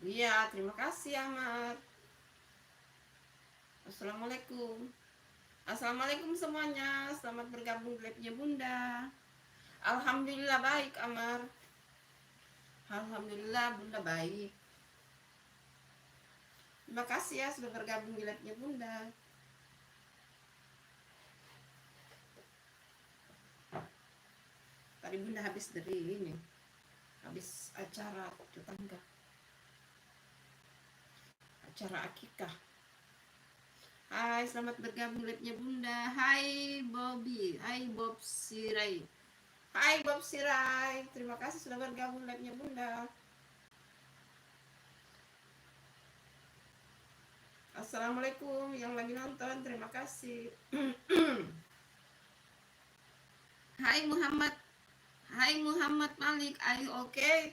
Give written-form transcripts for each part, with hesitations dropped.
Iya, terima kasih Ahmad. Assalamualaikum. Assalamualaikum semuanya. Selamat bergabung di live-nya Bunda. Alhamdulillah baik, Amar. Alhamdulillah Bunda baik. Terima kasih ya sudah bergabung di live-nya Bunda. Tadi Bunda habis dari ini, habis acara tetangga, acara akikah. Hai, selamat bergabung di live-nya Bunda. Hai Bobby, hai Bob Sirai. Hai Bob Sirai, terima kasih sudah bergabung di live-nya Bunda. Assalamualaikum yang lagi nonton, terima kasih. Hai Muhammad, hai Muhammad Malik, are you okay?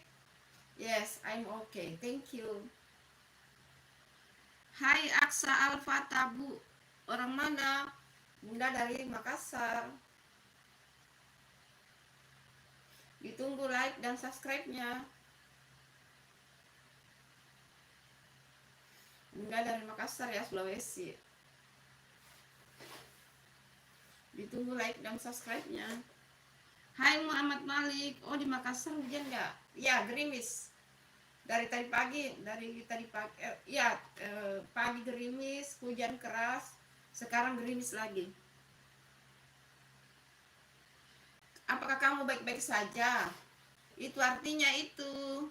Yes, I'm okay, thank you. Hai Aksa Alfa Tabu, orang mana? Bunda dari Makassar. Ditunggu like dan subscribe-nya. Bunda dari Makassar ya, Sulawesi. Ditunggu like dan subscribe-nya. Hai Muhammad Malik, oh di Makassar hujan nggak? Ya, gerimis. Dari tadi pagi, pagi gerimis, hujan keras, sekarang gerimis lagi. Apakah kamu baik-baik saja? Itu artinya itu.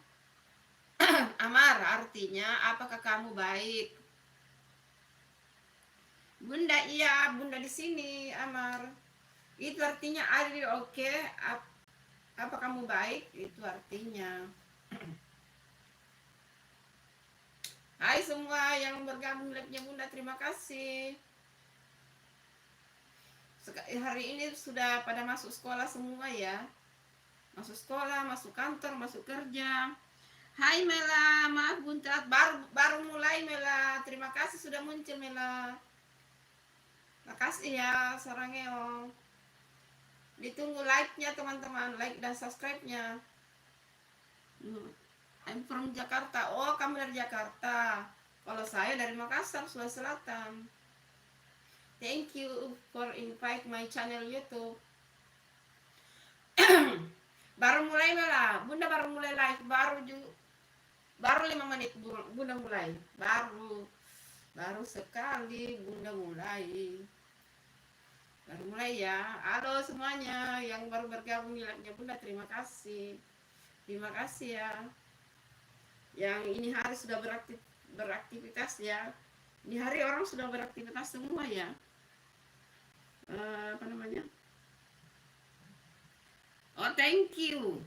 Amar, artinya apakah kamu baik? Bunda iya, Bunda di sini, Amar. Itu artinya are you okay? Apa kamu baik? Itu artinya. Hai semua yang bergabung live-nya Bunda, terima kasih. Hari ini sudah pada masuk sekolah semua ya. Masuk sekolah, masuk kantor, masuk kerja. Hai Mela, maaf Buntat, baru mulai Mela. Terima kasih sudah muncul Mela. Makasih ya Sarangeo. Ditunggu like-nya teman-teman, like dan subscribe-nya. I'm from Jakarta. Oh, kamu dari Jakarta. Kalau saya dari Makassar, Sulawesi Selatan. Thank you for invite my channel YouTube. Baru mulai Mela. Bunda baru mulai live, baru 5 menit Bunda mulai. Baru sekali Bunda mulai. Baru mulai ya. Halo semuanya yang baru bergabung di live-nya Bunda, terima kasih. Terima kasih ya. Yang ini hari sudah beraktivitas ya. Ini hari orang sudah beraktivitas semua ya. Apa namanya? Oh, thank you.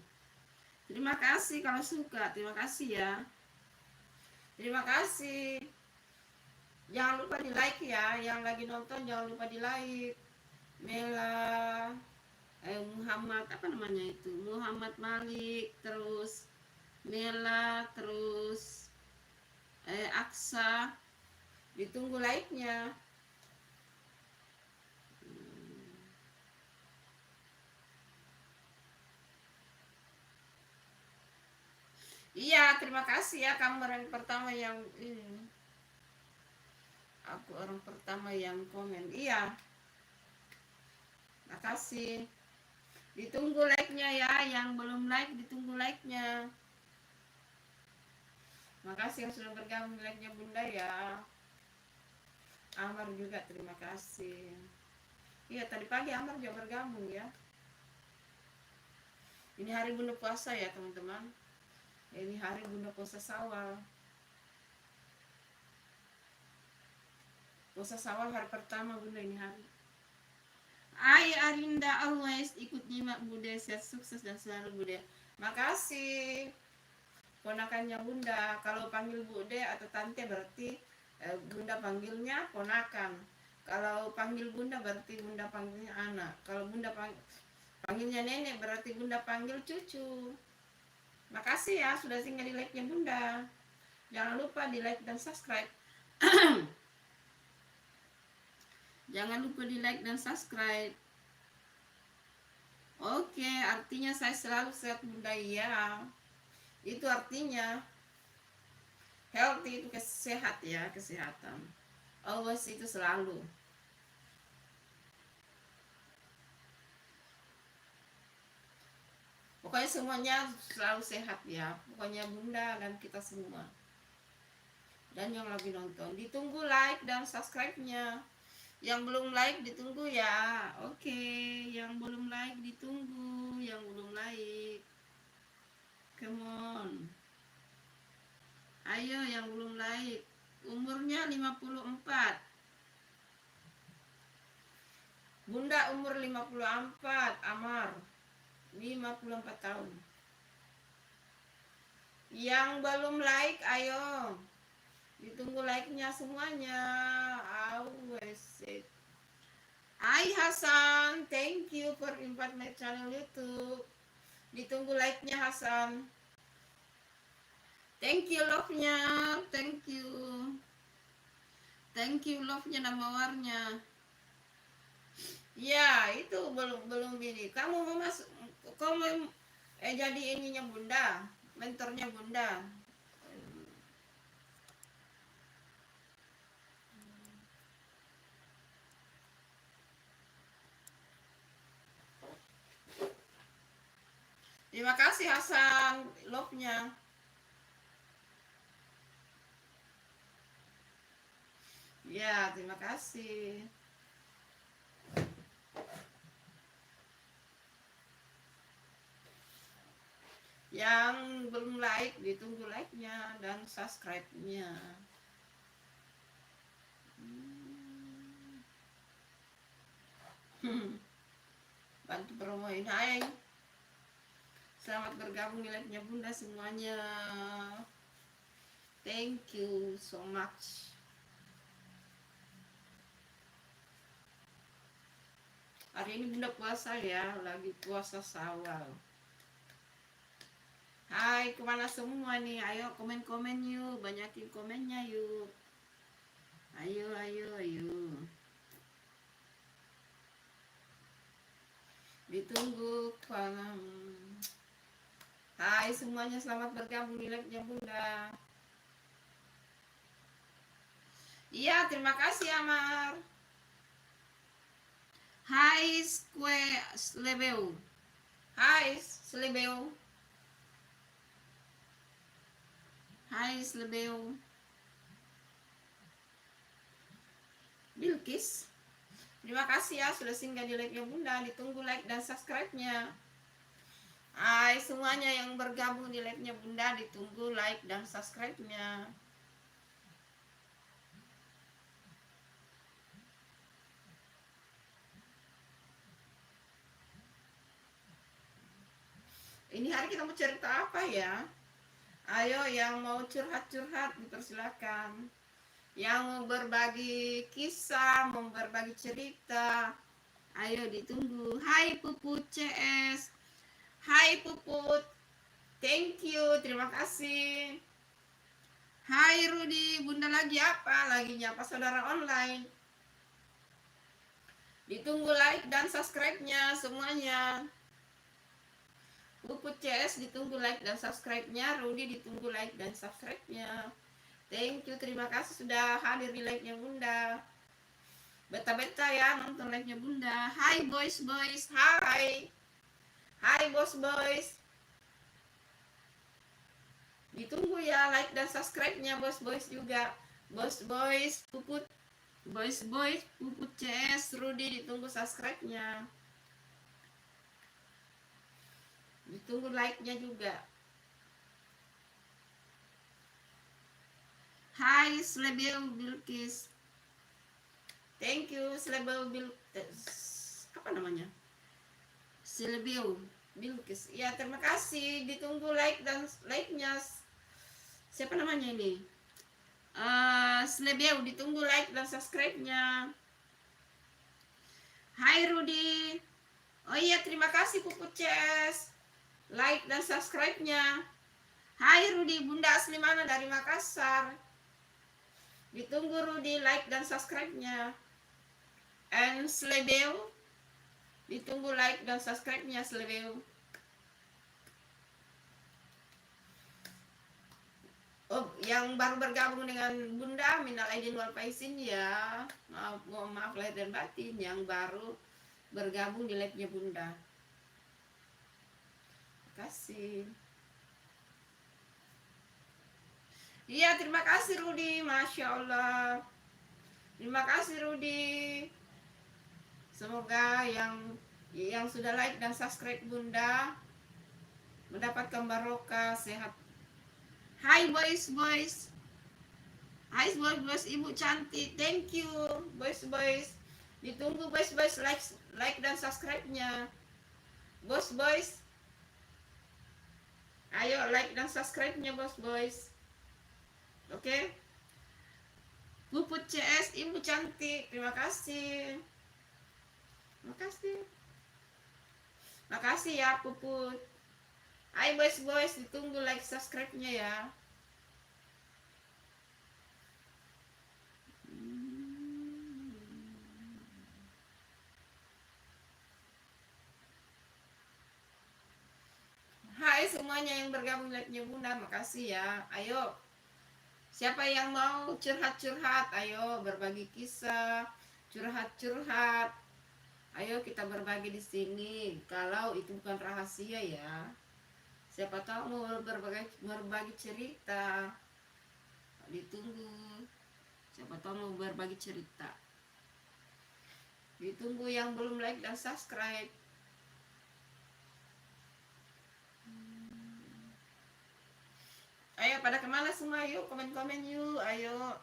Terima kasih kalau suka. Terima kasih ya. Terima kasih. Jangan lupa di like ya. Yang lagi nonton jangan lupa di like. Mela, Muhammad apa namanya itu, Muhammad Malik, terus Mela, terus Aksa, ditunggu like-nya. Iya, terima kasih ya kamu orang pertama yang ini. Aku orang pertama yang komen. Iya, makasih. Ditunggu like-nya ya, yang belum like ditunggu like-nya. Makasih yang sudah bergabung like-nya Bunda ya. Amar juga terima kasih. Iya, tadi pagi Amar juga bergabung ya. Ini hari Bunda puasa ya teman-teman. Ini hari Bunda puasa Sawal. Puasa Sawal hari pertama Bunda ini hari. Ai Arinda always ikut nyimak Bunda, sehat sukses dan selalu Bunda. Makasih. Ponakannya Bunda. Kalau panggil Bude atau Tante berarti Bunda panggilnya ponakan. Kalau panggil Bunda berarti Bunda panggilnya anak. Kalau Bunda panggilnya nenek berarti Bunda panggil cucu. Makasih ya sudah singgah di like-nya Bunda. Jangan lupa di like dan subscribe. Jangan lupa di like dan subscribe. Oke, artinya saya selalu sehat Bunda ya. Itu artinya Healthy itu sehat ya, kesehatan. Always itu selalu. Pokoknya semuanya selalu sehat ya. Pokoknya Bunda dan kita semua. Dan yang lagi nonton, ditunggu like dan subscribe-nya. Yang belum like ditunggu ya. Oke, yang belum like ditunggu, yang belum like. Come on. Ayo yang belum like. Umurnya 54. Bunda umur 54, Amar 54 tahun. Yang belum like, ayo ditunggu like-nya semuanya. Always it. Hai Hasan, thank you for invite my channel YouTube. Ditunggu like-nya Hasan. Thank you love-nya, thank you. Thank you love-nya dan mawarnya. Ya, itu belum gini. Kamu mau masuk, kamu jadi ininya Bunda, mentornya Bunda. Terima kasih Hasan, love-nya. Ya, terima kasih. Yang belum like, ditunggu like-nya dan subscribe-nya. Bantu promoin. Hai, selamat bergabung di live-nya Bunda semuanya. Thank you so much. Hari ini Bunda puasa ya, lagi puasa Syawal. Hai, kemana semua nih? Ayo komen-komen yuk, banyakin komennya yuk. Ayo. Ditunggu. Hai semuanya, selamat bergabung di live-nya Bunda. Iya, terima kasih Amar. Hai Slebeu. Hai Slebeu. Hai Slebeu. Bilkis, terima kasih ya sudah singgah di live-nya Bunda. Ditunggu like dan subscribe-nya. Hai semuanya yang bergabung di live-nya Bunda, ditunggu like dan subscribe-nya. Ini hari kita mau cerita apa ya? Ayo yang mau curhat-curhat dipersilakan. Yang mau berbagi kisah, mau berbagi cerita, ayo ditunggu. Hai Puput CS. Hai Puput. Thank you, terima kasih. Hai Rudi, Bunda lagi apa? Lagi nyapa saudara online. Ditunggu like dan subscribe-nya semuanya. Puput CS ditunggu like dan subscribe-nya. Rudi ditunggu like dan subscribe-nya. Thank you, terima kasih sudah hadir di live-nya Bunda. Beta-beta ya nonton live-nya Bunda. Hai boys, hai. Hai boys. Ditunggu ya like dan subscribe-nya boys juga. Boys, Puput. Boys, Puput CS, Rudi ditunggu subscribe-nya. Ditunggu like-nya juga. Hai Slebel Bilkis. Thank you Slebel Bilkis. Apa namanya? Slebel Bilkis. Ya, terima kasih. Ditunggu like dan like-nya. Siapa namanya ini? Slebel, ditunggu like dan subscribe-nya. Hai Rudi. Oh iya, terima kasih Puput CS. Like dan subscribe-nya. Hai Rudi, Bunda asli mana? Dari Makassar. Ditunggu Rudi like dan subscribe-nya. And Slebel, ditunggu like dan subscribe-nya Slebel. Oh, yang baru bergabung dengan Bunda, minal aidin wal faizin ya. Maaf lahir dan batin yang baru bergabung di live-nya Bunda. Terima kasih. Iya, terima kasih Rudi, Masya Allah. Terima kasih Rudi. Semoga yang sudah like dan subscribe Bunda mendapatkan barokah sehat. Hai boys. Hai boys, ibu cantik. Thank you boys. Ditunggu boys like dan subscribe-nya. Boys. Ayo like dan subscribe-nya boys. Oke. Puput CS ibu cantik. Terima kasih. Makasih ya Puput. Hai boys, ditunggu like subscribe-nya ya. Hai semuanya yang bergabung live-nya Bunda, makasih ya. Ayo, siapa yang mau curhat-curhat, ayo berbagi kisah, curhat-curhat. Ayo kita berbagi di sini. Kalau itu bukan rahasia ya. Siapa tahu mau berbagi cerita. Ditunggu. Siapa tahu mau berbagi cerita. Ditunggu yang belum like dan subscribe. Ayo pada kemana semua, yuk komen-komen yuk, ayo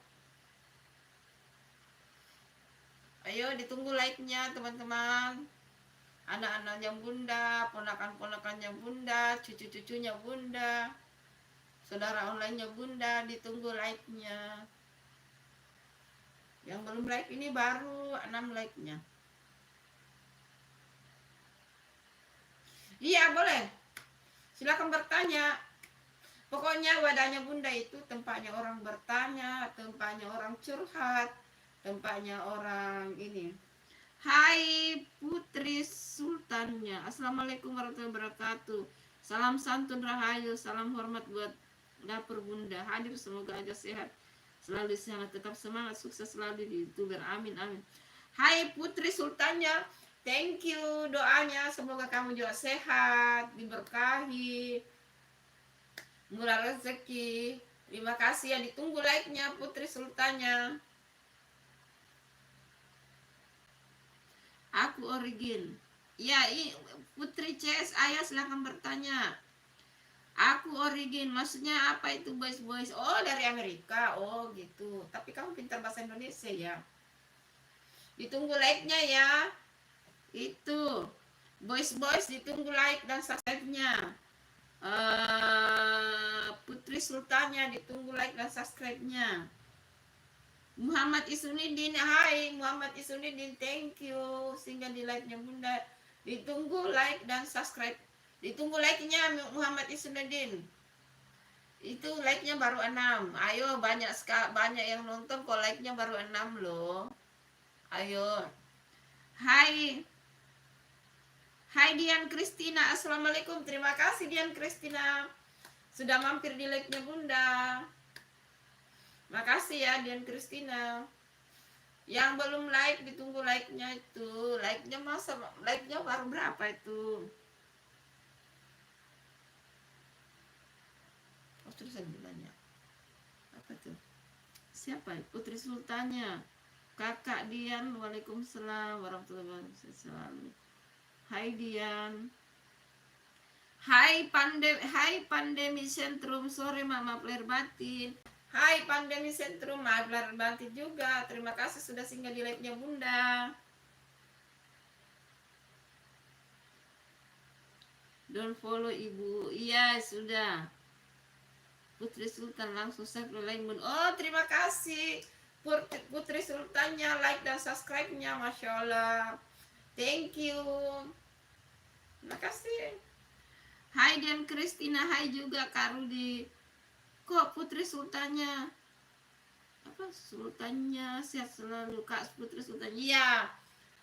ditunggu like-nya teman-teman. Anak-anaknya Bunda, ponakan-ponakannya Bunda, cucu-cucunya Bunda, saudara online-nya Bunda, ditunggu like-nya. Yang belum like ini baru 6 like-nya. Iya boleh, silakan bertanya. Pokoknya wadahnya Bunda itu tempatnya orang bertanya, tempatnya orang curhat, tempatnya orang ini. Hai Putri Sultannya, Assalamualaikum warahmatullahi wabarakatuh. Salam santun rahayu, salam hormat buat dapur Bunda. Hadir semoga aja sehat, selalu sehat, tetap semangat, sukses selalu di YouTuber. Amin. Hai Putri Sultannya, thank you doanya, semoga kamu juga sehat, diberkahi, murah rezeki. Terima kasih ya, ditunggu like-nya Putri Sultannya. Aku origin. Ya, Putri CS Ayah silahkan bertanya. Aku origin, maksudnya apa itu boys? Oh, dari Amerika. Oh, gitu. Tapi kamu pintar bahasa Indonesia ya. Ditunggu like-nya ya. Itu. Boys, ditunggu like dan subscribe-nya. Putri Sultannya ditunggu like dan subscribe-nya. Muhammad Isunidin, hai Muhammad Isunidin, thank you sehingga di like-nya Bunda. Ditunggu like dan subscribe. Ditunggu like-nya Muhammad Isunidin. Itu like-nya baru 6. Ayo banyak yang nonton kok, like-nya baru 6 loh. Ayo. Hai Dian Kristina, assalamualaikum. Terima kasih Dian Kristina sudah mampir di like-nya Bunda. Makasih ya Dian Kristina. Yang belum like ditunggu like-nya itu. Like-nya baru berapa itu? Oh, terus saya bilangnya. Apa tuh? Siapa? Putri Sultannya. Kakak Dian, waalaikumsalam warahmatullahi wabarakatuh. Hai Dian. Hai pandemi sentrum, sore mama player batin. Hai pandemi sentrum, maaf lahir batin juga. Terima kasih sudah singgah di live-nya Bunda. Don't follow ibu. Iya sudah. Putri Sultan langsung subscribe like Bunda. Oh terima kasih Putri Sultannya, like dan subscribe-nya, Masya Allah. Thank you. Terima kasih. Hai Dian Kristina, hai juga Kak Rudi. Kok Putri Sultannya apa, Sultannya sehat selalu Kak Putri Sultannya. Iya.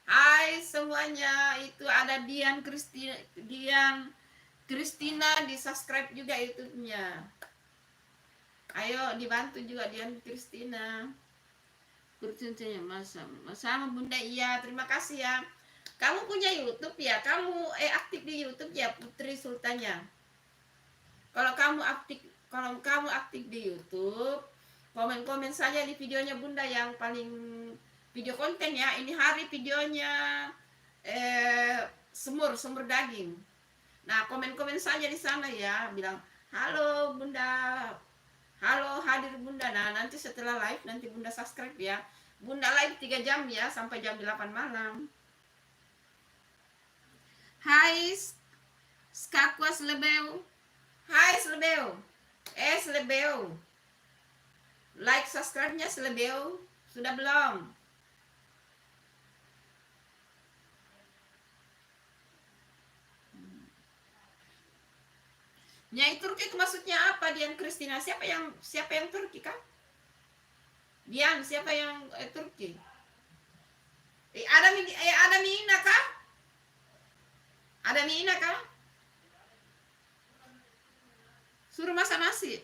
Hai semuanya, itu ada Dian Kristina di subscribe juga YouTube-nya. Ayo dibantu juga Dian Kristina. Percintanya sama Bunda. Iya, terima kasih ya. Kamu punya YouTube ya? Kamu aktif di YouTube ya, Putri Sultanya? Kalau kamu aktif di YouTube, komen-komen saja di videonya Bunda yang paling video konten ya. Ini hari videonya semur daging. Nah, komen-komen saja di sana ya, bilang halo Bunda, halo hadir Bunda. Nah, nanti setelah live nanti Bunda subscribe ya. Bunda live 3 jam ya, sampai jam 8 malam. Hai Skakwa Slebeu. Hai Slebeu. Slebeu. Like subscribe-nya Slebeu. Sudah belum? Nyai Turki itu maksudnya apa Dian Kristina? Siapa yang Turki kah? Dian, siapa yang Turki? Ada Mina kah? Ada Mina kah? Suruh masak nasi.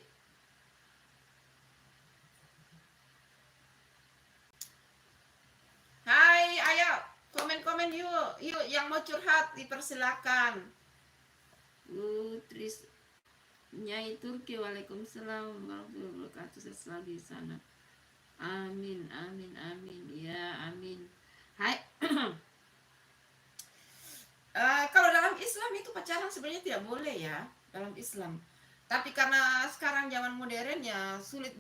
Hai, ayo komen-komen yuk. Yuk yang mau curhat dipersilakan. Tris Nyai Turki, waalaikumsalam warahmatullahi wabarakatuh. Saya selalu di sana. Amin, amin, amin. Ya, amin. Hai. Kalau dalam Islam itu pacaran sebenarnya tidak boleh ya, dalam Islam. Tapi karena sekarang zaman modern ya sulit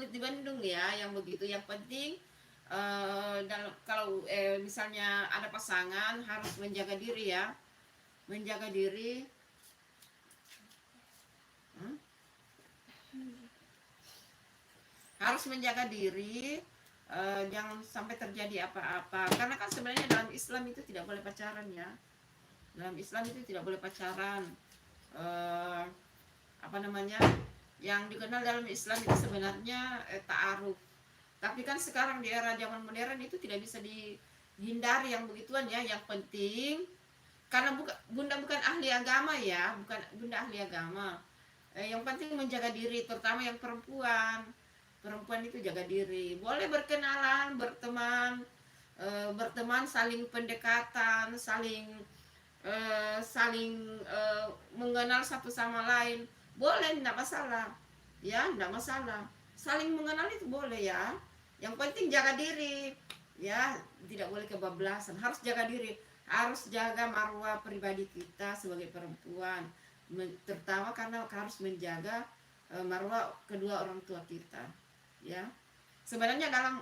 dibendung ya yang begitu. Yang penting kalau misalnya ada pasangan harus menjaga diri ya, menjaga diri. Harus menjaga diri, jangan sampai terjadi apa-apa. Karena kan sebenarnya dalam Islam itu tidak boleh pacaran ya. Dalam Islam itu tidak boleh pacaran. Apa namanya? Yang dikenal dalam Islam itu sebenarnya ta'aruf. Tapi kan sekarang di era zaman modern itu tidak bisa dihindari yang begituan ya. Yang penting karena Bunda bukan ahli agama ya, bukan Bunda ahli agama. Yang penting menjaga diri, terutama yang perempuan. Perempuan itu jaga diri. Boleh berkenalan, berteman, saling pendekatan, saling mengenal satu sama lain. Boleh, tidak masalah. Ya, tidak masalah. Saling mengenal itu boleh ya. Yang penting jaga diri. Ya, tidak boleh kebablasan. Harus jaga diri. Harus jaga marwah pribadi kita sebagai perempuan. Terutama karena harus menjaga marwah kedua orang tua kita. Ya, sebenarnya dalam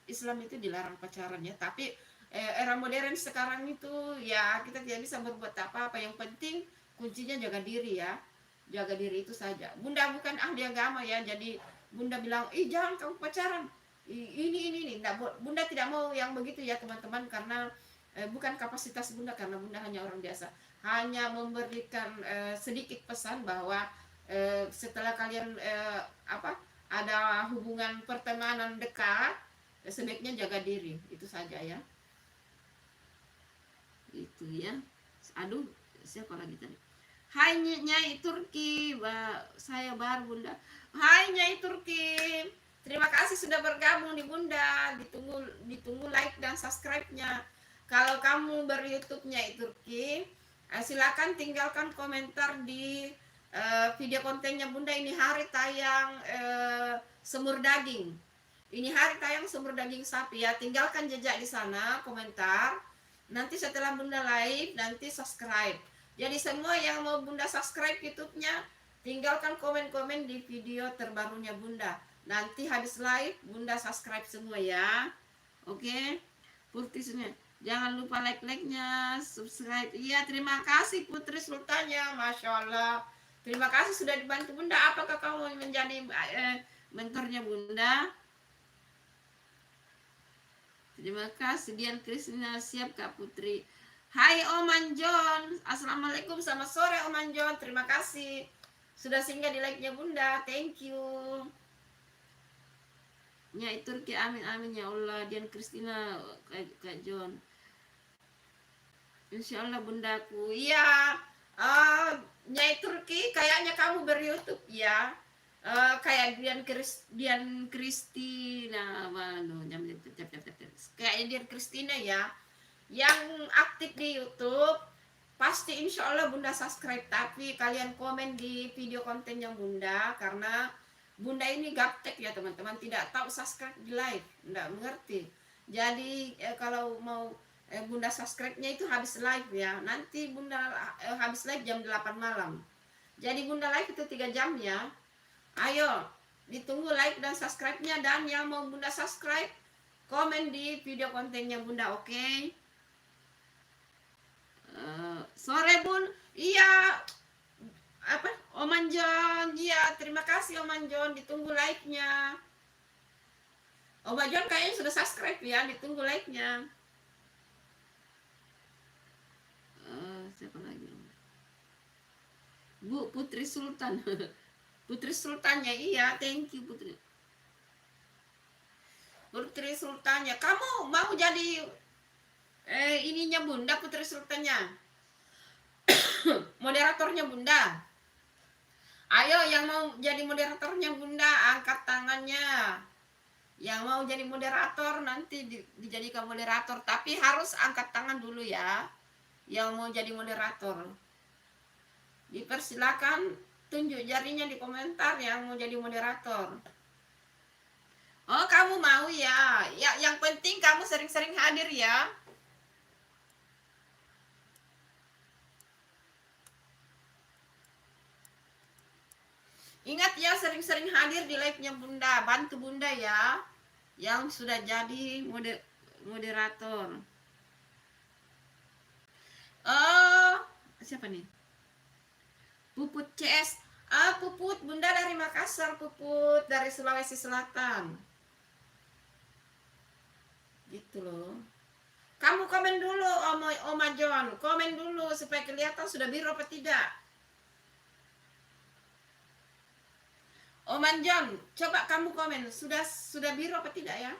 Islam itu dilarang pacaran ya, tapi era modern sekarang itu ya kita tidak bisa berbuat apa-apa. Yang penting kuncinya jaga diri ya, jaga diri itu saja. Bunda bukan ahli agama ya, jadi Bunda bilang jangan kamu pacaran ini. Bunda tidak mau yang begitu ya teman-teman, karena bukan kapasitas Bunda, karena Bunda hanya orang biasa, hanya memberikan sedikit pesan bahwa setelah kalian ada hubungan pertemanan dekat, sebaiknya jaga diri, itu saja ya. Itu ya. Aduh, siapa lagi tadi? Hai Nyai Turki, saya baru Bunda. Hai Nyai Turki, terima kasih sudah bergabung di Bunda. Ditunggu like dan subscribe-nya. Kalau kamu ber-YouTube Nyai Turki, silakan tinggalkan komentar di video kontennya Bunda. Ini hari tayang semur daging. Ini hari tayang semur daging sapi ya. Tinggalkan jejak di sana, komentar. Nanti setelah Bunda live, nanti subscribe. Jadi semua yang mau Bunda subscribe YouTube-nya, tinggalkan komen-komen di video terbarunya Bunda. Nanti habis live, Bunda subscribe semua ya. Oke? Putri, jangan lupa like-nya, subscribe. Iya, terima kasih Putri Sultanya, Masya Allah. Terima kasih sudah dibantu Bunda. Apakah kamu menjadi mentornya Bunda? Terima kasih Dian Kristina. Siap Kak Putri. Hai Oman John, assalamualaikum, selamat sore Oman John. Terima kasih sudah singgah di like-nya Bunda. Thank you. Nyai Turki, amin amin ya Allah. Dian Kristina, Kak John. Insya Allah Bundaku. Iya. Nyai Turki, kayaknya kamu ber-YouTube ya. Kayak Dian Kristina, waduh, kayak Dian Kristina ya, yang aktif di YouTube, pasti insya Allah Bunda subscribe. Tapi kalian komen di video kontennya Bunda, karena Bunda ini gaptek ya teman-teman, tidak tahu subscribe di live, tidak mengerti. Jadi kalau mau Bunda subscribe-nya itu habis live ya, nanti Bunda habis live jam 8 malam. Jadi Bunda live itu 3 jam ya. Ayo, ditunggu like dan subscribe-nya. Dan yang mau Bunda subscribe, komen di video kontennya Bunda, oke? Okay? Sore Bun, iya, apa? Oman John, iya, terima kasih Oman John, ditunggu like-nya. Oman John kayaknya sudah subscribe ya, ditunggu like-nya. Siapa lagi? Bu Putri Sultan. Putri Sultannya, iya, thank you Putri. Putri Sultannya, kamu mau jadi ininya Bunda, Putri Sultannya, moderatornya Bunda. Ayo yang mau jadi moderatornya Bunda, angkat tangannya. Yang mau jadi moderator nanti dijadikan moderator, tapi harus angkat tangan dulu ya. Yang mau jadi moderator, dipersilakan tunjuk jarinya di komentar yang mau jadi moderator. Oh, kamu mau ya? Ya, yang penting kamu sering-sering hadir ya. Ingat ya, sering-sering hadir di live-nya Bunda. Bantu Bunda ya, yang sudah jadi moderator. Oh, siapa nih? Puput CS. Puput, Bunda dari Makassar, Puput dari Sulawesi Selatan. Gitu loh. Kamu komen dulu, Oma John. Komen dulu supaya kelihatan sudah biru apa tidak. Oman John, coba kamu komen, sudah biru apa tidak ya?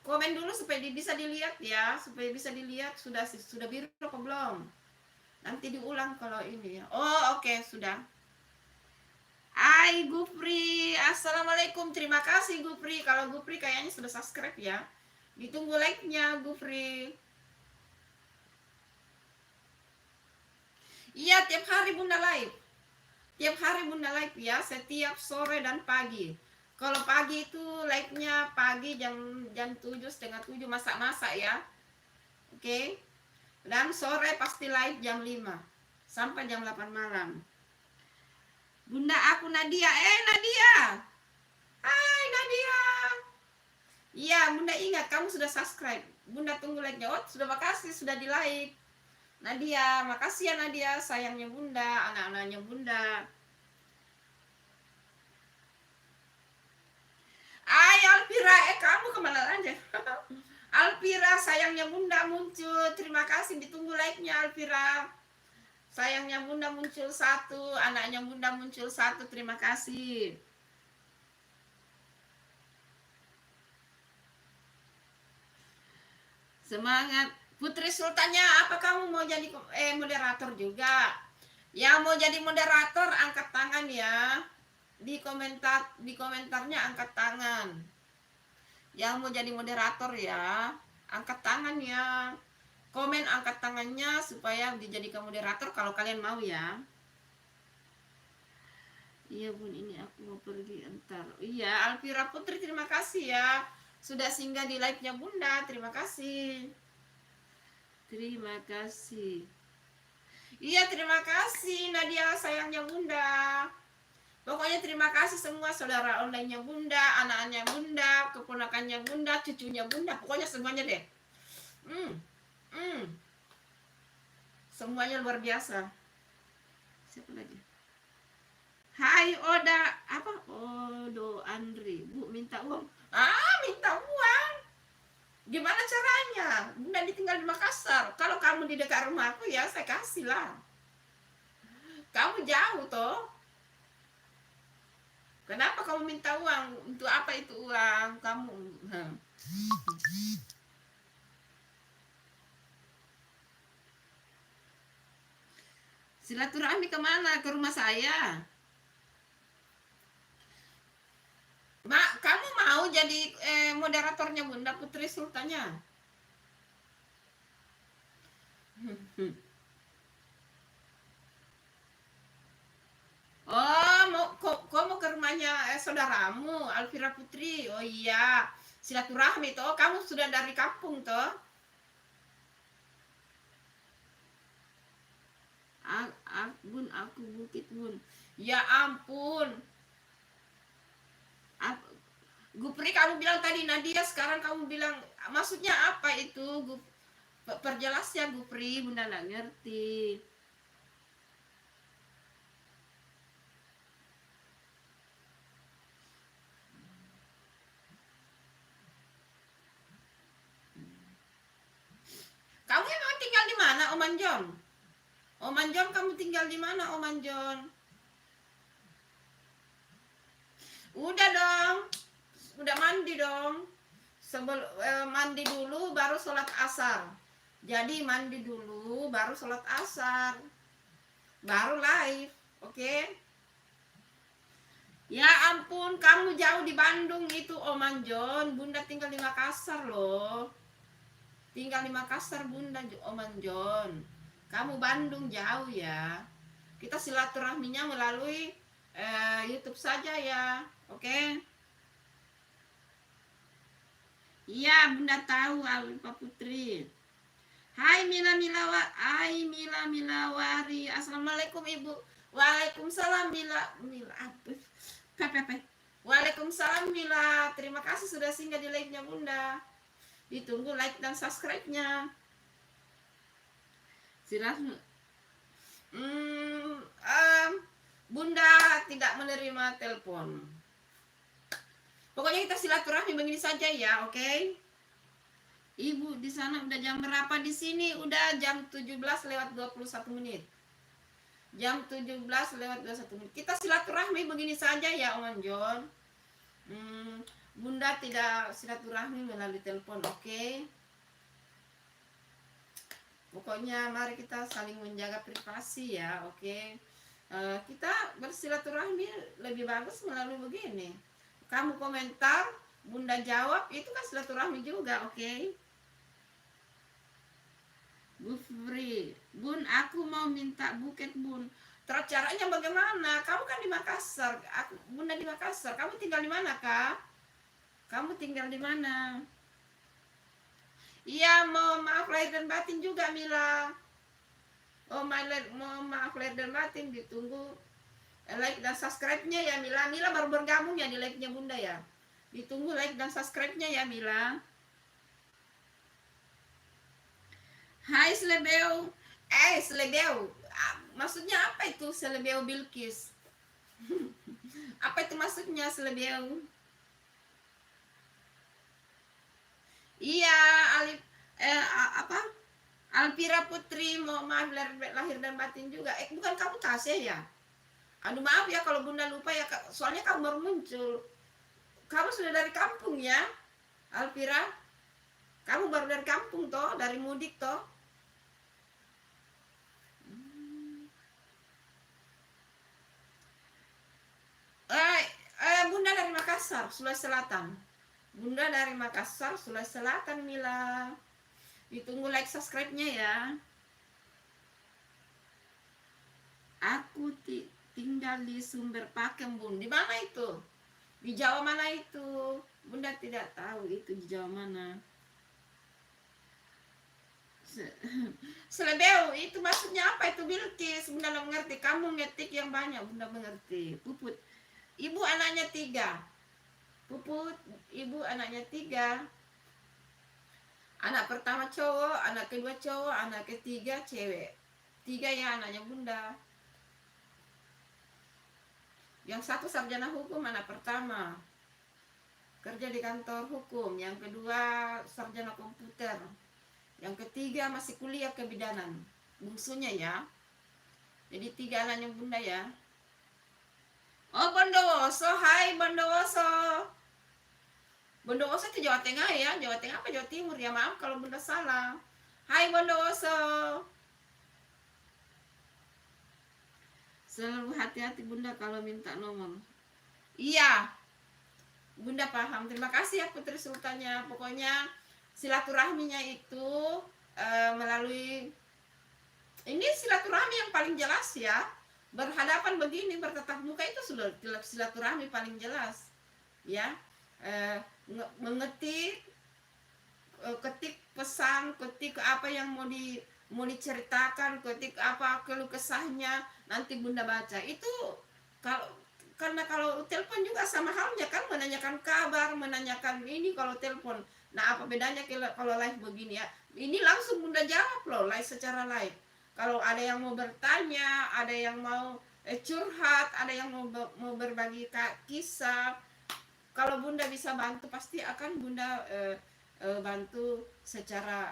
Komen dulu supaya bisa dilihat ya, supaya bisa dilihat sudah biru apa belum. Nanti diulang kalau ini ya. Oh, oke, sudah. Hai Gupri, assalamualaikum. Terima kasih Gupri. Kalau Gupri kayaknya sudah subscribe ya. Ditunggu like-nya Gupri. Iya, tiap hari Bunda live. Tiap hari Bunda live ya, setiap sore dan pagi. Kalau pagi itu live-nya pagi jam 7, setengah 7, masak-masak ya. Oke. Okay? Dan sore pasti live jam 5 sampai jam 8 malam. Bunda, aku Nadia. Nadia. Hai Nadia. Iya, Bunda ingat kamu sudah subscribe. Bunda tunggu like-nya. Oh, sudah, makasih sudah di like. Nadia, makasih ya Nadia, sayangnya Bunda, anak-anaknya Bunda. Alpira, kamu kemana aja? Alpira, sayangnya Bunda muncul. Terima kasih, ditunggu like-nya Alpira. Sayangnya Bunda muncul 1, anaknya Bunda muncul 1. Terima kasih. Semangat. Putri Sultannya, apa kamu mau jadi moderator juga? Yang mau jadi moderator angkat tangan ya. Di komentarnya angkat tangan. Yang mau jadi moderator ya, angkat tangan ya. Komen angkat tangannya supaya dijadikan moderator kalau kalian mau ya. Iya Bun, ini aku mau pergi entar. Iya, Alvira Putri, terima kasih ya sudah singgah di live-nya Bunda. Terima kasih. Terima kasih. Iya, terima kasih Nadia, sayangnya Bunda. Pokoknya terima kasih semua saudara online-nya Bunda, anak-anaknya Bunda, keponakannya Bunda, cucunya Bunda, pokoknya semuanya deh. Semuanya luar biasa. Siapa lagi? Hai Oda, apa? Odo Andri, Bu minta uang. Minta uang. Gimana caranya? Bunda ditinggal di Makassar. Kalau kamu di dekat rumahku ya saya kasih lah. Kamu jauh toh. Kenapa kamu minta uang? Untuk apa itu uang? Kamu silaturahmi kemana? Ke rumah saya. Kamu mau jadi moderatornya Bunda Putri Sultannya? Oh, kok mau ke rumahnya saudaramu, Alvira Putri? Oh iya, silaturahmi toh. Kamu sudah dari kampung toh? Bun, aku Bukit Bun. Ya ampun. Gupri kamu bilang tadi Nadia, sekarang kamu bilang maksudnya apa itu? Perjelas ya Gupri, Bunda nggak ngerti. Kamu emang tinggal di mana, Om Anjon? Om Anjon, kamu tinggal di mana, Om Anjon? Udah dong, udah mandi dong. Mandi dulu baru sholat asar. Jadi mandi dulu baru sholat asar, baru live, oke? Ya ampun, kamu jauh di Bandung itu, Om Anjon. Bunda tinggal di Makassar loh. Tinggal di Makassar Bunda, Om Anjon. Kamu Bandung jauh ya. Kita silaturahminya melalui YouTube saja ya, oke? Iya, Bunda tahu, Alfa Putri. Hai Mila Milawari. Assalamualaikum Ibu. Waalaikumsalam Mila. Pepe. Waalaikumsalam Mila. Terima kasih sudah singgah di live-nya Bunda. Ditunggu like dan subscribe-nya. Silahkan. Bunda tidak menerima telepon. Pokoknya kita silaturahmi begini saja ya, oke? Okay? Ibu di sana udah jam berapa? Di sini udah jam 17:21. Jam 17:21. Kita silaturahmi begini saja ya, Om Anjon. Bunda tidak silaturahmi melalui telepon, oke? Okay? Pokoknya mari kita saling menjaga privasi ya, oke? Okay? Kita bersilaturahmi lebih bagus melalui begini. Kamu komentar, Bunda jawab, itu kan silaturahmi juga, oke? Okay? Gufri, Bun, aku mau minta buket Bun. Terus caranya bagaimana? Kamu kan di Makassar, Bunda di Makassar. Kamu tinggal di mana, Kak? Kamu tinggal di mana? Iya, mau maaf lahir dan batin juga, Mila. Oh, mau maaf lahir dan batin, ditunggu like dan subscribe-nya ya, Mila. Mila baru bergabung ya di like-nya Bunda ya. Ditunggu like dan subscribe-nya ya, Mila. Hai Selebeo. Selebeo. Maksudnya apa itu Selebeo Bilkis? Apa itu maksudnya Selebeo? Iya, apa? Alvira Putri, mau maaf lahir dan batin juga. Bukan kamu Tasya ya? Aduh maaf ya kalau Bunda lupa ya, soalnya kamu baru muncul. Kamu sudah dari kampung ya, Alvira? Kamu baru dari kampung toh, dari mudik toh? Bunda dari Makassar, Sulawesi Selatan. Bunda dari Makassar, Sulawesi Selatan, Mila. Ditunggu like subscribe-nya ya. Aku tinggal di Sumber Pakem, Bun. Di mana itu? Di Jawa mana itu? Bunda tidak tahu itu di Jawa mana. Selebeu, itu maksudnya apa itu Bilkis? Bunda tidak mengerti. Kamu ngetik yang banyak, Bunda mengerti. Puput. Ibu anaknya 3. Puput, ibu anaknya 3. Anak pertama cowok, anak kedua cowok, anak ketiga cewek. 3 ya anaknya Bunda. Yang satu sarjana hukum, anak pertama. Kerja di kantor hukum. Yang kedua sarjana komputer. Yang ketiga masih kuliah kebidanan. Bungsunya ya. Jadi 3 anaknya Bunda ya. Oh, Bondowoso. Hai Bondowoso. Bondowoso itu Jawa Tengah ya. Jawa Tengah apa Jawa Timur ya? Maaf kalau Bunda salah. Hai Bondowoso. Selalu hati-hati Bunda kalau minta nomor. Iya. Bunda paham. Terima kasih ya Putri Sultannya. Pokoknya silaturahminya itu melalui ini silaturahmi yang paling jelas ya. Berhadapan begini, bertatap muka itu sudah silaturahmi paling jelas. Ya. Mengetik, ketik pesan, ketik apa yang mau diceritakan, ketik apa keluh kesahnya, nanti Bunda baca. Itu kalau karena kalau telepon juga sama halnya kan, menanyakan kabar, menanyakan ini kalau telepon. Nah, apa bedanya kalau live begini ya? Ini langsung Bunda jawab loh, live secara live. Kalau ada yang mau bertanya, ada yang mau curhat, ada yang mau berbagi kisah, kalau Bunda bisa bantu pasti akan Bunda bantu secara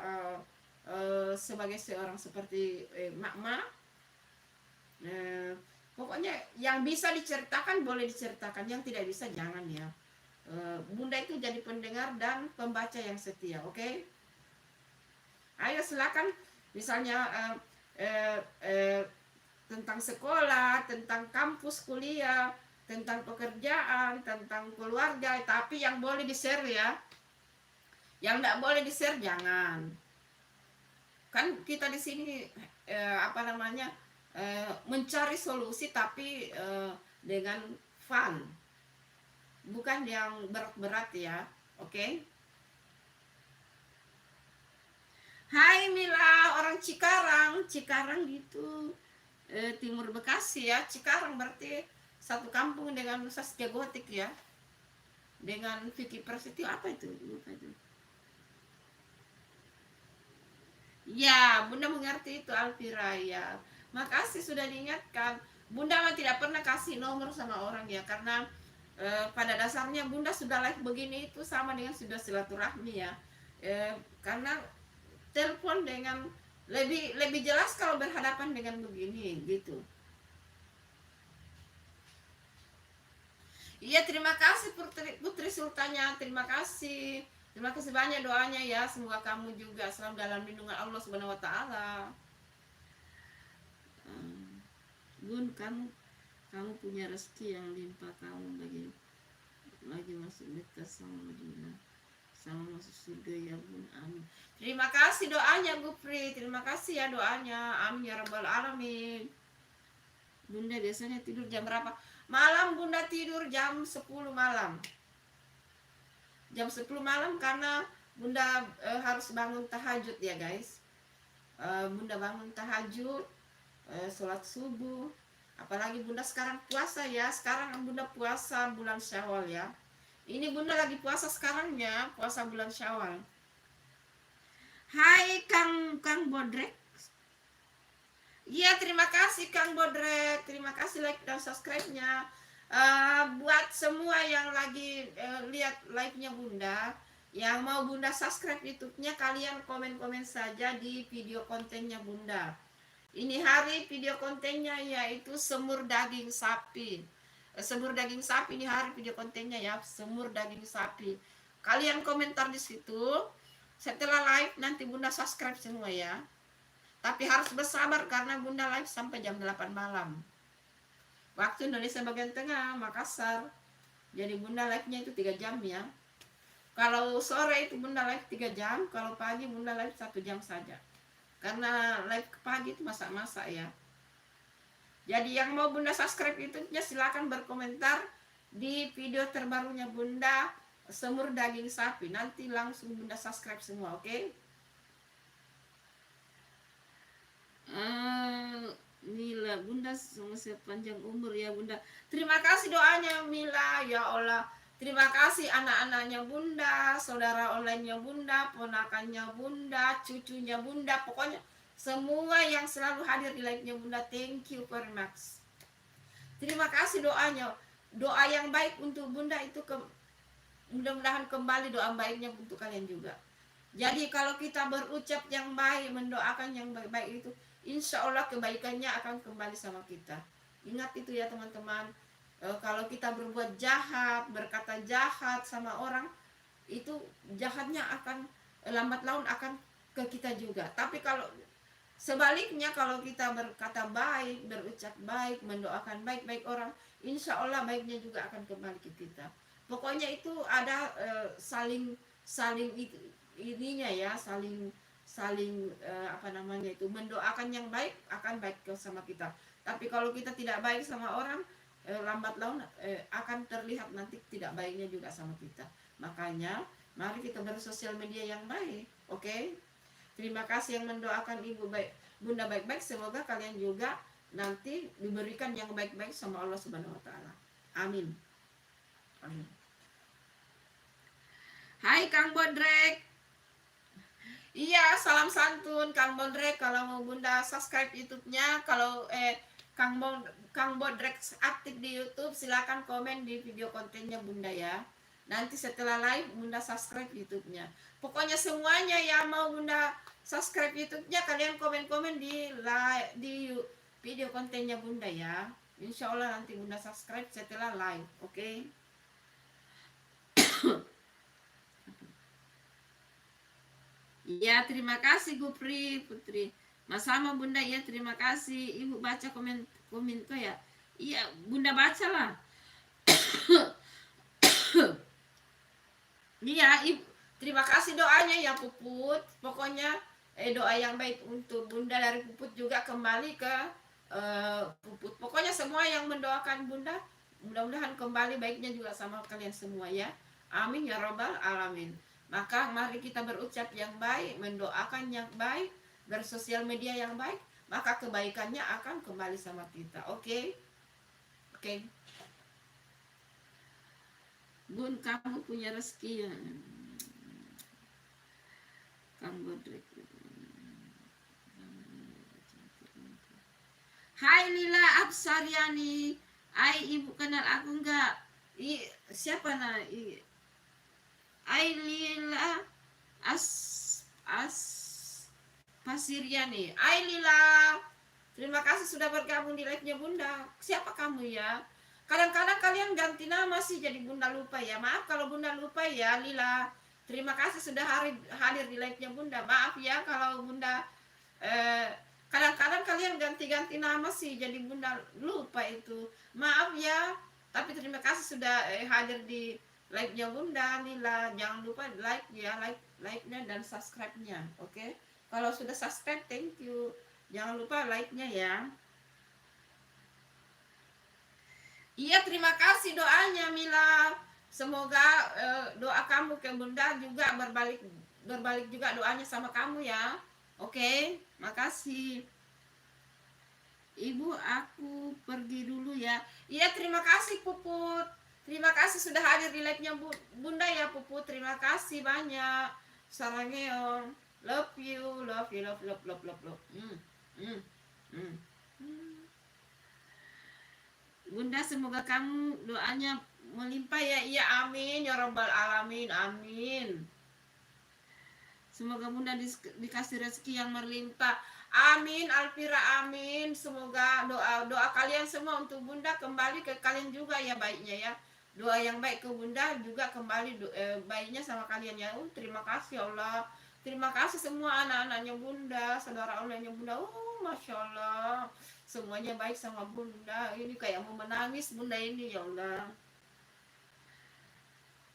sebagai seorang seperti mak-mak. Pokoknya yang bisa diceritakan boleh diceritakan, yang tidak bisa jangan ya. Bunda itu jadi pendengar dan pembaca yang setia, oke? Okay? Ayo silakan, misalnya tentang sekolah, tentang kampus kuliah, tentang pekerjaan, tentang keluarga, tapi yang boleh di-share ya. Yang tidak boleh di-share jangan. Kan kita di sini mencari solusi tapi dengan fun. Bukan yang berat-berat ya. Oke? Okay? Hai Mila, orang Cikarang gitu. Timur Bekasi ya, Cikarang berarti satu kampung dengan Saskia Gotik ya, dengan Vicky Prasetyo, apa itu? Lupa itu. Ya, Bunda mengerti itu Alvira ya. Makasih sudah diingatkan. Bunda mah tidak pernah kasih nomor sama orang ya, karena pada dasarnya Bunda sudah live begini itu sama dengan sudah silaturahmi ya. Karena telepon dengan lebih jelas kalau berhadapan dengan begini gitu. Iya, terima kasih Putri Sultannya, terima kasih banyak doanya ya, semoga kamu juga selalu dalam lindungan Allah Subhanahu Wa Taala. Bun, kamu punya rezeki yang limpah, kamu lagi masuk dekat sama Madinah, sama masuk surga ya Bun, amin. Terima kasih doanya Bu Pri, terima kasih ya doanya, amin ya rabbal alamin. Bunda biasanya tidur jam berapa? Malam Bunda tidur jam 10 malam. Jam 10 malam karena Bunda harus bangun tahajud ya guys. Bunda bangun tahajud, sholat subuh. Apalagi Bunda sekarang puasa ya. Sekarang Bunda puasa bulan Syawal ya. Ini Bunda lagi puasa sekarangnya, puasa bulan Syawal. Hai Kang Bodrek. Iya, terima kasih Kang Bodrek. Terima kasih like dan subscribe-nya. Buat semua yang lagi lihat live-nya Bunda, yang mau Bunda subscribe YouTube-nya, kalian komen-komen saja di video kontennya Bunda. Ini hari video kontennya yaitu semur daging sapi. Semur daging sapi ini hari video kontennya ya, semur daging sapi. Kalian komentar di situ. Setelah live nanti Bunda subscribe semua ya. Tapi harus bersabar karena Bunda live sampai jam 8 malam. Waktu Indonesia bagian tengah, Makassar. Jadi Bunda live-nya itu 3 jam ya. Kalau sore itu Bunda live 3 jam, kalau pagi Bunda live 1 jam saja. Karena live ke pagi itu masak-masak ya. Jadi yang mau Bunda subscribe itu ya silakan berkomentar di video terbarunya Bunda semur daging sapi. Nanti langsung Bunda subscribe semua, oke? Okay? Mila, Bunda semoga panjang umur ya Bunda. Terima kasih doanya Mila, ya Allah. Terima kasih anak-anaknya Bunda, saudara online-nya Bunda, ponakannya Bunda, cucunya Bunda, pokoknya semua yang selalu hadir di live-nya Bunda. Thank you very much. Terima kasih doanya. Doa yang baik untuk Bunda itu mudah-mudahan kembali doa baiknya untuk kalian juga. Jadi kalau kita berucap yang baik, mendoakan yang baik-baik itu, insya Allah kebaikannya akan kembali sama kita. Ingat itu ya teman-teman. Kalau kita berbuat jahat, berkata jahat sama orang, itu jahatnya akan lambat laun akan ke kita juga. Tapi kalau sebaliknya, kalau kita berkata baik, berucap baik, mendoakan baik-baik orang, insya Allah baiknya juga akan kembali ke kita. Pokoknya itu ada saling saling ininya ya, saling saling apa namanya itu, mendoakan yang baik akan baik ke sama kita. Tapi kalau kita tidak baik sama orang, lambat laun akan terlihat nanti tidak baiknya juga sama kita. Makanya mari kita bersosial media yang baik, oke? Okay? Terima kasih yang mendoakan ibu baik, bunda baik-baik. Semoga kalian juga nanti diberikan yang baik-baik sama Allah Subhanahu Wa Taala. Amin. Amin. Hai Kang Bodrek. Iya, salam santun Kang Bodrek. Kalau mau bunda subscribe YouTube-nya, kalau Kang Bodrek aktif di YouTube, silakan komen di video kontennya bunda ya. Nanti setelah live bunda subscribe YouTube-nya. Pokoknya semuanya yang mau bunda subscribe YouTube-nya, kalian komen-komen di video kontennya bunda ya. Insya Allah nanti bunda subscribe setelah live, oke? Okay? Ya, terima kasih Gupri Putri. Mas sama bunda ya, terima kasih. Ibu baca komen kok ya. Iya, bunda baca lah. Iya, ibu. Terima kasih doanya ya Puput. Pokoknya doa yang baik untuk bunda dari Puput juga kembali ke Puput. Pokoknya semua yang mendoakan bunda, mudah-mudahan kembali baiknya juga sama kalian semua ya. Amin ya robbal alamin. Maka mari kita berucap yang baik, mendoakan yang baik, bersosial media yang baik, maka kebaikannya akan kembali sama kita. Oke? Oke. Bun, kamu punya rezeki ya. Kang Bodrek. Hai Lila Absariani. Ai, ibu kenal aku enggak? Siapa nah? Ailila as Pasiriani. Ailila, terima kasih sudah bergabung di live-nya bunda. Siapa kamu ya? Kadang-kadang kalian ganti nama sih jadi bunda lupa ya. Maaf kalau bunda lupa ya Lila. Terima kasih sudah hadir di live-nya bunda. Maaf ya kalau bunda kadang-kadang kalian ganti-ganti nama sih jadi bunda lupa itu. Maaf ya. Tapi terima kasih sudah hadir di like-nya bunda Lila. Jangan lupa like ya, like-nya dan subscribe-nya, oke? Kalau sudah subscribe, thank you. Jangan lupa like-nya ya. Iya, terima kasih doanya Mila. Semoga doa kamu ke bunda juga berbalik juga doanya sama kamu ya. Oke, makasih. Ibu, aku pergi dulu ya. Iya, terima kasih Puput. Terima kasih sudah hadir di live-nya bunda ya Puput. Terima kasih banyak. Sarangheong. Love you, love you, love, love, love, love, love. Bunda, semoga kamu doanya melimpah ya. Iya, amin ya robbal alamin, amin. Semoga bunda dikasih rezeki yang melimpah. Amin, Alfira, amin. Semoga doa kalian semua untuk bunda kembali ke kalian juga ya baiknya ya. Doa yang baik ke bunda juga kembali baiknya sama kalian ya. Terima kasih Allah. Terima kasih semua anak-anaknya bunda, saudara onlinenya bunda. Masya Allah. Semuanya baik sama bunda. Ini kayak mau menangis bunda ini ya Allah.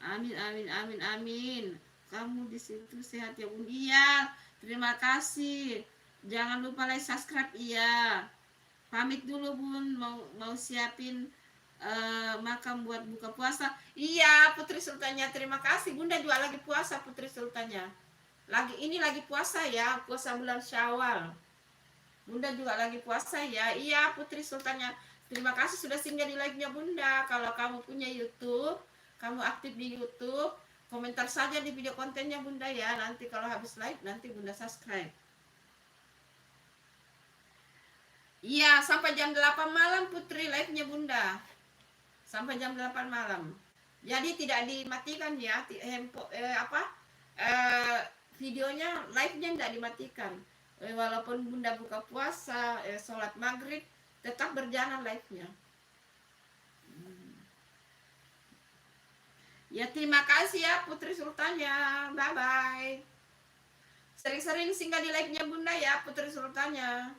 Amin, amin, amin, amin. Kamu di situ sehat ya bunda. Iya, terima kasih. Jangan lupa like, subscribe. Iya. Pamit dulu bun, mau siapin makan buat buka puasa. Iya, Putri Sultannya. Terima kasih. Bunda juga lagi puasa Putri Sultannya. Lagi puasa ya, puasa bulan Syawal. Bunda juga lagi puasa ya. Iya, Putri Sultannya. Terima kasih sudah singgah di live-nya bunda. Kalau kamu punya YouTube, kamu aktif di YouTube, komentar saja di video kontennya bunda ya. Nanti kalau habis live, nanti bunda subscribe. Iya, sampai jam 8 malam Putri live-nya bunda. Sampai jam 8 malam. Jadi tidak dimatikan ya, videonya, live-nya tidak dimatikan. Walaupun bunda buka puasa, sholat maghrib, tetap berjalan live-nya. Ya, terima kasih ya Putri Sultannya. Bye-bye. Sering-sering singgah di live-nya bunda ya Putri Sultannya.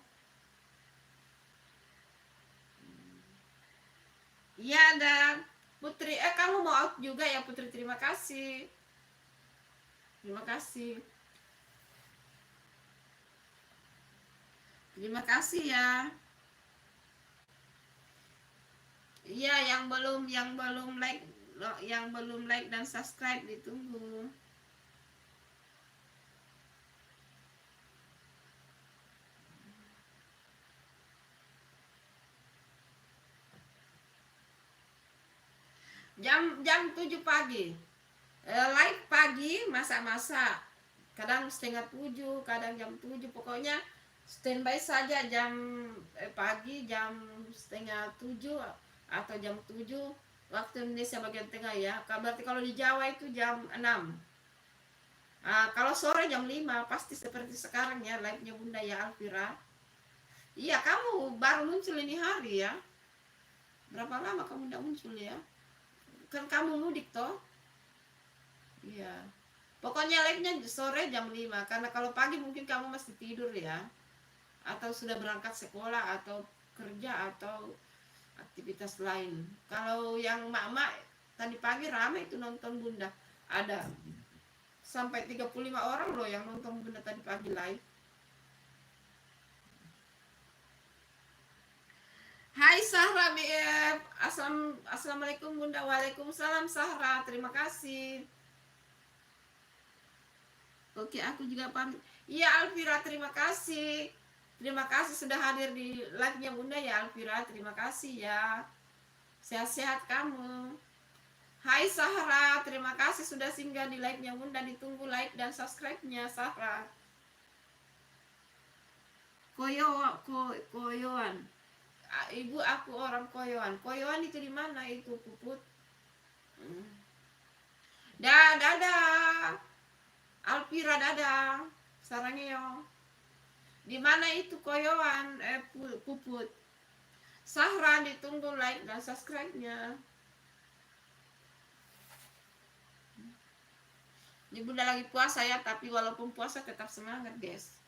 Iya, dan Putri, kamu mau out juga ya Putri? Terima kasih. Terima kasih. Terima kasih ya. Iya, yang belum like dan subscribe ditunggu. Jam 7 pagi. Live pagi, masak-masak. Kadang setengah 7, kadang jam 7. Pokoknya standby saja jam pagi, jam setengah 7 atau jam 7 waktu Indonesia bagian tengah ya. Berarti kalau di Jawa itu jam 6. Kalau sore jam 5 pasti seperti sekarang ya live-nya Bunda ya Alvira. Iya, kamu baru muncul ini hari ya. Berapa lama kamu tidak muncul ya? Kan kamu mudik toh? Iya. Pokoknya live-nya sore jam 5 karena kalau pagi mungkin kamu masih tidur ya. Atau sudah berangkat sekolah atau kerja atau aktivitas lain. Kalau yang mak-mak tadi pagi ramai itu nonton Bunda. Ada sampai 35 orang loh yang nonton Bunda tadi pagi live. Hai Sahra BF. Assalamualaikum Bunda. Waalaikumsalam Sahra. Terima kasih. Oke, aku juga pamit. Iya Alvira, terima kasih. Terima kasih sudah hadir di live-nya Bunda ya Alvira. Terima kasih ya. Sehat-sehat kamu. Hai Sahra, terima kasih sudah singgah di live-nya Bunda. Ditunggu like dan subscribe-nya Sahra. Koyoan. Ibu aku orang Koyoan. Koyoan itu di mana itu Puput? Dadah. Alvira dadah. Sarangeo. Di mana itu Koyoan Puput? Sahra ditunggu like dan subscribe-nya. Ini Bunda lagi puasa ya, tapi walaupun puasa tetap semangat guys.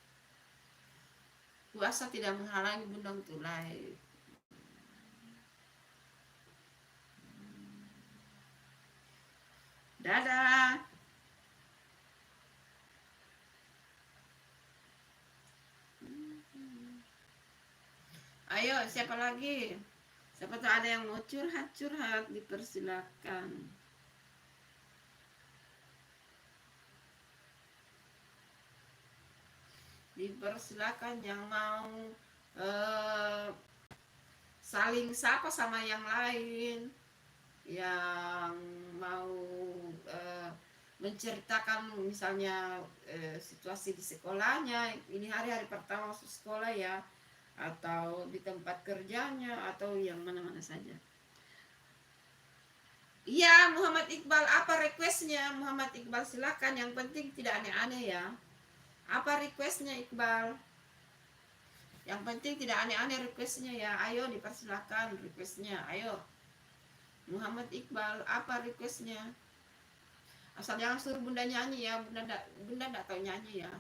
Puasa tidak menghalangi Bunda untuk live. Dadah. Ayo, siapa lagi? Siapa tuh ada yang mau curhat, dipersilakan. Dipersilakan yang mau saling sapa sama yang lain, yang mau menceritakan misalnya situasi di sekolahnya, ini hari-hari pertama masuk sekolah ya, atau di tempat kerjanya, atau yang mana-mana saja. Iya, Muhammad Iqbal, apa requestnya Muhammad Iqbal? Silakan, yang penting tidak aneh-aneh ya. Apa requestnya Iqbal? Yang penting tidak aneh-aneh requestnya ya. Ayo dipersilakan requestnya. Ayo Muhammad Iqbal, apa requestnya? Asal jangan suruh Bunda nyanyi ya. Bunda enggak tahu nyanyi ya.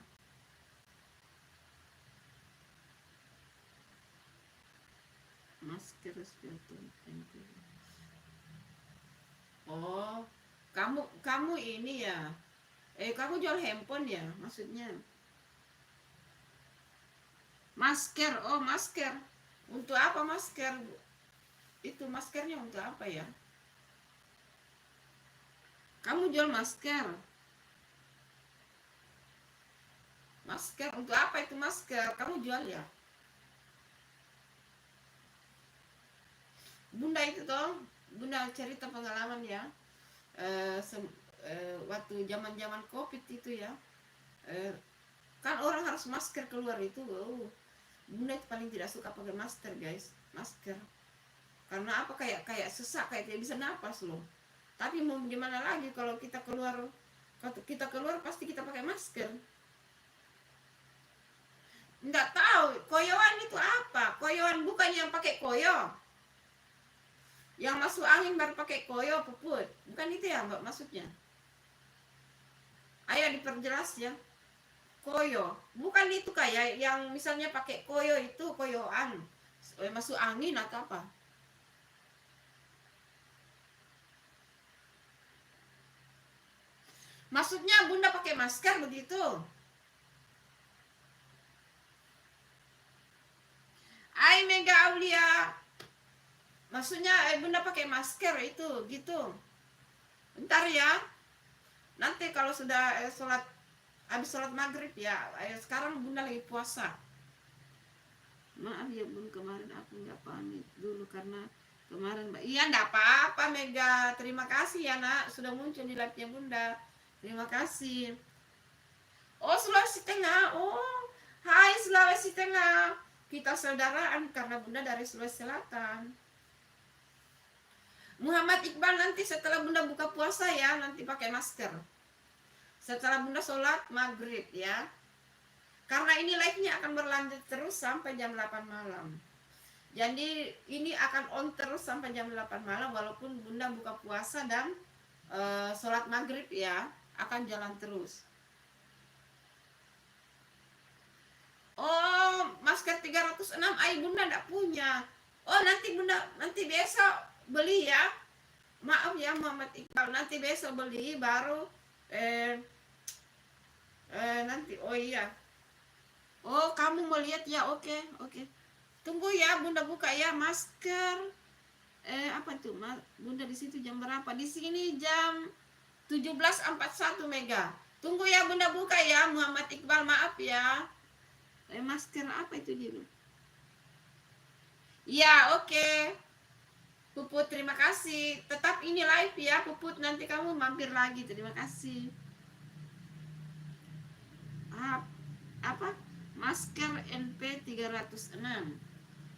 Masker sepatu. Oh, kamu ini ya. Kamu jual handphone ya maksudnya? Masker. Oh, masker. Untuk apa masker? Itu maskernya untuk apa ya? Kamu jual masker? Masker untuk apa itu masker? Kamu jual ya? Bunda itu toh, Bunda cerita pengalaman ya. Waktu zaman-zaman Covid itu ya. Kan orang harus masker keluar itu. Bunda itu paling tidak suka pakai masker, guys. Masker. Karena apa? Kayak sesak, kayak tidak bisa napas loh. Tapi mau gimana lagi kalau kita keluar pasti kita pakai masker. Nggak tahu koyoan itu apa. Koyoan bukan yang pakai koyo, yang masuk angin baru pakai koyo Puput, bukan itu ya Mbak maksudnya? Ayo diperjelas ya. Koyo bukan itu kayak yang misalnya pakai koyo itu koyoan masuk angin atau apa? Maksudnya Bunda pakai masker begitu? Ai Mega Aulia. Maksudnya Bunda pakai masker itu gitu. Bentar ya. Nanti kalau sudah habis sholat maghrib ya. Sekarang Bunda lagi puasa. Maaf ya Bun, kemarin aku nggak pamit dulu karena kemarin. Iya nggak apa-apa Mega. Terima kasih ya nak sudah muncul di live-nya Bunda. Terima kasih. Oh Sulawesi Tengah. Oh hai Sulawesi Tengah. Kita saudaraan karena Bunda dari Sulawesi Selatan. Muhammad Iqbal, nanti setelah Bunda buka puasa ya, nanti pakai masker. Setelah Bunda sholat maghrib ya. Karena ini live-nya akan berlanjut terus sampai jam 8 malam. Jadi ini akan on terus sampai jam 8 malam walaupun Bunda buka puasa dan sholat maghrib ya, akan jalan terus. Oh, masker 306 ai Bunda enggak punya. Oh, nanti besok beli ya. Maaf ya Muhammad Iqbal, nanti besok beli baru nanti. Oh iya. Oh, kamu mau lihat ya? Oke. Tunggu ya, Bunda buka ya masker. Apa tuh? Bunda di situ jam berapa? Di sini jam 17.41 Mega. Tunggu ya, Bunda buka ya Muhammad Iqbal, maaf ya. Masker apa itu dia? Ya, oke. Puput, terima kasih. Tetap ini live ya, Puput. Nanti kamu mampir lagi. Terima kasih. Apa? Masker NP 306.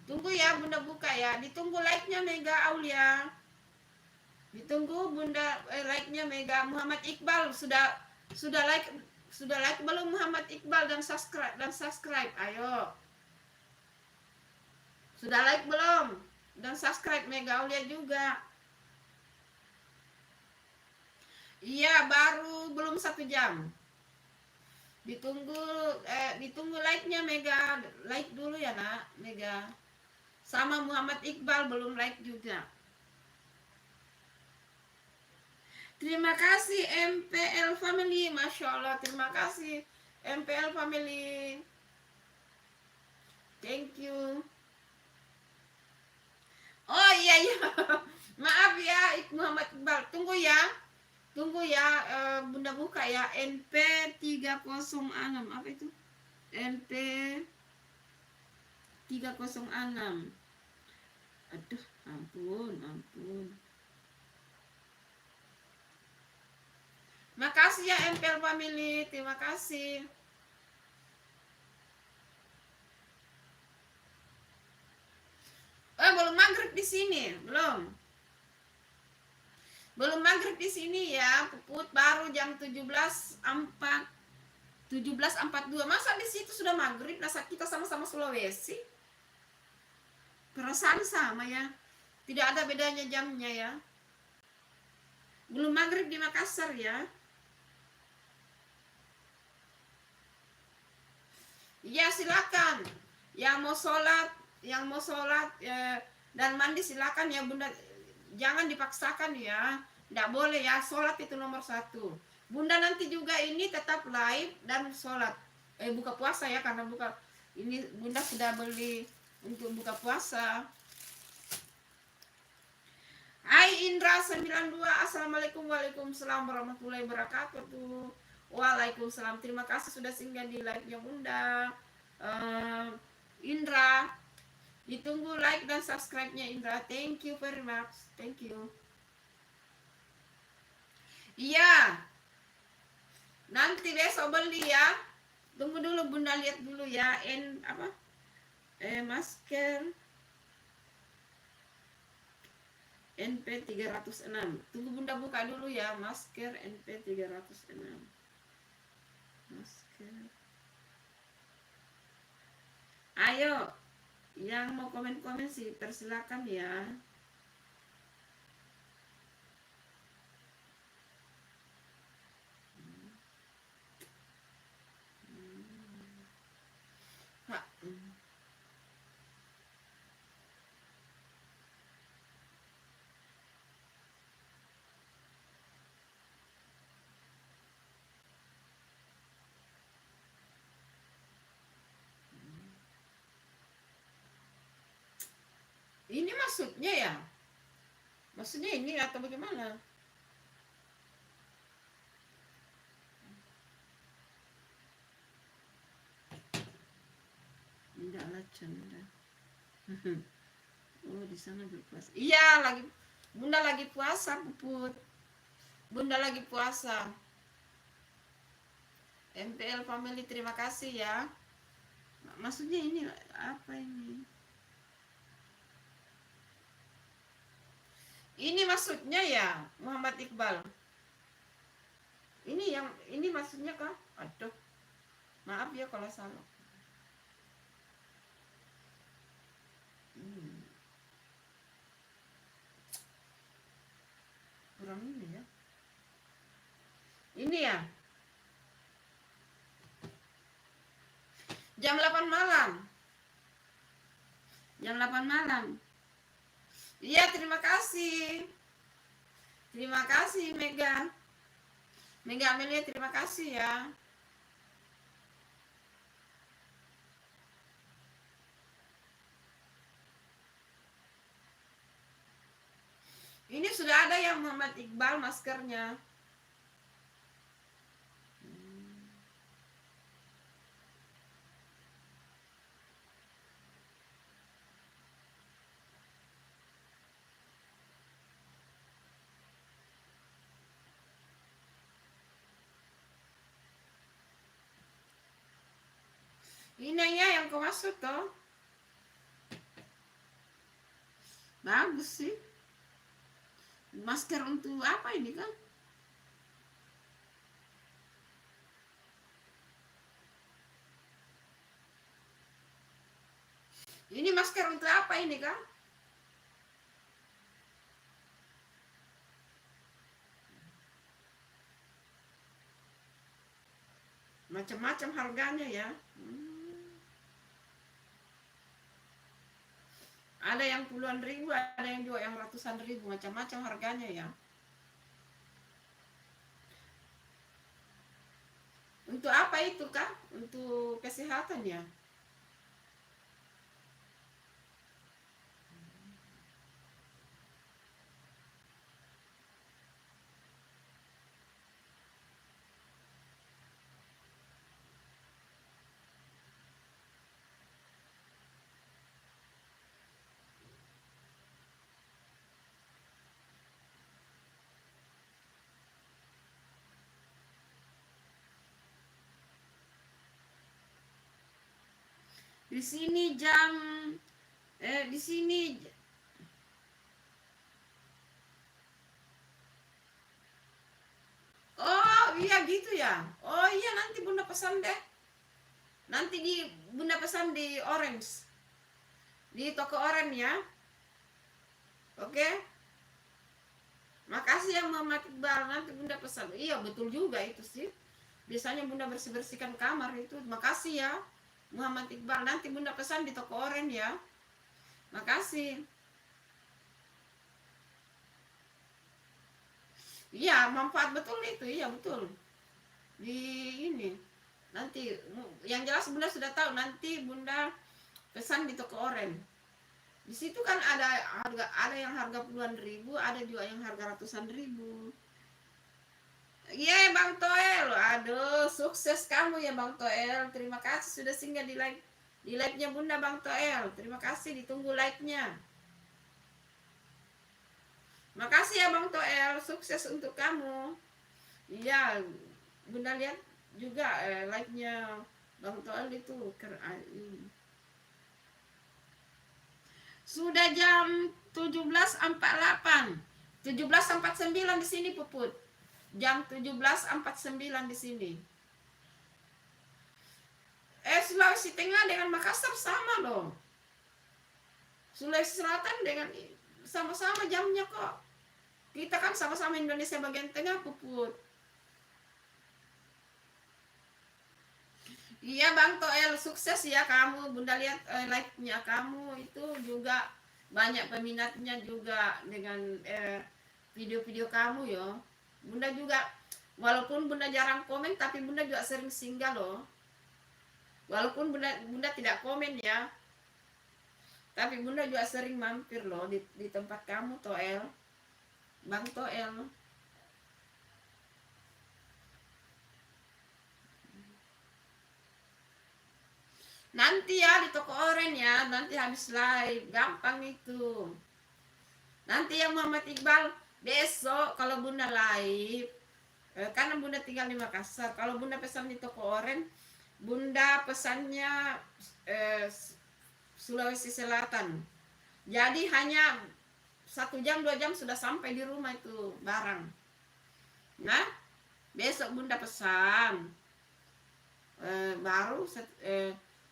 Tunggu ya, Bunda buka ya. Ditunggu like-nya Mega Aulia. Ditunggu Bunda like-nya Mega. Muhammad Iqbal sudah like belum Muhammad Iqbal dan subscribe. Ayo. Sudah like belum? Dan subscribe Mega Aulia juga. Iya, baru belum 1 jam. Ditunggu like-nya Mega. Like dulu ya nak Mega. Sama Muhammad Iqbal belum like juga. Terima kasih MPL Family. Masya Allah, terima kasih MPL Family. Thank you. Oh iya. Maaf ya Muhammad Iqbal. Tunggu ya, Bunda buka ya. NP 306. Apa itu? NP 306. Aduh, ampun. Makasih ya MPL Family, terima kasih. Belum maghrib di sini, belum maghrib di sini ya, Puput. Baru jam 17.42. Masa di situ sudah maghrib? Rasa kita sama-sama Sulawesi. Perasaan sama ya. Tidak ada bedanya jamnya ya. Belum maghrib di Makassar ya. Ya silakan. Yang mau sholat dan mandi silakan ya Bunda. Jangan dipaksakan ya. Tidak boleh ya, sholat itu nomor 1. Bunda nanti juga ini tetap live dan sholat. Buka puasa ya, karena ini Bunda sudah beli untuk buka puasa. Hai Indra 92. Assalamualaikum. Waalaikumsalam warahmatullahi wabarakatuh. Waalaikumsalam. Terima kasih sudah singgah di live-nya Bunda. Indra, ditunggu like dan subscribe-nya Indra. Thank you very much. Thank you. Iya. Nanti besok beli ya. Tunggu dulu Bunda lihat dulu ya. Masker NP 306. Tunggu Bunda buka dulu ya masker NP 306. Masker. Ayo, yang mau komen-komen sih persilakan ya. Ini maksudnya ya? Maksudnya ini atau bagaimana? Tidaklah canda. Oh, di sana berpuasa. Iya, Bunda lagi puasa, Puput. Bunda lagi puasa. MPL Family, terima kasih ya. Maksudnya ini apa ini? Ini maksudnya ya, Muhammad Iqbal. Ini maksudnya kah? Aduh, maaf ya kalau salah. Kurang ini ya. Ini ya. Jam 8 malam. Jam 8 malam. Iya, terima kasih. Terima kasih Mega. Mega Amelia, terima kasih ya. Ini sudah ada yang Muhammad Iqbal maskernya. Ini ya yang kau masuk toh. Bagus sih. Masker untuk apa ini kan? Ini masker untuk apa ini kan? Macam-macam harganya ya. Ada yang puluhan ribu, ada yang juga yang ratusan ribu, macam-macam harganya ya. Untuk apa itu kah? Untuk kesehatan ya. Di sini di sini oh iya gitu ya. Oh iya, nanti Bunda pesan deh. Nanti Bunda pesan di Orange. Di toko Orange ya. Oke. Makasih ya Mama Iqbal, nanti Bunda pesan. Iya betul juga itu sih. Biasanya Bunda bersih-bersihkan kamar itu. Makasih ya Muhammad Iqbal, nanti Bunda pesan di toko Orange ya. Makasih. Iya, manfaat betul itu. Iya, betul. Di ini. Nanti yang jelas Bunda sudah tahu, nanti Bunda pesan di toko Orange. Di situ kan ada yang harga puluhan ribu, ada juga yang harga ratusan ribu. Iya, Bang Toel. Aduh, sukses kamu ya Bang Toel. Terima kasih sudah singgah di live-nya Bunda Bang Toel. Terima kasih, ditunggu like-nya. Makasih ya Bang Toel, sukses untuk kamu. Iya, Bunda lihat juga live-nya Bang Toel itu keren. Sudah jam 17.48. 17.49 di sini Puput. Jam 17.49 di sini. Sulawesi Tengah dengan Makassar sama loh. Sulawesi Selatan dengan sama-sama jamnya kok. Kita kan sama-sama Indonesia bagian tengah Puput. Iya Bang Toel, sukses ya kamu. Bunda lihat like-nya kamu itu juga banyak peminatnya juga dengan video-video kamu ya. Bunda juga, walaupun Bunda jarang komen, tapi Bunda juga sering singgah loh. Walaupun Bunda tidak komen ya. Tapi Bunda juga sering mampir loh di tempat kamu, Toel. Bang Toel. Nanti ya di toko oren ya, nanti habis live, gampang itu. Nanti yang Muhammad Iqbal besok kalau Bunda live, karena Bunda tinggal di Makassar, kalau Bunda pesan di toko oren, Bunda pesannya Sulawesi Selatan. Jadi hanya 1 jam 2 jam sudah sampai di rumah itu barang. Nah, besok Bunda pesan, baru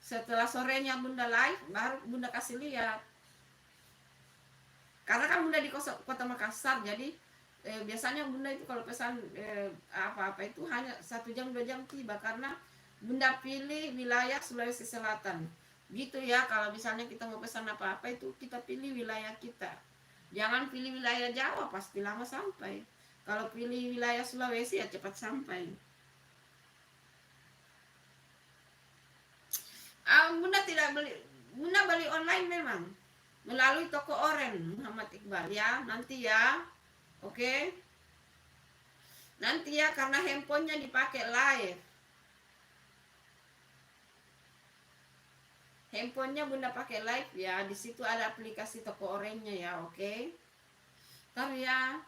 setelah sorenya Bunda live, baru Bunda kasih lihat. Karena kan Bunda di kota Makassar, jadi biasanya Bunda itu kalau pesan apa-apa itu hanya 1 jam 2 jam tiba, karena Bunda pilih wilayah Sulawesi Selatan. Gitu ya, kalau misalnya kita mau pesan apa-apa itu kita pilih wilayah kita. Jangan pilih wilayah Jawa, pasti lama sampai. Kalau pilih wilayah Sulawesi ya cepat sampai. Bunda tidak beli, Bunda beli online memang melalui toko oren Muhammad Iqbal ya, nanti ya. Oke. Nanti ya, karena handphonenya dipakai live. Handphonenya Bunda pakai live ya, di situ ada aplikasi toko orennya ya, oke. Ntar ya,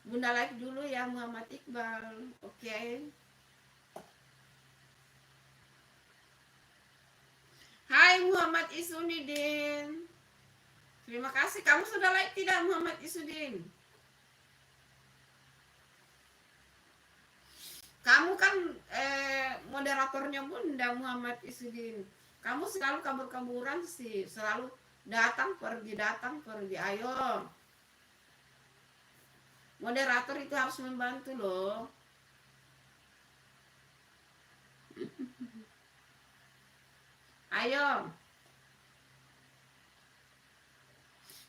Bunda live dulu ya Muhammad Iqbal, oke. Hai Muhammad Isudin. Terima kasih. Kamu sudah like tidak Muhammad Isudin? Kamu kan moderatornya Bunda Muhammad Isudin. Kamu selalu kabur-kaburan sih. Selalu datang pergi. Ayo. Moderator itu harus membantu loh. Ayo.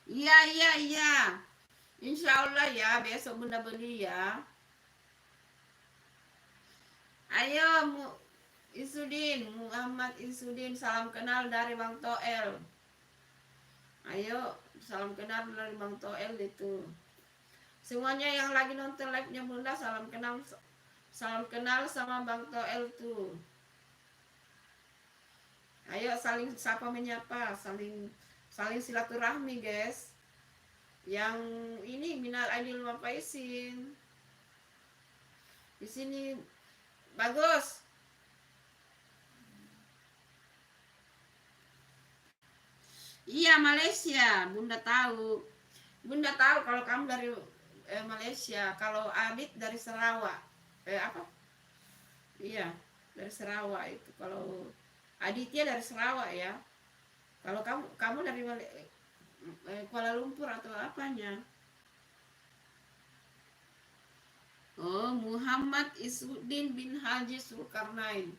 Iya. Insya Allah ya, besok Bunda beli ya. Ayo Isudin, Muhammad Isudin, salam kenal dari Bang Toel. Ayo, salam kenal dari Bang Toel itu. Semuanya yang lagi nonton live-nya Bunda, salam kenal sama Bang Toel tuh. Ayo saling sapa menyapa, saling silaturahmi guys. Yang ini minal aidin wal faizin. Di sini bagus. Iya Malaysia, Bunda tahu kalau kamu dari Malaysia, kalau Adit dari Sarawak. Apa? Iya, dari Sarawak itu. Kalau Aditya dari Sarawak ya. Kalau kamu dari Kuala Lumpur atau apanya? Oh, Muhammad Isudin bin Haji Zulkarnain.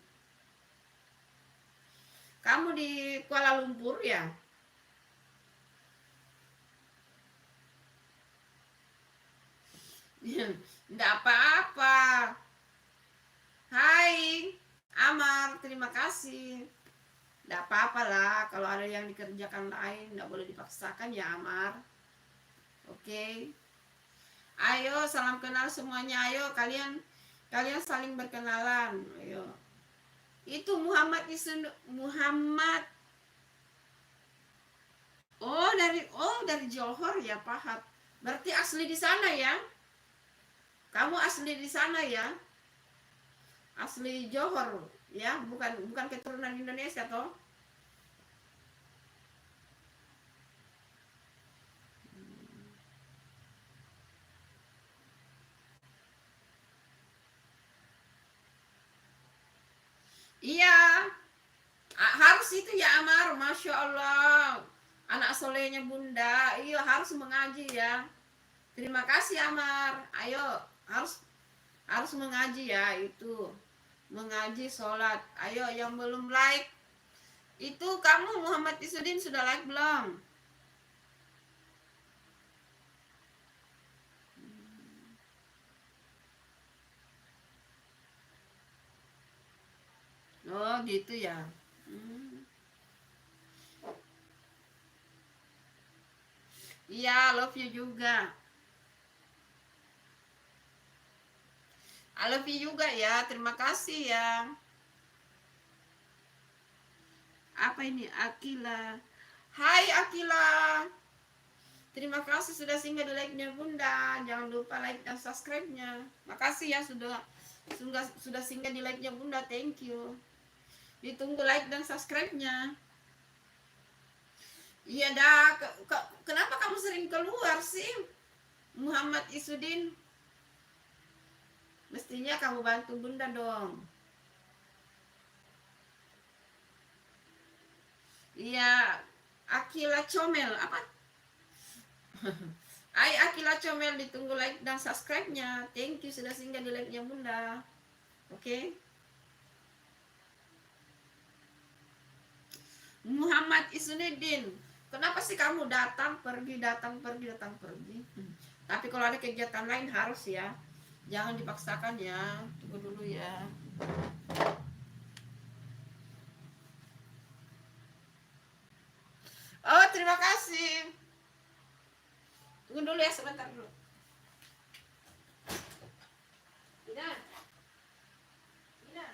Kamu di Kuala Lumpur ya? Tidak apa-apa. Hai Amar, terima kasih. Tidak apa-apa lah, kalau ada yang dikerjakan lain, tidak boleh dipaksakan ya Amar. Oke. Ayo salam kenal semuanya, ayo kalian saling berkenalan. Ayo. Itu Muhammad dari Johor ya, Pahat. Berarti asli di sana ya? Kamu asli di sana ya? Asli Johor ya, bukan keturunan Indonesia toh? Iya, harus itu ya Amar, Masya Allah. Anak solehnya Bunda, iya harus mengaji ya. Terima kasih Amar. Ayo, harus mengaji ya itu. Mengaji, sholat. Ayo yang belum like. Itu kamu Muhammad Isudin sudah like belum? Oh gitu ya. Iya, love you juga. I love you juga ya. Terima kasih ya. Apa ini? Akila. Hai Akila. Terima kasih sudah singgah di like-nya Bunda. Jangan lupa like dan subscribe-nya. Makasih ya sudah singgah di like-nya Bunda. Thank you. Ditunggu like dan subscribe-nya. Iya dah. Kenapa kamu sering keluar sih? Muhammad Isudin. Mestinya kamu bantu Bunda dong. Iya. Akila Comel. Apa? Hai Akila Comel, ditunggu like dan subscribe-nya. Thank you sudah singgah di like-nya Bunda. Oke. Okay? Muhammad Isnudin, kenapa sih kamu datang pergi datang pergi datang pergi? Tapi kalau ada kegiatan lain harus ya. Jangan dipaksakan ya. Tunggu dulu ya. Oh, terima kasih. Tunggu dulu ya sebentar dulu. Ina. Ina.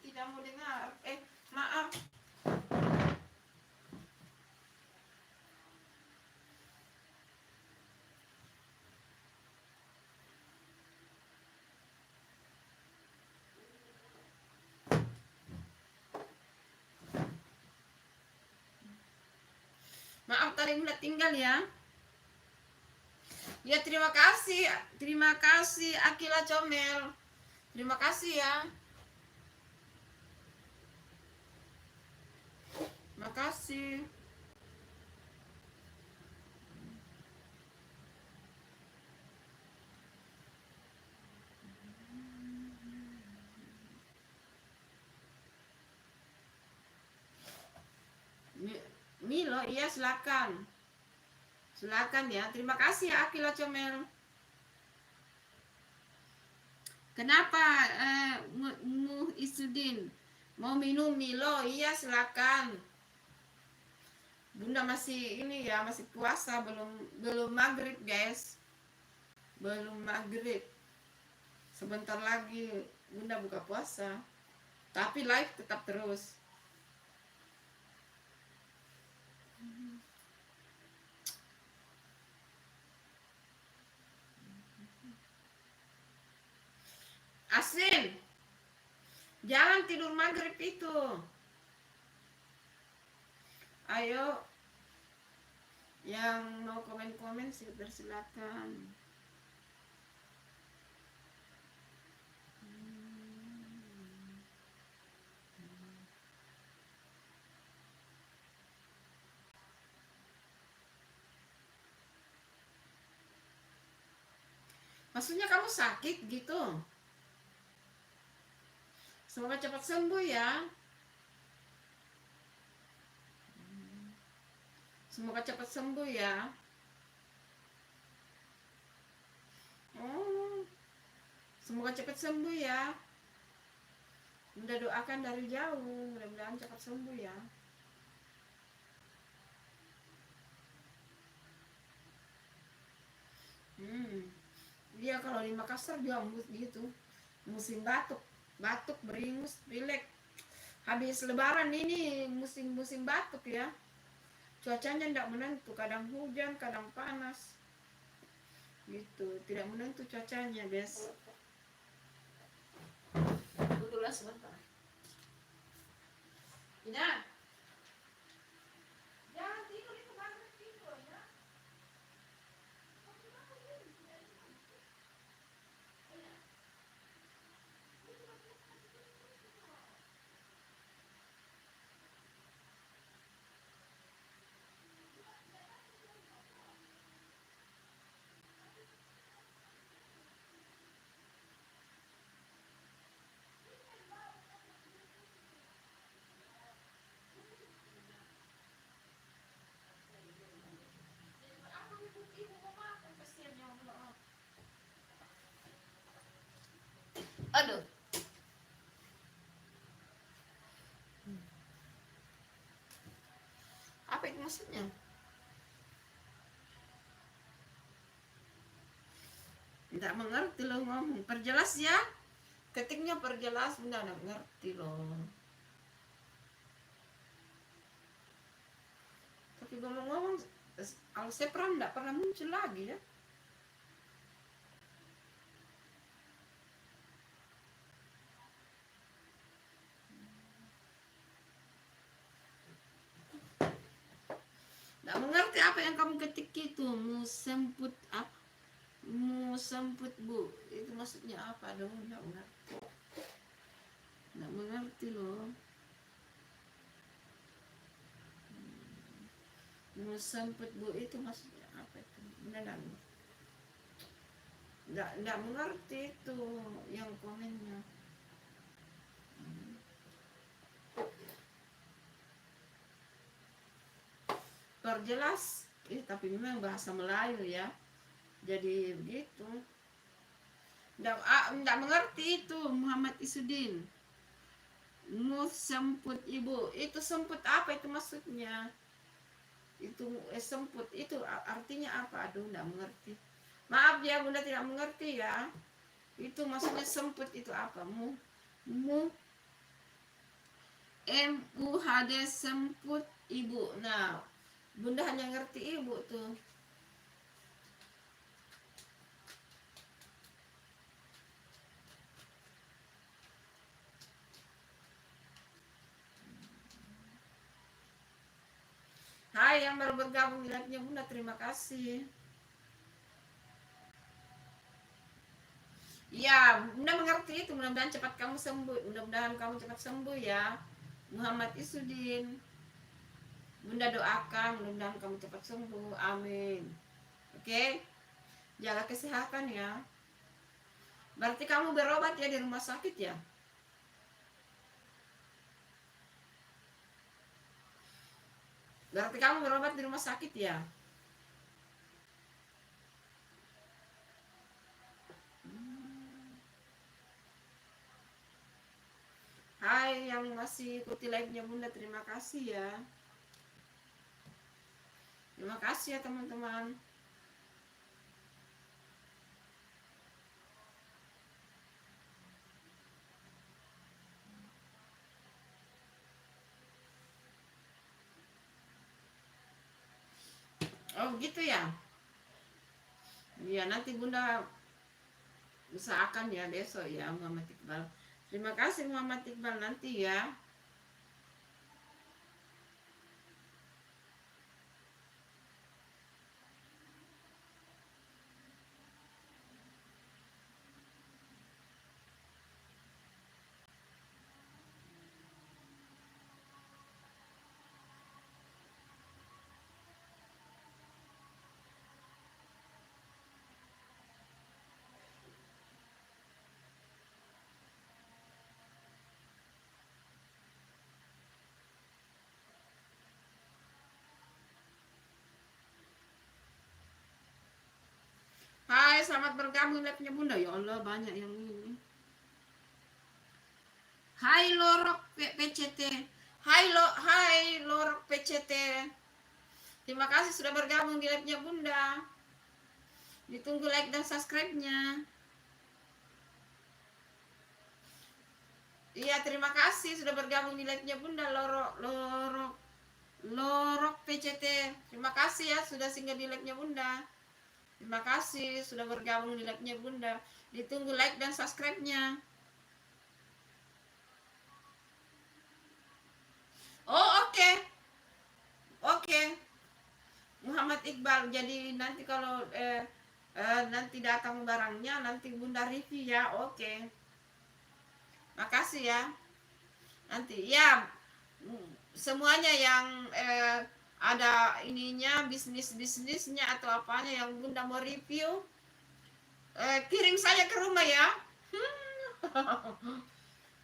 Tidak mau dengar. Maaf. Maaf tadi mulai tinggal ya. Ya terima kasih Akila Comel. Terima kasih ya. Makasih. Milo, iya silakan. Silakan ya. Terima kasih ya Akila Comel. Kenapa Isudin mau minum Milo? Iya silakan. Bunda masih ini ya, masih puasa, belum maghrib guys. Belum maghrib. Sebentar lagi Bunda buka puasa. Tapi live tetap terus. Asin, jangan tidur maghrib itu. Ayo, yang mau komen-komen silakan. Maksudnya kamu sakit gitu? Semoga cepat sembuh ya. Semoga cepat sembuh ya. Oh, semoga cepat sembuh ya. Bunda doakan dari jauh, mudah-mudahan cepat sembuh ya. Iya kalau di Makassar juga gitu, musim batuk beringus, pilek. Habis Lebaran ini musim batuk ya. Cuacanya tidak menentu, kadang hujan, kadang panas. Gitu, tidak menentu cuacanya, guys. Duduklah sebentar. Ina, jangan tidur itu maghrib tidur ya. Aku ikut ibu mau makan kasihan ya Allah. Aduh. Apa itu maksudnya? Tidak mengerti loh ngomong. Perjelas ya. Ketiknya perjelas, bunda tidak ngerti loh. Tapi ngomong-ngomong, Alsepran tidak pernah muncul lagi ya. Tidak mengerti apa yang kamu ketik itu. Musemput apa? Musemput bu. Itu maksudnya apa dong? Tidak mengerti. Tidak mengerti loh. Musemput bu itu maksudnya apa itu? Benar. Tidak mengerti itu yang komennya. Perjelas. Tapi memang bahasa Melayu ya. Jadi begitu. Tidak mengerti itu Muhammad Isudin. Mus semput ibu. Itu semput apa itu maksudnya? Itu semput itu artinya apa? Aduh, tidak mengerti. Maaf ya bunda tidak mengerti ya. Itu maksudnya semput itu apa? Mu MUHD semput ibu. Nah, bunda hanya ngerti ibu tuh. Hai yang baru bergabung di live-nya bunda, terima kasih. Ya, bunda mengerti itu. Mudah-mudahan cepat kamu sembuh. Mudah-mudahan kamu cepat sembuh ya. Muhammad Isudin. Bunda doakan mudah-mudahan kamu cepat sembuh. Amin. Oke. Jaga kesehatan ya. Berarti kamu berobat ya di rumah sakit ya? Berarti kamu berobat di rumah sakit ya? Hai yang masih ikuti live-nya bunda, terima kasih ya. Terima kasih ya teman-teman. Oh gitu ya. Iya nanti bunda usahakan ya besok ya Muhammad Iqbal. Terima kasih Muhammad Iqbal, nanti ya. Hai, selamat bergabung live-nya bunda. Ya Allah banyak yang ini. Hai Lorok PCT. Hai Lorok PCT. Terima kasih sudah bergabung di live-nya bunda. Ditunggu like dan subscribe-nya. Iya, terima kasih sudah bergabung di live-nya bunda. Lorok PCT. Terima kasih ya sudah singgah di live-nya bunda. Terima kasih sudah bergabung di live-nya bunda. Ditunggu like dan subscribe-nya. Oke, Muhammad Iqbal. Jadi nanti kalau nanti datang barangnya nanti Bunda review ya. Oke. Makasih ya. Nanti ya semuanya yang ada ininya bisnisnya atau apanya yang Bunda mau review, kirim saja ke rumah ya.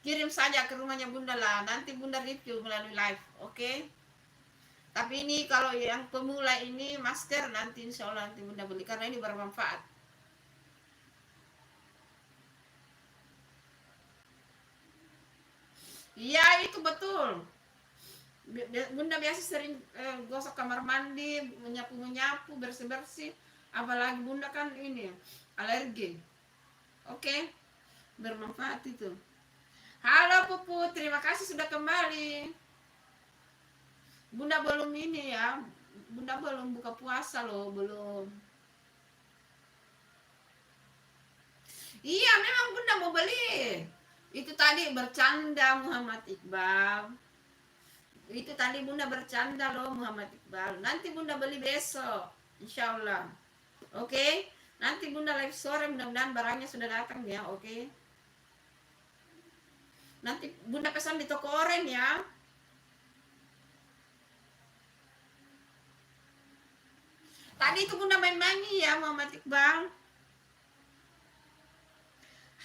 Kirim saja ke rumahnya Bunda lah, nanti Bunda review melalui live. Oke. Tapi ini kalau yang pemula ini masker, nanti insya Allah nanti Bunda beli karena ini bermanfaat. Iya itu betul. Bunda biasa sering gosok kamar mandi, menyapu bersih apalagi Bunda kan ini alergi. Oke, bermanfaat itu. Halo Pupu, terima kasih sudah kembali. Bunda belum ini ya, Bunda belum buka puasa loh, belum. Iya, memang Bunda mau beli. Itu tadi bercanda Muhammad Iqbal. Itu tadi Bunda bercanda loh Muhammad Iqbal. Nanti Bunda beli besok, insya Allah. Oke, nanti Bunda live sore, mudah-mudahan barangnya sudah datang ya. Oke. Nanti Bunda pesan di toko oren ya. Tadi itu Bunda main-main ya Muhammad Iqbal.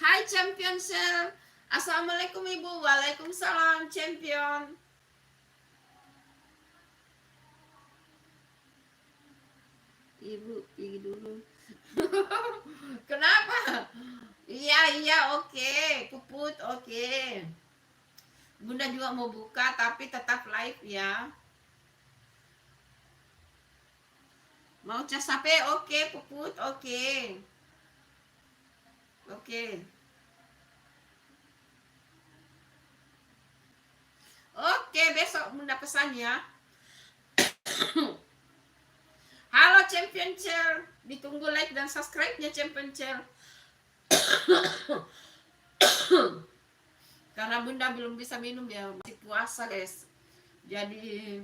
Hai Champion Sel. Assalamualaikum Ibu. Waalaikumsalam Champion. Ibu pergi dulu. Kenapa? Iya, oke. Puput, oke. Bunda juga mau buka tapi tetap live ya. Mau cas HP? Oke, Puput, oke. Oke. Oke, besok Bunda pesan ya. Halo Champion Chair, ditunggu like dan subscribe-nya Champion Chair. Karena Bunda belum bisa minum ya, masih puasa guys. Jadi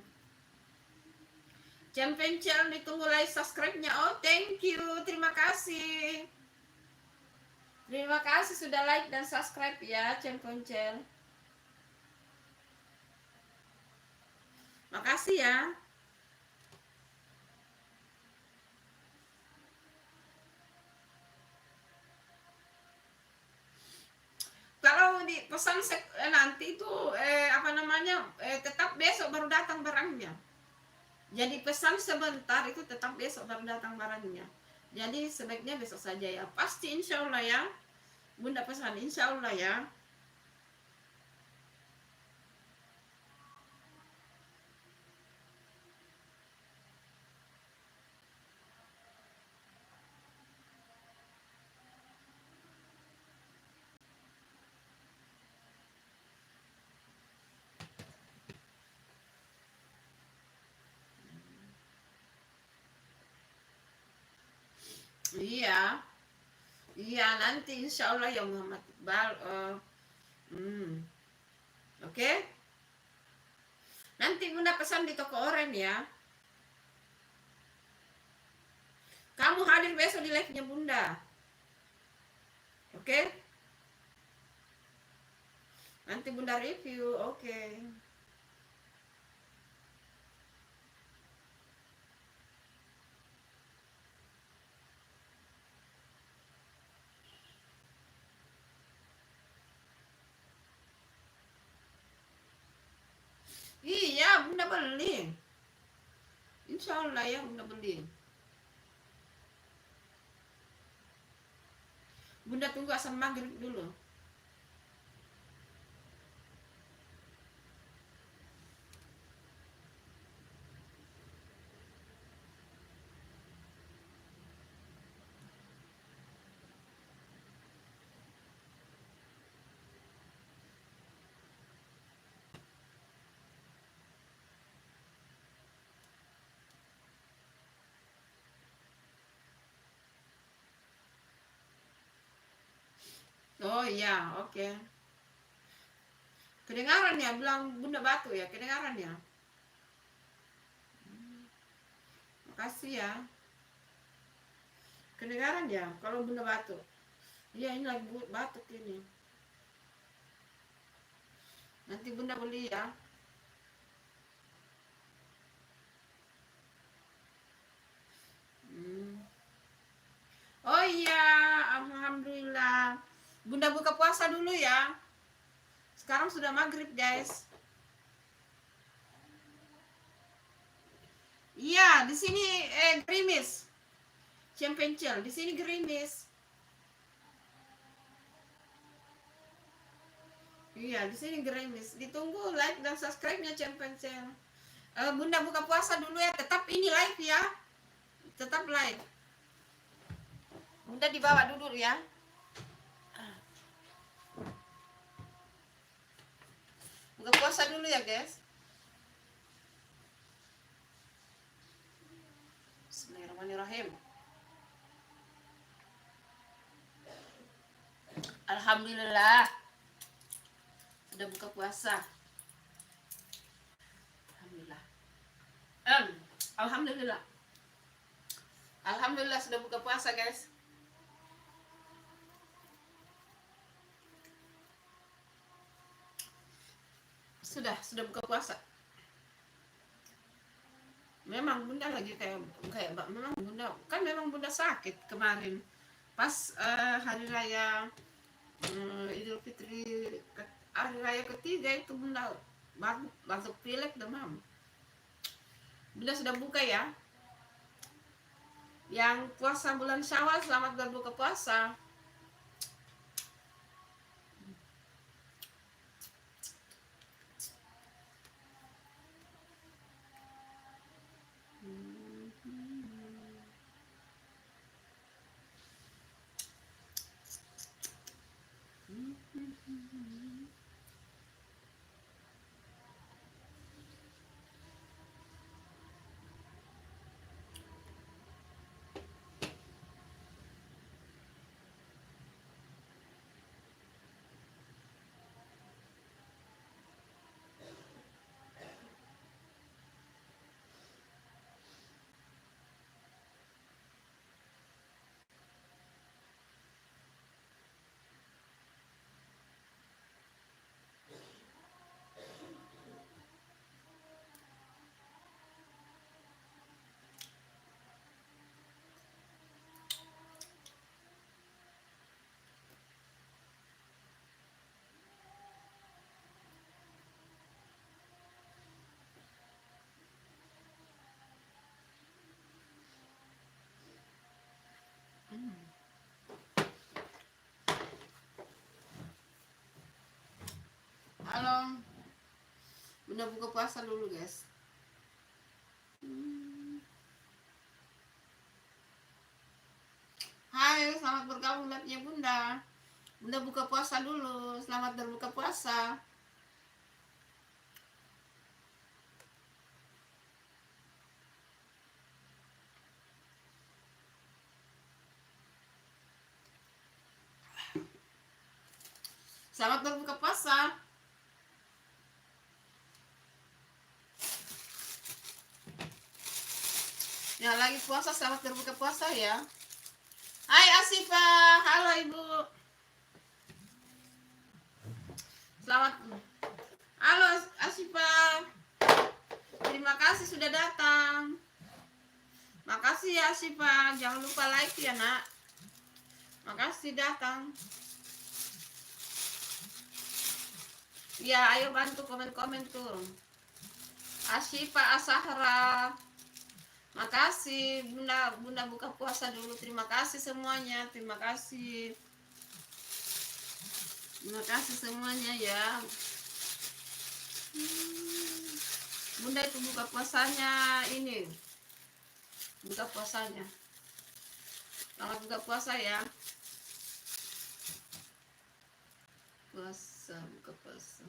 Champion Chair ditunggu like subscribe-nya. Oh, thank you. Terima kasih. Terima kasih sudah like dan subscribe ya Champion Chair. Makasih ya. Kalau di pesan nanti itu tetap besok baru datang barangnya. Jadi pesan sebentar itu tetap besok baru datang barangnya. Jadi sebaiknya besok saja ya. Pasti insya Allah ya. Bunda pesan insya Allah ya. Iya, iya nanti insya Allah ya Muhammad Iqbal. Oke. Nanti Bunda pesan di toko oren ya. Kamu hadir besok di live-nya Bunda. Oke. Nanti Bunda review. Oke. Iya, Bunda beli. Insya Allah ya Bunda beli. Bunda tunggu asal maghrib dulu. Oh iya, oke. Kedengaran ya, bilang Bunda batu ya, kedengaran ya. Makasih ya. Kedengaran ya kalau Bunda batuk. Iya, ini lagi batuk ini. Nanti Bunda beli ya. Oh iya, alhamdulillah. Bunda buka puasa dulu ya. Sekarang sudah maghrib guys. Iya, di sini gerimis. Cempencel, di sini gerimis. Iya, di sini gerimis. Ditunggu like dan subscribe-nya Cempencel. Bunda buka puasa dulu ya. Tetap ini live ya. Tetap live. Bunda dibawa dulu ya. Buka puasa dulu ya guys. Bismillahirrahmanirrahim. Alhamdulillah. Sudah buka puasa. Alhamdulillah. Alhamdulillah. Alhamdulillah sudah buka puasa guys. Sudah buka puasa. Memang Bunda lagi kayak memang Bunda kan memang Bunda sakit kemarin pas hari raya Idul Fitri, hari raya ketiga itu Bunda batuk pilek demam. Bunda sudah buka ya. Yang puasa bulan Syawal selamat berbuka puasa. Halo. Bunda buka puasa dulu guys. Hai, selamat bergabung live-nya Bunda. Bunda buka puasa dulu. Selamat berbuka puasa. Selamat berbuka puasa. Yang lagi puasa selamat berbuka puasa ya. Hai Asifa, halo Ibu. Selamat. Halo Asifa. Terima kasih sudah datang. Makasih ya Asifa, jangan lupa like ya nak. Makasih datang. Ya, ayo bantu komen-komen tuh. Asifa Asahra. Makasih Bunda buka puasa dulu. Terima kasih semuanya. Terima kasih semuanya ya. Bunda itu buka puasanya ini. Buka puasanya. Selamat buka puasa ya. Buka puasa.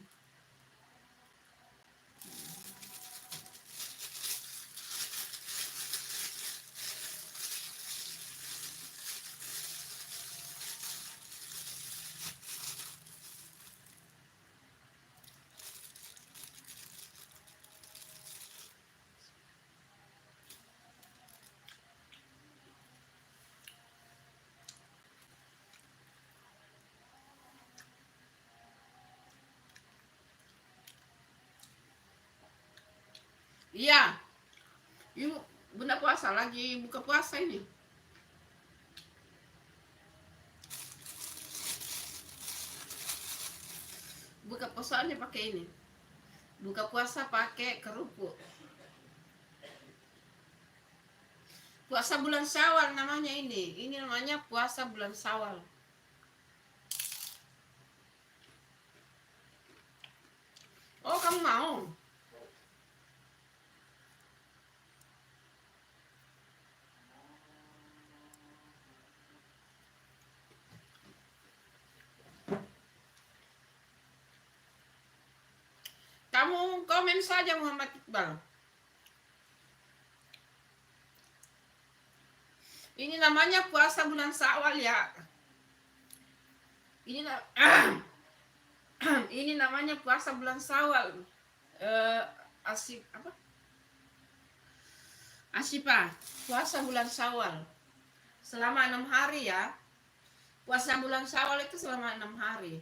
Iya, ibu bunda puasa lagi buka puasa ini. Buka puasanya pakai ini. Buka puasa pakai kerupuk. Puasa bulan Syawal namanya ini. Ini namanya puasa bulan Syawal. Oh, kamu mau? Kamu komen saja Muhammad Iqbal. Ini namanya puasa bulan Syawal ya. Ini ini namanya puasa bulan Syawal. Asik apa? Asipa, puasa bulan Syawal. Selama 6 hari ya. Puasa bulan Syawal itu selama 6 hari.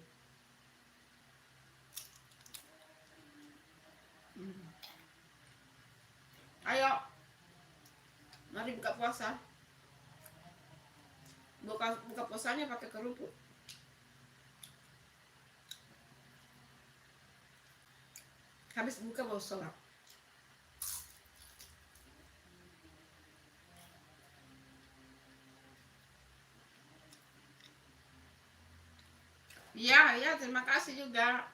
Ayo, mari buka puasa. Buka puasanya pakai kerupuk. Habis buka bawa sholat. Iya, ya, terima kasih juga.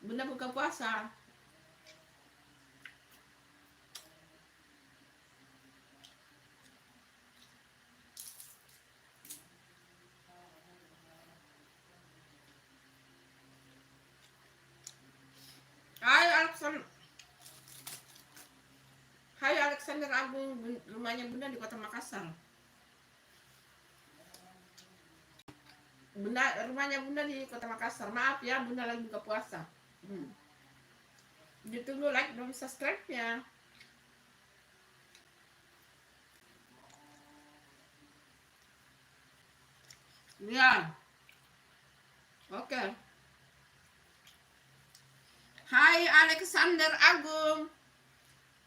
Bunda buka puasa. Hai Alexander Agung, rumahnya Bunda di Kota Makassar. Rumahnya Bunda di Kota Makassar. Maaf ya, Bunda lagi buka puasa. Ditunggu like dan subscribe-nya. Ya. Oke. Hai Alexander Agung.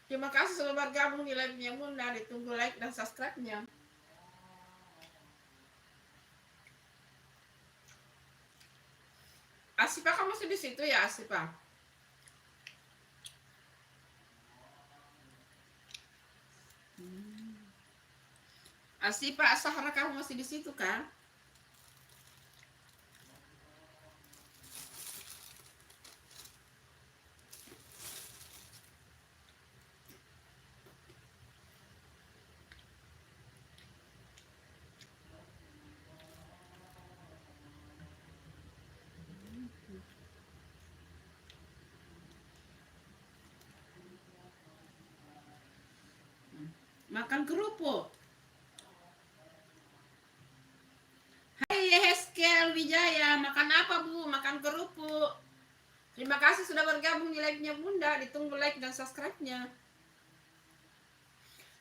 Terima kasih sudah bergabung di live-nya Bunda. Ditunggu like dan subscribe-nya. Asipa, kamu masih di situ ya, Asipa? Asipa, Sahara, kamu masih di situ kan? Makan kerupuk. Hai Heskel Wijaya, makan apa Bu? Makan kerupuk. Terima kasih sudah bergabung di live-nya Bunda. Ditunggu like dan subscribe-nya.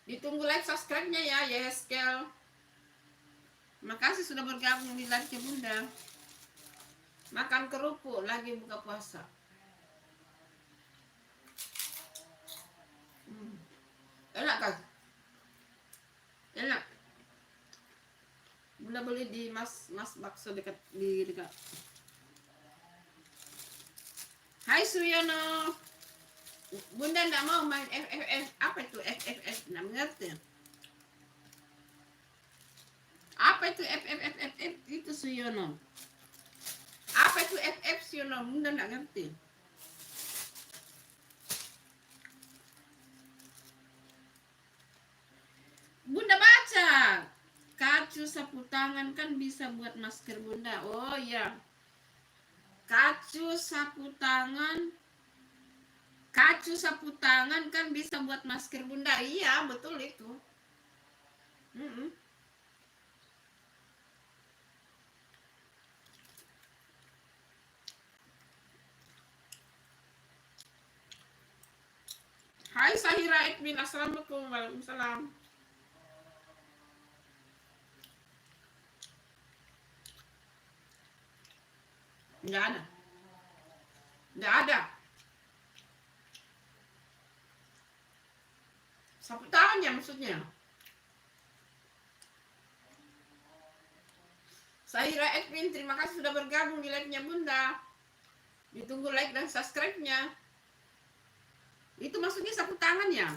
Ditunggu like subscribe-nya ya Heskel. Terima kasih sudah bergabung di live-nya Bunda. Makan kerupuk lagi buka puasa. Enak kan? Enak. Bunda beli di Mas Bakso dekat. Hai Suryono. Bunda enggak mau main FFF. Apa itu FFF? Enggak mengerti. Apa itu FFF itu Suryono? Apa itu FF Suryono? Bunda enggak ngerti. Bunda baca. Kacu sapu tangan kan bisa buat masker Bunda. Oh iya. Kacu sapu tangan kan bisa buat masker Bunda. Iya, betul itu. Hai Sahira Edwin, assalamualaikum. Waalaikumsalam. Nggak ada. putarnya maksudnya. Sahira Edwin, terima kasih sudah bergabung di live-nya Bunda. Ditunggu like dan subscribe-nya. Itu maksudnya sapu tangan ya?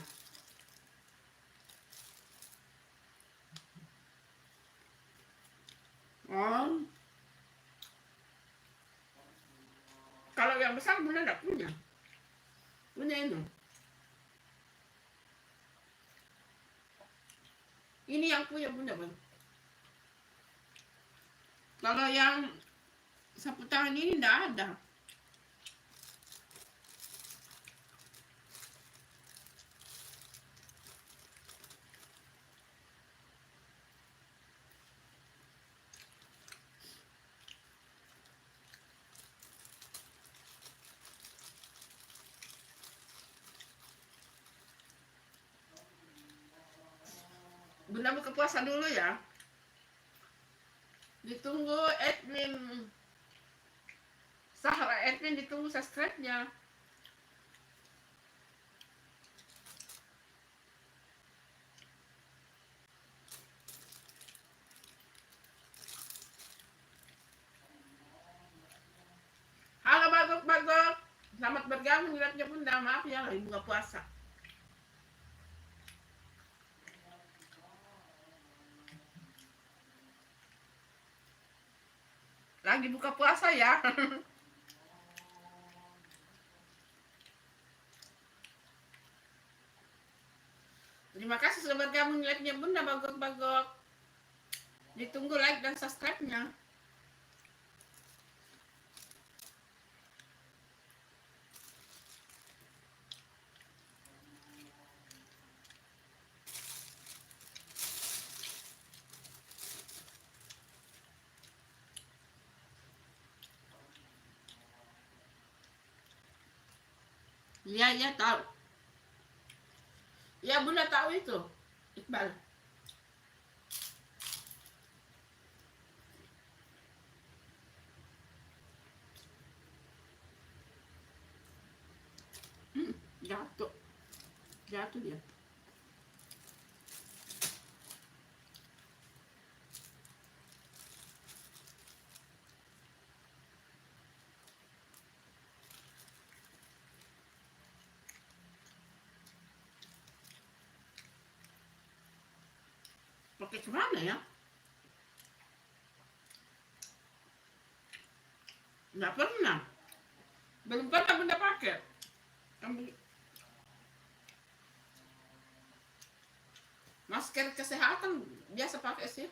Oh. Kalau yang besar Bunda enggak punya. Punya ini. Ini yang punya Bunda, Bang. Kalau yang sapu tangan ini enggak ada. Bunda buka puasa dulu ya. Ditunggu admin Sahra Edwin, ditunggu subscribe-nya. Halo Bagok. Selamat bergabung di live-nya Bunda. Maaf ya lagi buka puasa. Lagi buka puasa ya. Terima kasih sudah bergabung di live-nya Bunda Bagok. Ditunggu like dan subscribe-nya. Iya tahu. Ya Bunda tahu itu. Iqbal. Jatuh. Jatuh dia. Pakai kemana ya? Nggak pernah. Belum pernah Bunda pakai. Masker kesehatan biasa pakai sih.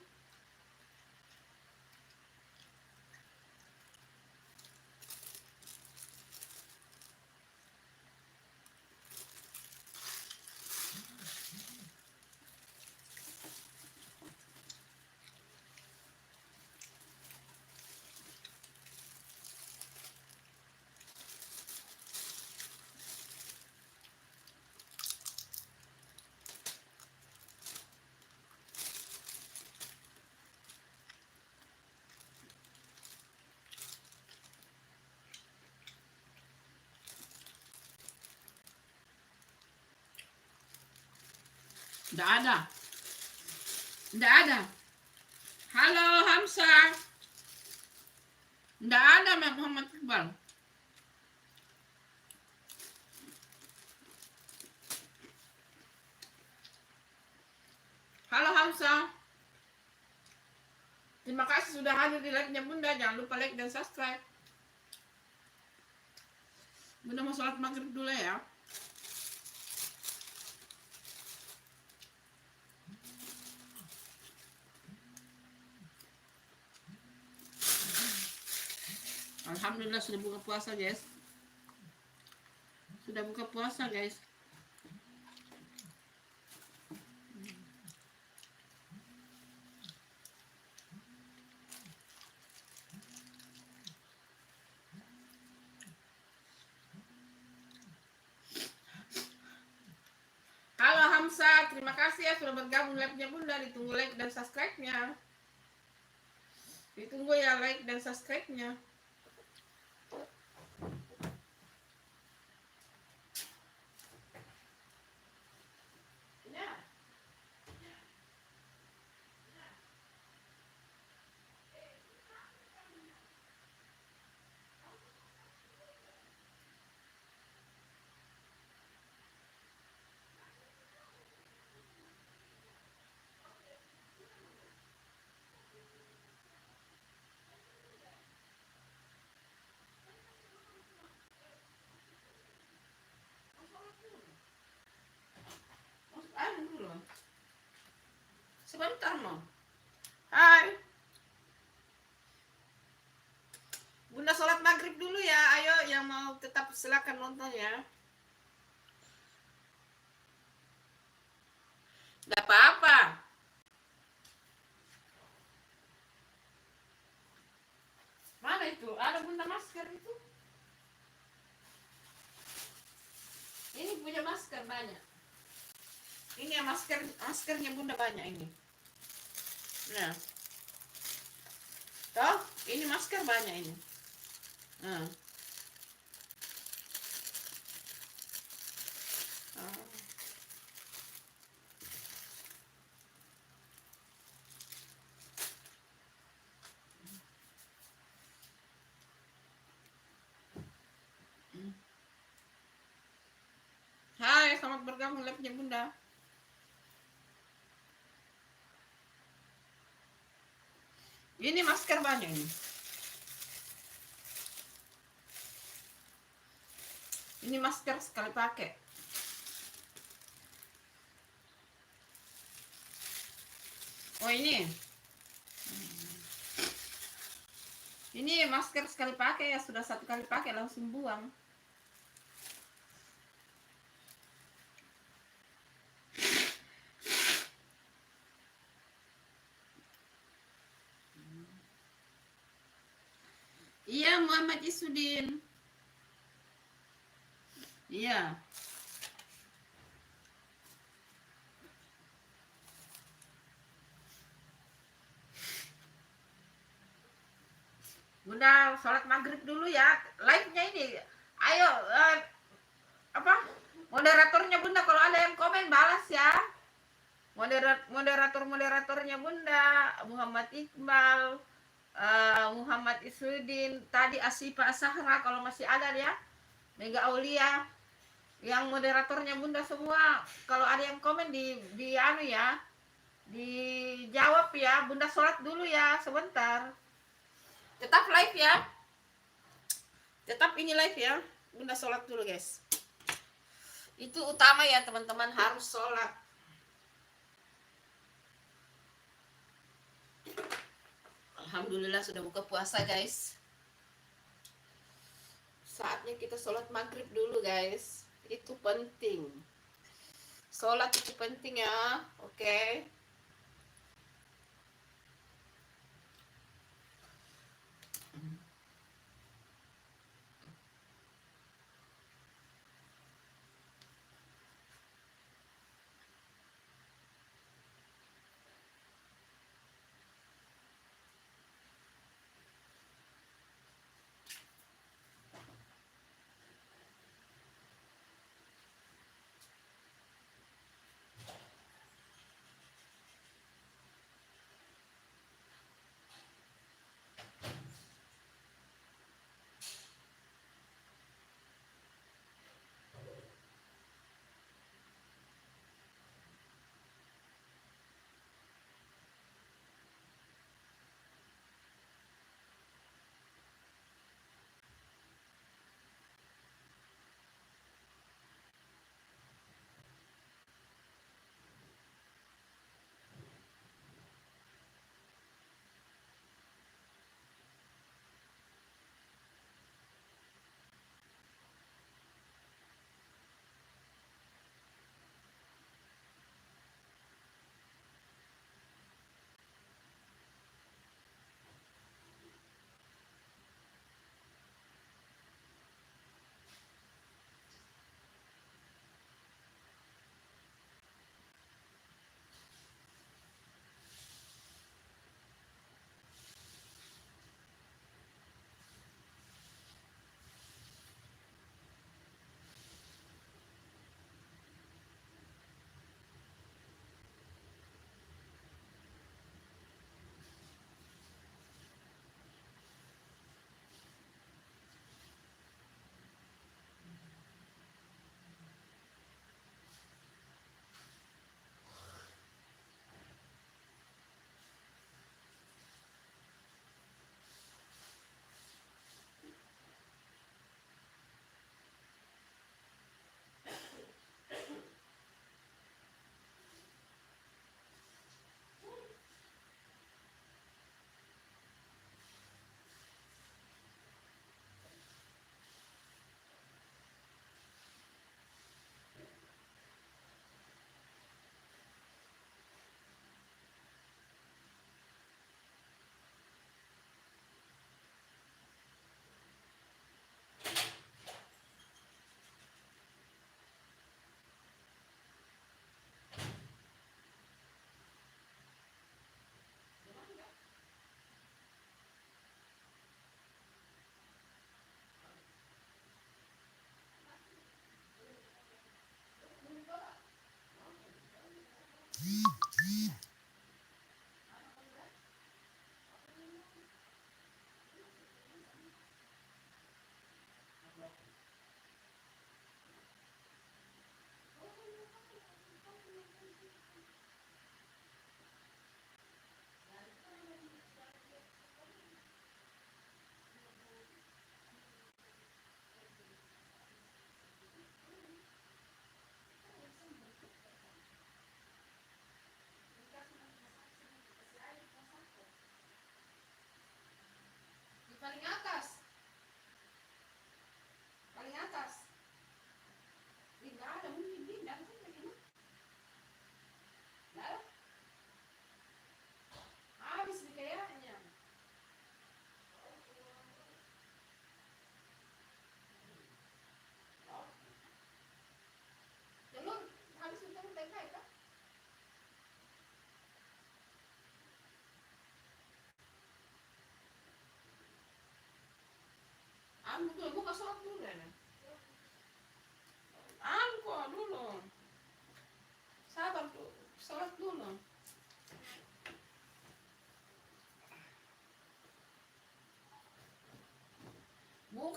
Nggak ada. Nggak ada. Halo Hamsa. Nggak ada Muhammad Iqbal. Halo Hamsa. Terima kasih sudah hadir di live-nya Bunda. Jangan lupa like dan subscribe. Bunda mau sholat maghrib dulu ya. Alhamdulillah sudah buka puasa guys. Sudah buka puasa guys. Halo Hamsa, terima kasih ya sudah bergabung live-nya Bunda. Ditunggu like dan subscribe-nya. Ditunggu ya like dan subscribe-nya. Ya. Sebentar mau. Hai. Bunda sholat maghrib dulu ya. Ayo yang mau tetap silakan nonton ya. Gak apa-apa. Mana itu? Ada bunda masker itu? Ini punya masker banyak. Ini ya maskernya bunda banyak ini. Nah. Toh, ini masker banyak ini. Nah. Hai, selamat bergabung live-nya bunda. Ini masker banyak ini. Ini masker sekali pakai. Oh ini. Ini masker sekali pakai ya, sudah satu kali pakai langsung buang. Iya, Muhammad Isudin. Iya. Bunda sholat maghrib dulu ya. Live-nya ini. Ayo, moderatornya bunda kalau ada yang komen balas ya. Moderatornya bunda Muhammad Iqbal, Muhammad Isudin, tadi Asifa Sahra kalau masih ada ya, Mega Aulia, yang moderatornya bunda semua kalau ada yang komen di anu ya, dijawab ya. Bunda sholat dulu ya sebentar. Tetap live ya. Tetap ini live ya. Bunda sholat dulu guys. Itu utama ya teman-teman, harus sholat. Alhamdulillah sudah buka puasa guys. Saatnya kita sholat maghrib dulu guys. Itu penting. Sholat itu penting ya. Oke.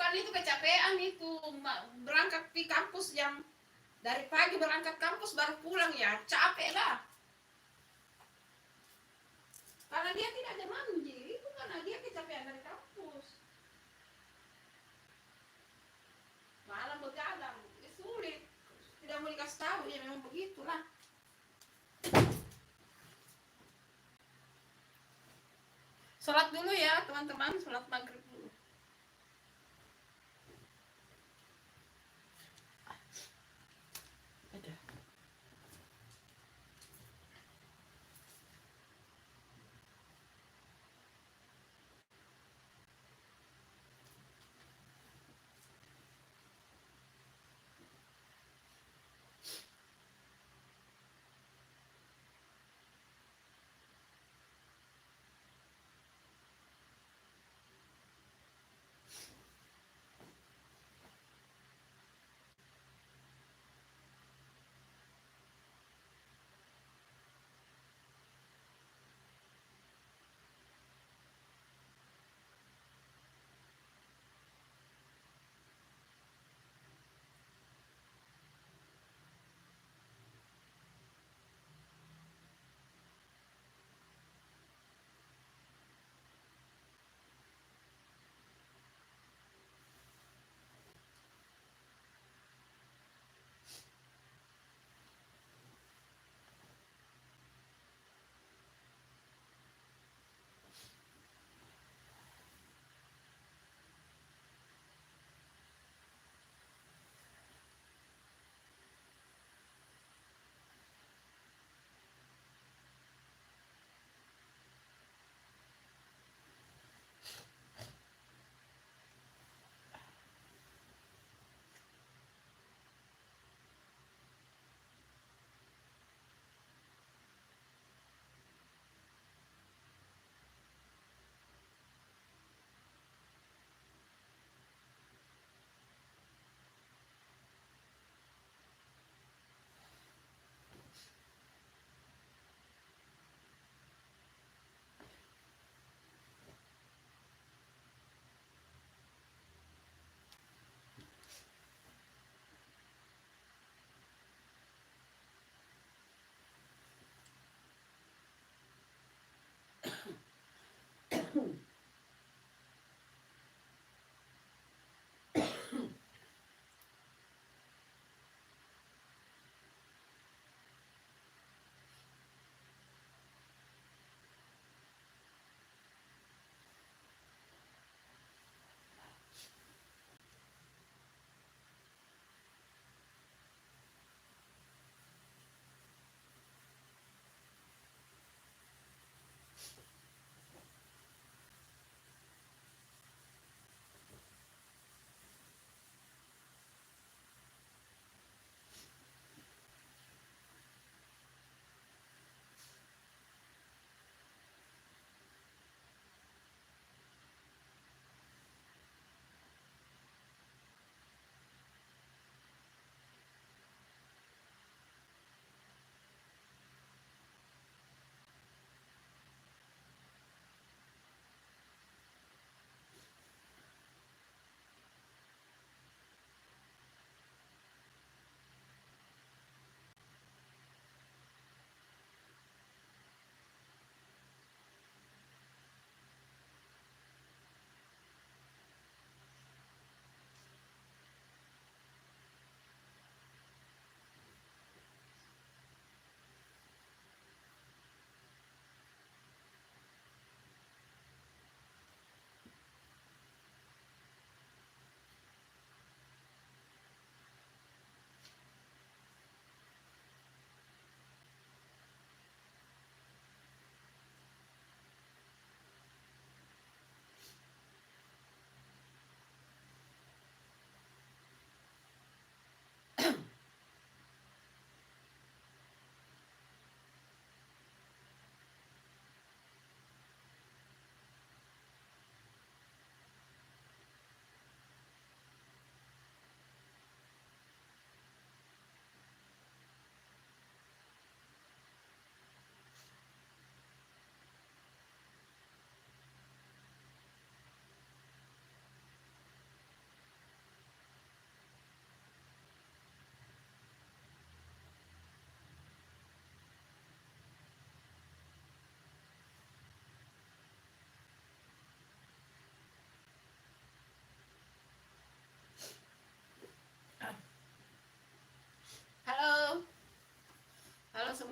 Bulan itu kecapean itu, berangkat di kampus jam dari pagi, berangkat kampus baru pulang, ya capek lah. Karena dia tidak ada mandi, itu karena dia kecapean dari kampus. Malam begadang, sulit. Tidak mau dikasih tahu, ya memang begitulah. Sholat dulu ya teman-teman, sholat maghrib dulu. Ada.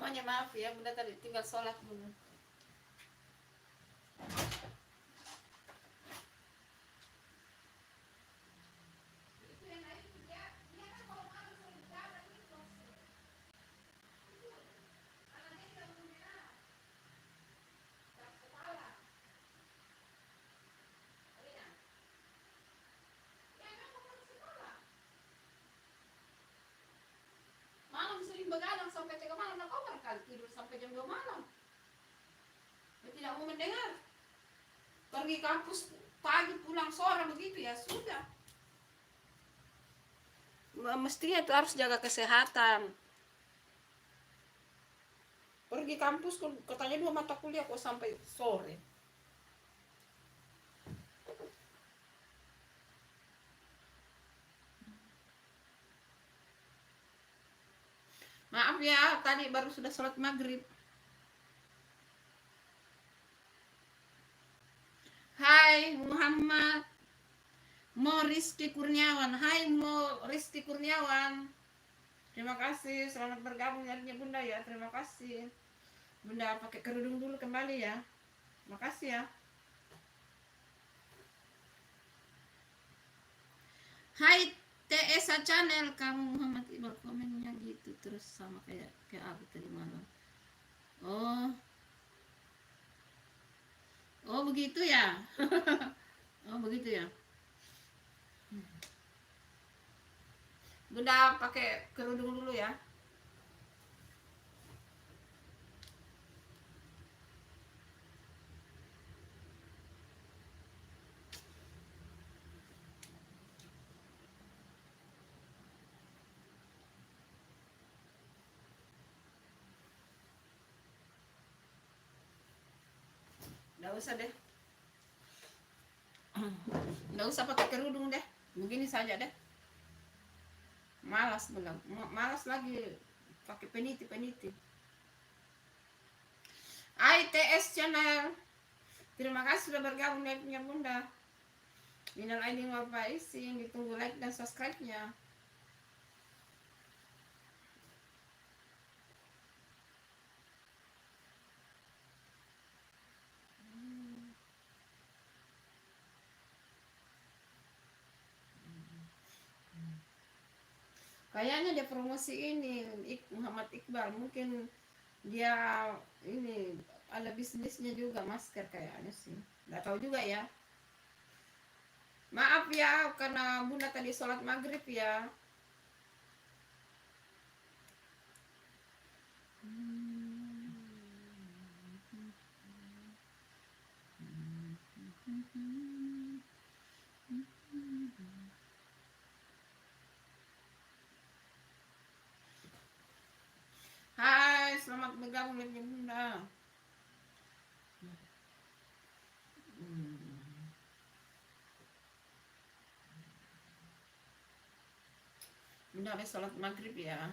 semuanya, maaf ya, Bunda tadi tinggal sholat dulu. Malam sering begadang sampai 3 malam, nak kamar kali tidur sampai jam 2 malam. Dia tidak mau mendengar. Pergi kampus pagi pulang sore begitu ya sudah. Mestinya itu harus jaga kesehatan. Pergi kampus katanya 2 mata kuliah kok sampai sore. Maaf ya, tadi baru sudah sholat maghrib. Hai Muhammad Mo Rizky Kurniawan. Hai Mo Rizky Kurniawan. Terima kasih, selamat bergabung nyarinya Bunda ya. Terima kasih. Bunda pakai kerudung dulu kembali ya. Makasih ya. Hai TSA Channel, kamu Muhammad Iqbal komennya gitu terus sama kayak aku tadi malam. Oh begitu ya. Oh begitu ya. Bunda pakai kerudung dulu ya. Nggak usah deh. Nggak usah pakai kerudung deh. Begini saja deh. Malas bilang. Malas lagi pakai peniti. ITS Channel. Terima kasih sudah bergabung dengan Bunda. Minal aidin wal faizin, ditunggu like dan subscribe-nya. Kayaknya dia promosi ini Muhammad Iqbal, mungkin dia ini ada bisnisnya juga masker kayaknya sih. Nggak tahu juga ya. Maaf ya karena Bunda tadi sholat maghrib ya. Hai, selamat bergabung dengan Bunda. Bunda habis sholat maghrib ya.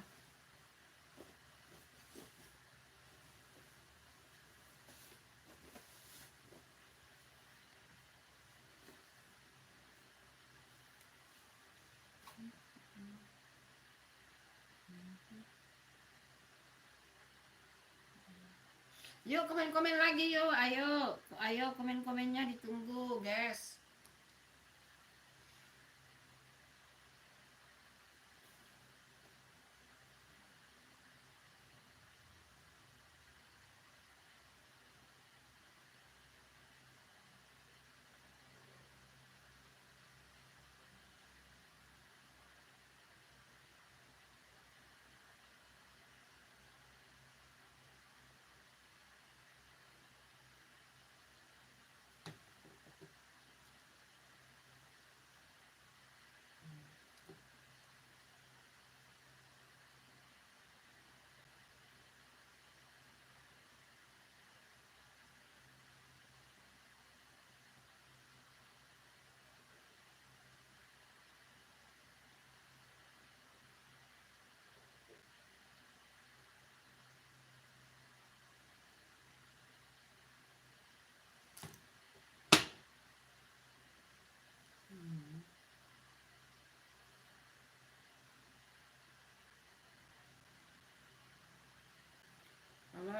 Yuk komen-komen lagi yuk, ayo komen-komennya ditunggu guys.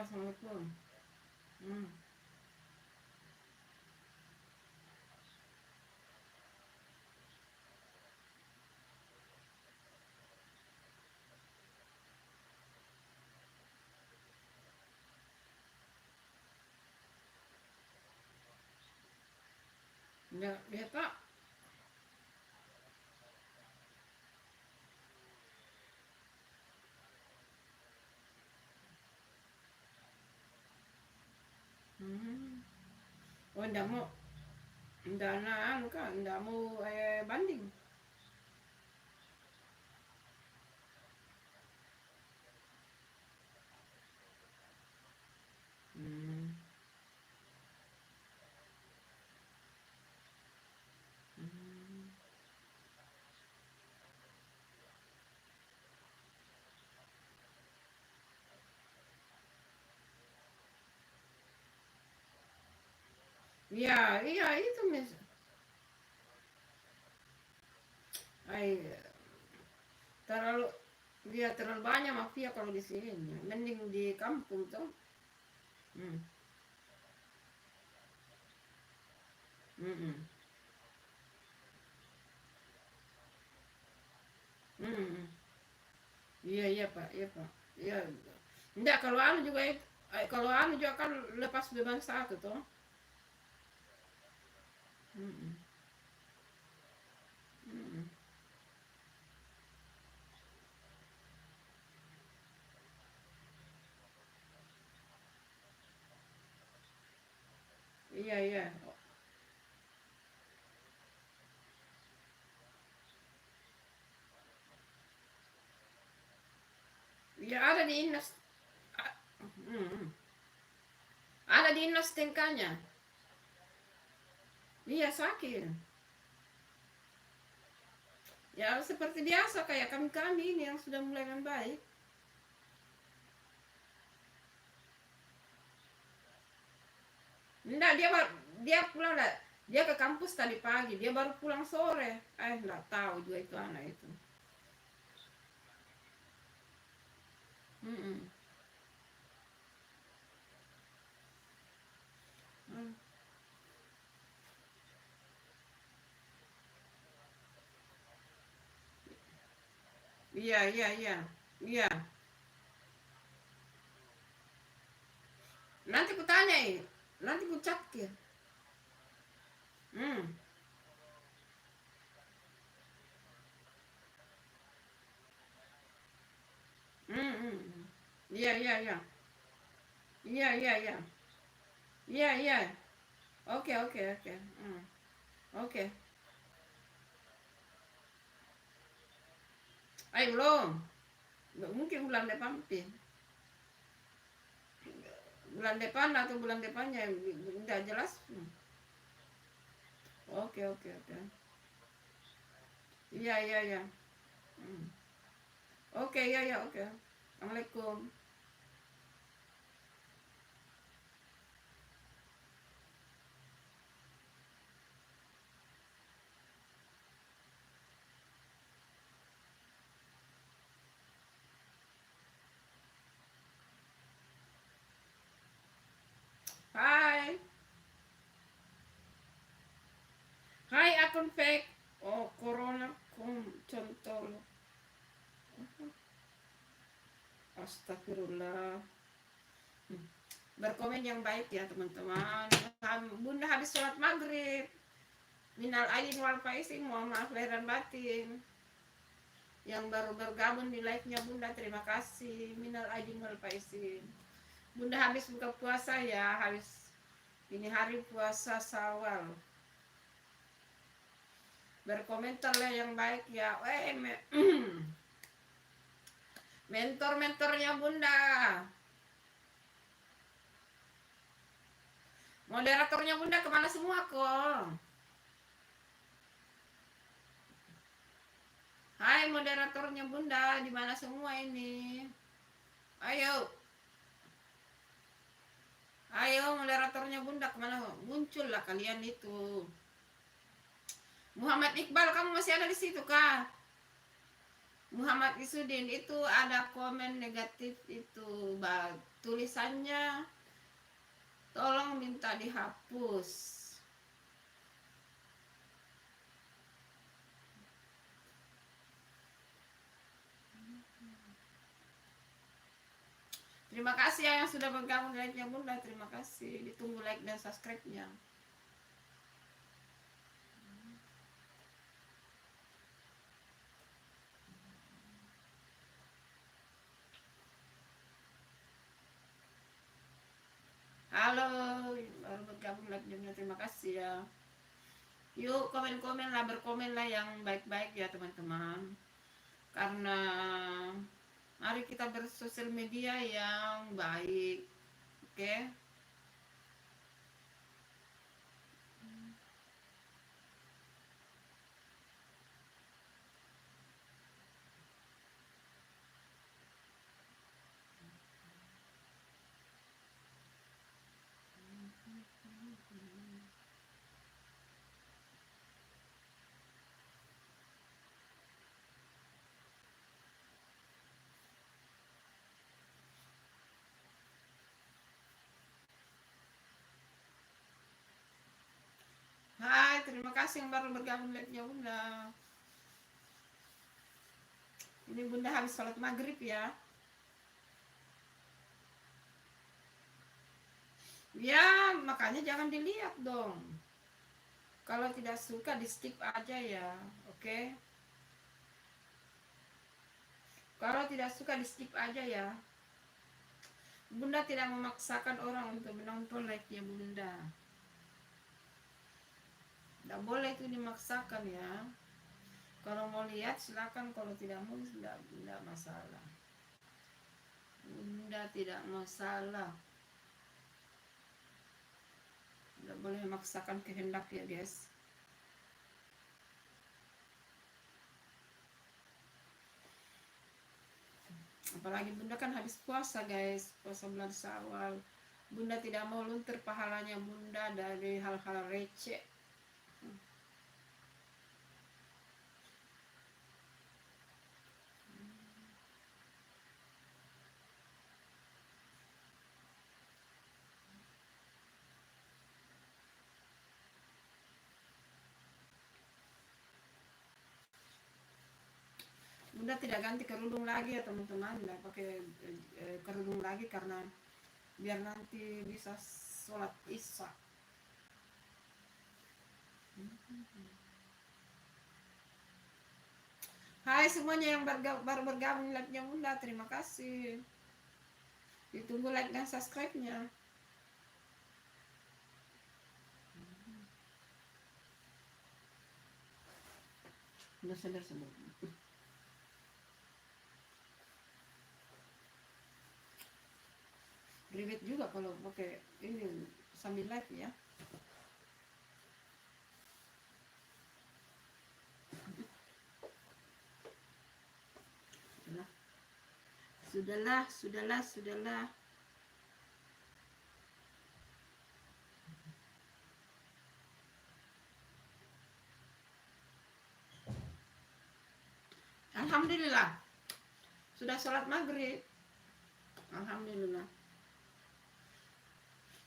Assalamualaikum. Hmm. Ya Pak. Hmm. Oh, enggak mau, enggak anu kan, enggak mau banding. Hmm. Hmm. Iya, iya itu mis. Ay, terlalu dia terlalu banyak mafia kalau di sini. Mending di kampung tuh. Hmm. Hmm. Hmm. Iya, iya Pak, iya Pak. Iya. Enggak kalau anu juga kalau anu juga kan lepas beban satu tuh. Hmm. Hmm. Iya, iya. Iya ada di Inas. Hmm. Ada di Inas Tengkanya. Iya sakit. Ya seperti biasa kayak kami-kami ini yang sudah mulai membaik. Enggak, dia pulang enggak. Dia ke kampus tadi pagi, dia baru pulang sore. Enggak tahu juga itu anak itu. Mm-mm. Mm. Iya, iya, iya. Iya. Nanti ku tanya nanti ku chat ya. Hmm. Hmm, hmm, hmm. Iya, iya, iya. Iya, iya, iya. Iya, iya. Oke, oke, oke. Hmm. Oke. Belum. Mungkin bulan depan, Pi. Bulan depan atau bulan depannya nggak jelas. Oke, oke, oke. Iya, iya, iya. Hmm. Oke, iya, iya, oke. Assalamualaikum. Hai. Hai akun fake. Oh, corona contoh. Astagfirullah. Hmm. Berkomen yang baik ya teman-teman. Bunda habis sholat maghrib. Minal aidin wal faizin, mohon maaf lahir dan batin. Yang baru bergabung di live-nya Bunda, terima kasih. Minal aidin wal faizin. Bunda habis buka puasa ya, habis ini hari puasa Syawal. Berkomentarlah yang baik ya. Mentor-mentornya Bunda. Moderatornya Bunda kemana semua kok? Hai moderatornya Bunda, di mana semua ini? Ayo, ayo moderatornya Bunda kemana? Muncul lah kalian itu. Muhammad Iqbal, kamu masih ada di situ kah? Muhammad Isudin itu ada komen negatif itu, tulisannya tolong minta dihapus. Terima kasih ya yang sudah bergabung like-nya Bunda, terima kasih. Ditunggu like dan subscribe-nya. Halo, baru bergabung like-nya, terima kasih ya. Yuk komen-komen lah, berkomen lah yang baik-baik ya teman-teman. Karena mari kita bersosial media yang baik, oke? Hai, terima kasih yang baru bergabung like-nya Bunda. Ini Bunda habis sholat maghrib ya. Ya, makanya jangan dilihat dong. Kalau tidak suka di skip aja ya, oke? Kalau tidak suka di skip aja ya. Bunda tidak memaksakan orang untuk menonton like-nya Bunda. Tidak boleh itu dimaksakan ya. Kalau mau lihat silakan, kalau tidak mau tidak masalah. Bunda tidak masalah. Tidak boleh memaksakan kehendak ya guys. Apalagi Bunda kan habis puasa guys, puasa bulan Syawal. Bunda tidak mau luntur pahalanya Bunda dari hal-hal receh. Bunda tidak ganti kerudung lagi ya teman-teman, tidak pakai kerudung lagi karena biar nanti bisa sholat isya. Hai semuanya yang baru bergabung like-nya Bunda, terima kasih. Ditunggu like dan subscribe-nya. Udah sadar semua. Ribet juga kalau pakai ini sambil live ya. Sudahlah. Alhamdulillah. Sudah sholat maghrib. Alhamdulillah.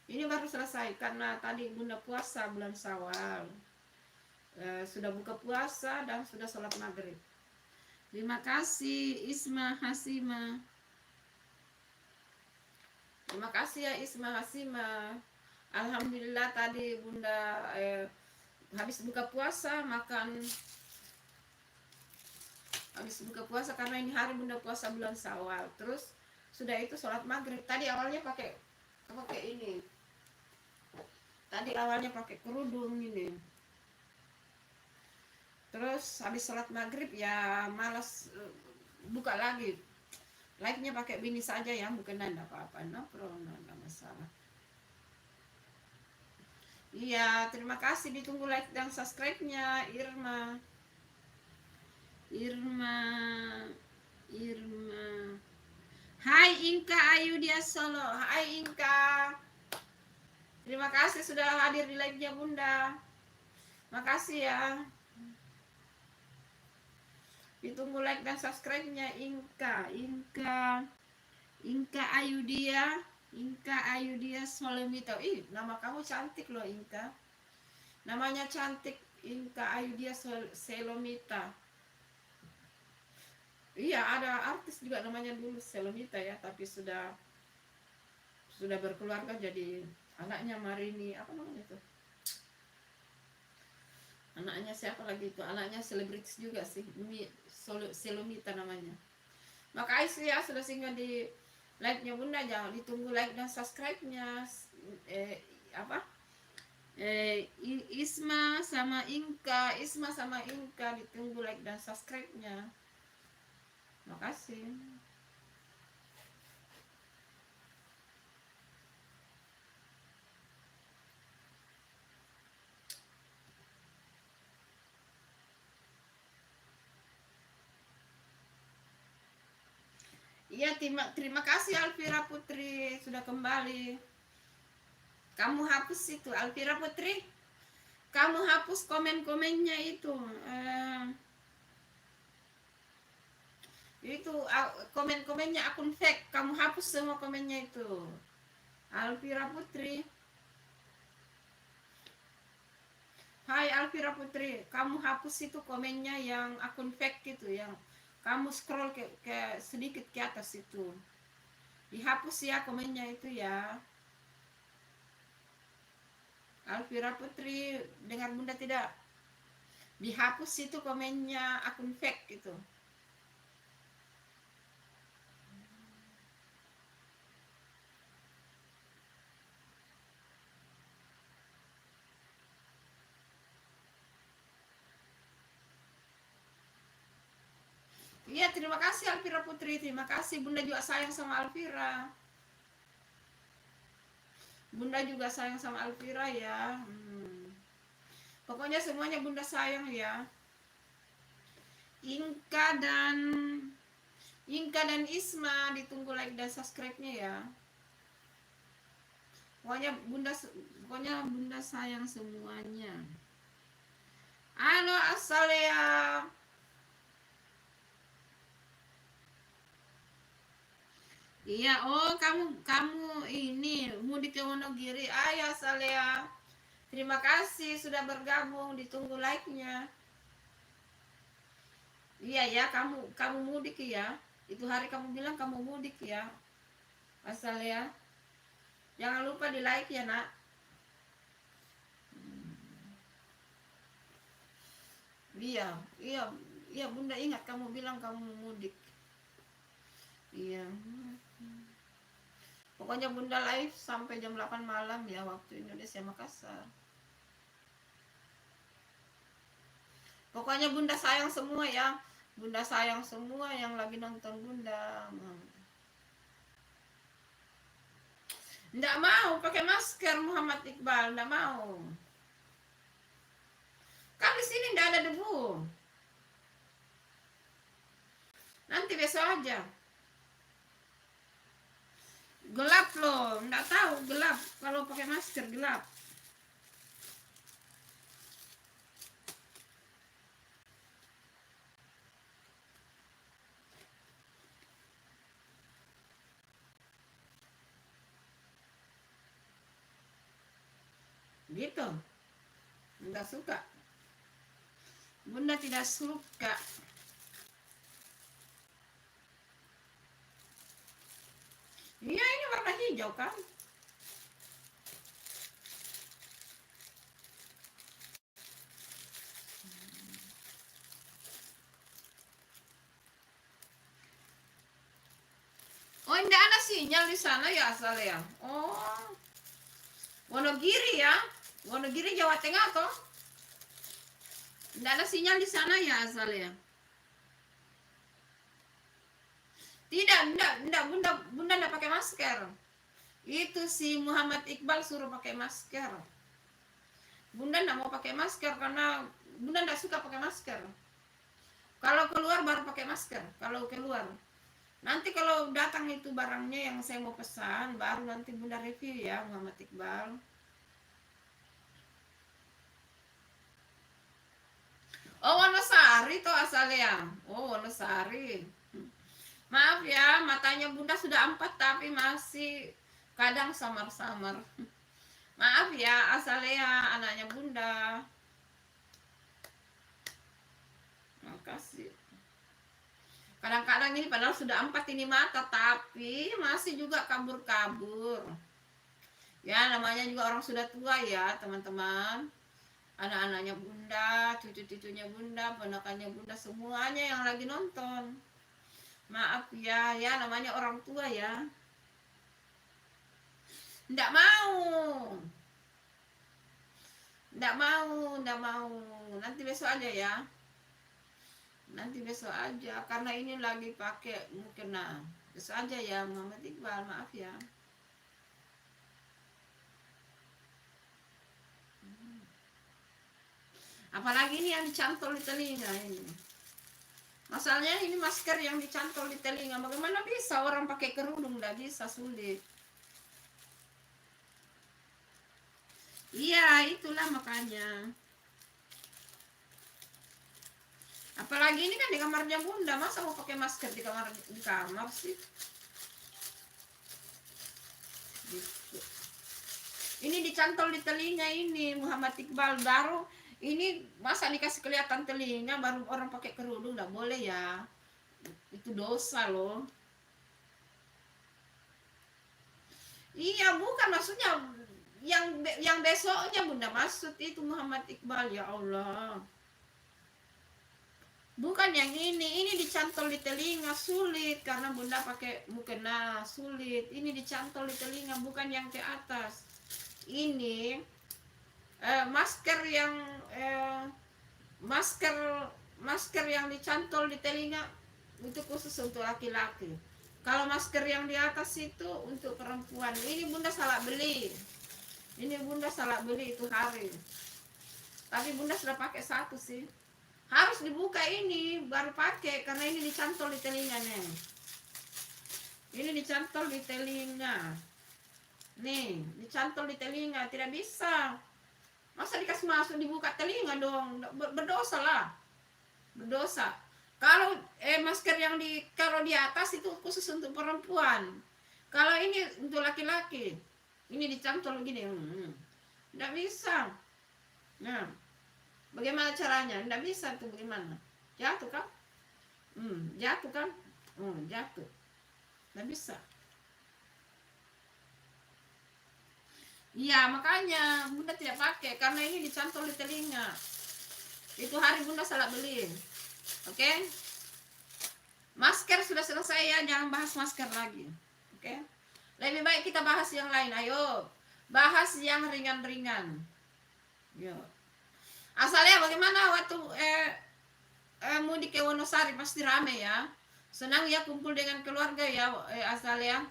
Ini baru selesai karena tadi Bunda puasa bulan Syawal. Sudah buka puasa dan sudah sholat maghrib. Terima kasih Isma Hasima. Terima kasih ya Isma Hasima. Alhamdulillah tadi Bunda habis buka puasa makan. Habis buka puasa karena ini hari Bunda puasa bulan Syawal. Terus sudah itu sholat maghrib. Tadi awalnya pakai ini. Tadi awalnya pakai kerudung ini. Terus habis sholat maghrib ya malas buka lagi. Like-nya pakai bini saja ya, bukan nanda apa-apa, no problem, nggak masalah. Iya, terima kasih, ditunggu like dan subscribe-nya Irma. Hai Inka Ayu dia Solo. Hai Inka. Terima kasih sudah hadir di live-nya Bunda. Makasih ya. Ditunggu like dan subscribe-nya. Inka Ayudia Solemita. Ih, nama kamu cantik loh, Inka. Namanya cantik, Inka Ayudia Selomita. Iya, ada artis juga namanya dulu Selomita ya, tapi sudah berkeluarga, jadi anaknya Marini, apa namanya itu? Anaknya siapa lagi itu? Anaknya selebritis juga sih, Selomita namanya. Makasih ya sudah singgah di like-nya Bunda, jangan ditunggu like dan subscribe-nya. Apa? Isma sama Inka ditunggu like dan subscribe-nya. Makasih. Iya, terima kasih Alvira Putri sudah kembali. Kamu hapus itu Alvira Putri. Kamu hapus komen-komennya itu. Itu komen-komennya akun fake. Kamu hapus semua komennya itu. Alvira Putri. Hai Alvira Putri, kamu hapus itu komennya yang akun fake itu, yang kamu scroll ke sedikit ke atas itu. Dihapus ya komennya itu ya. Alvira Putri, dengar Bunda tidak? Dihapus itu komennya akun fake itu. Iya, terima kasih Alvira Putri, terima kasih. Bunda juga sayang sama Alvira. Bunda juga sayang sama Alvira ya. Pokoknya semuanya Bunda sayang ya. Inka dan Isma ditunggu like dan subscribe-nya ya. Pokoknya Bunda sayang semuanya. Halo Asalea. Iya, oh kamu ini mudik ke Wonogiri. Ayo Asalea. Terima kasih sudah bergabung, ditunggu like-nya. Iya ya, kamu mudik ya. Itu hari kamu bilang kamu mudik ya. Asalea. Jangan lupa di like ya, Nak. Iya, Bunda ingat kamu bilang kamu mudik. Iya. Pokoknya Bunda live sampai jam 8 malam ya waktu Indonesia Makassar. Pokoknya Bunda sayang semua ya. Bunda sayang semua yang lagi nonton Bunda. Nggak mau pakai masker Muhammad Iqbal, nggak mau. Kan di sini nggak ada debu. Nanti besok aja. Gelap loh, nggak tahu gelap. Kalau pakai masker gelap. Gitu. Nggak suka. Bunda tidak suka. Iya, ini warna hijau kan. Oh, enggak ada sinyal di sana ya asal ya. Oh, Wonogiri ya. Wonogiri Jawa Tengah toh. Enggak ada sinyal di sana ya asal ya. Tidak, Bunda enggak pakai masker. Itu si Muhammad Iqbal suruh pakai masker. Bunda enggak mau pakai masker karena Bunda enggak suka pakai masker. Kalau keluar baru pakai masker. Kalau keluar. Nanti kalau datang itu barangnya yang saya mau pesan, baru nanti Bunda review ya Muhammad Iqbal. Oh, Wonosari. Wonosari toh asalnya. Oh, Wonosari. Maaf ya, matanya bunda sudah 4 tapi masih kadang samar-samar. Maaf ya, asalnya anaknya bunda. Makasih. Kadang-kadang ini padahal sudah 4 ini mata, tapi masih juga kabur-kabur. Ya, namanya juga orang sudah tua ya, teman-teman. Anak-anaknya bunda, cucu-cucunya bunda, ponakannya bunda, semuanya yang lagi nonton. Maaf ya, ya namanya orang tua ya. Nggak mau. Nggak mau. Nanti besok aja ya. Nanti besok aja, karena ini lagi pakai mukena. Besok aja ya, Muhammad Iqbal, maaf ya. Apalagi ini yang dicantol di telinga ini. Masalahnya ini masker yang dicantol di telinga. Bagaimana bisa orang pakai kerudung? Nggak bisa, sulit. Iya, itulah makanya. Apalagi ini kan di kamarnya bunda, masa mau pakai masker di kamar sih? Gitu. Ini dicantol di telinga ini Muhammad Iqbal, baru ini masa dikasih kelihatan telinga baru orang pakai kerudung, nggak boleh ya, itu dosa loh. Iya, bukan maksudnya yang besoknya bunda maksud itu Muhammad Iqbal, ya Allah. Bukan yang ini dicantol di telinga sulit karena bunda pakai mukena, sulit. Ini dicantol di telinga, bukan yang ke atas. Ini masker yang masker yang dicantol di telinga itu khusus untuk laki-laki. Kalau masker yang di atas itu untuk perempuan. Ini bunda salah beli. Ini bunda salah beli itu hari. Tapi bunda sudah pakai satu sih. Harus dibuka ini baru pakai karena ini dicantol di telinganya. Ini dicantol di telinga. Nih, dicantol di telinga, tidak bisa. Masa dikasih masuk dibuka telinga dong? Berdosa lah. Berdosa. Kalau masker yang kalau di atas itu khusus untuk perempuan. Kalau ini untuk laki-laki. Ini dicantol begini. Tidak bisa. Nah, bagaimana caranya? Tidak bisa tuh, bagaimana? Jatuh kan? Jatuh kan? Jatuh. Tidak bisa. Iya, makanya bunda tidak pakai karena ini dicantol di telinga. Itu hari bunda salah beli. Oke? Masker sudah selesai ya, jangan bahas masker lagi. Oke? Lebih baik kita bahas yang lain. Ayo, bahas yang ringan-ringan. Yo. Asalnya bagaimana waktu mudik ke Wonosari? Pasti rame ya. Senang ya kumpul dengan keluarga ya, asalnya.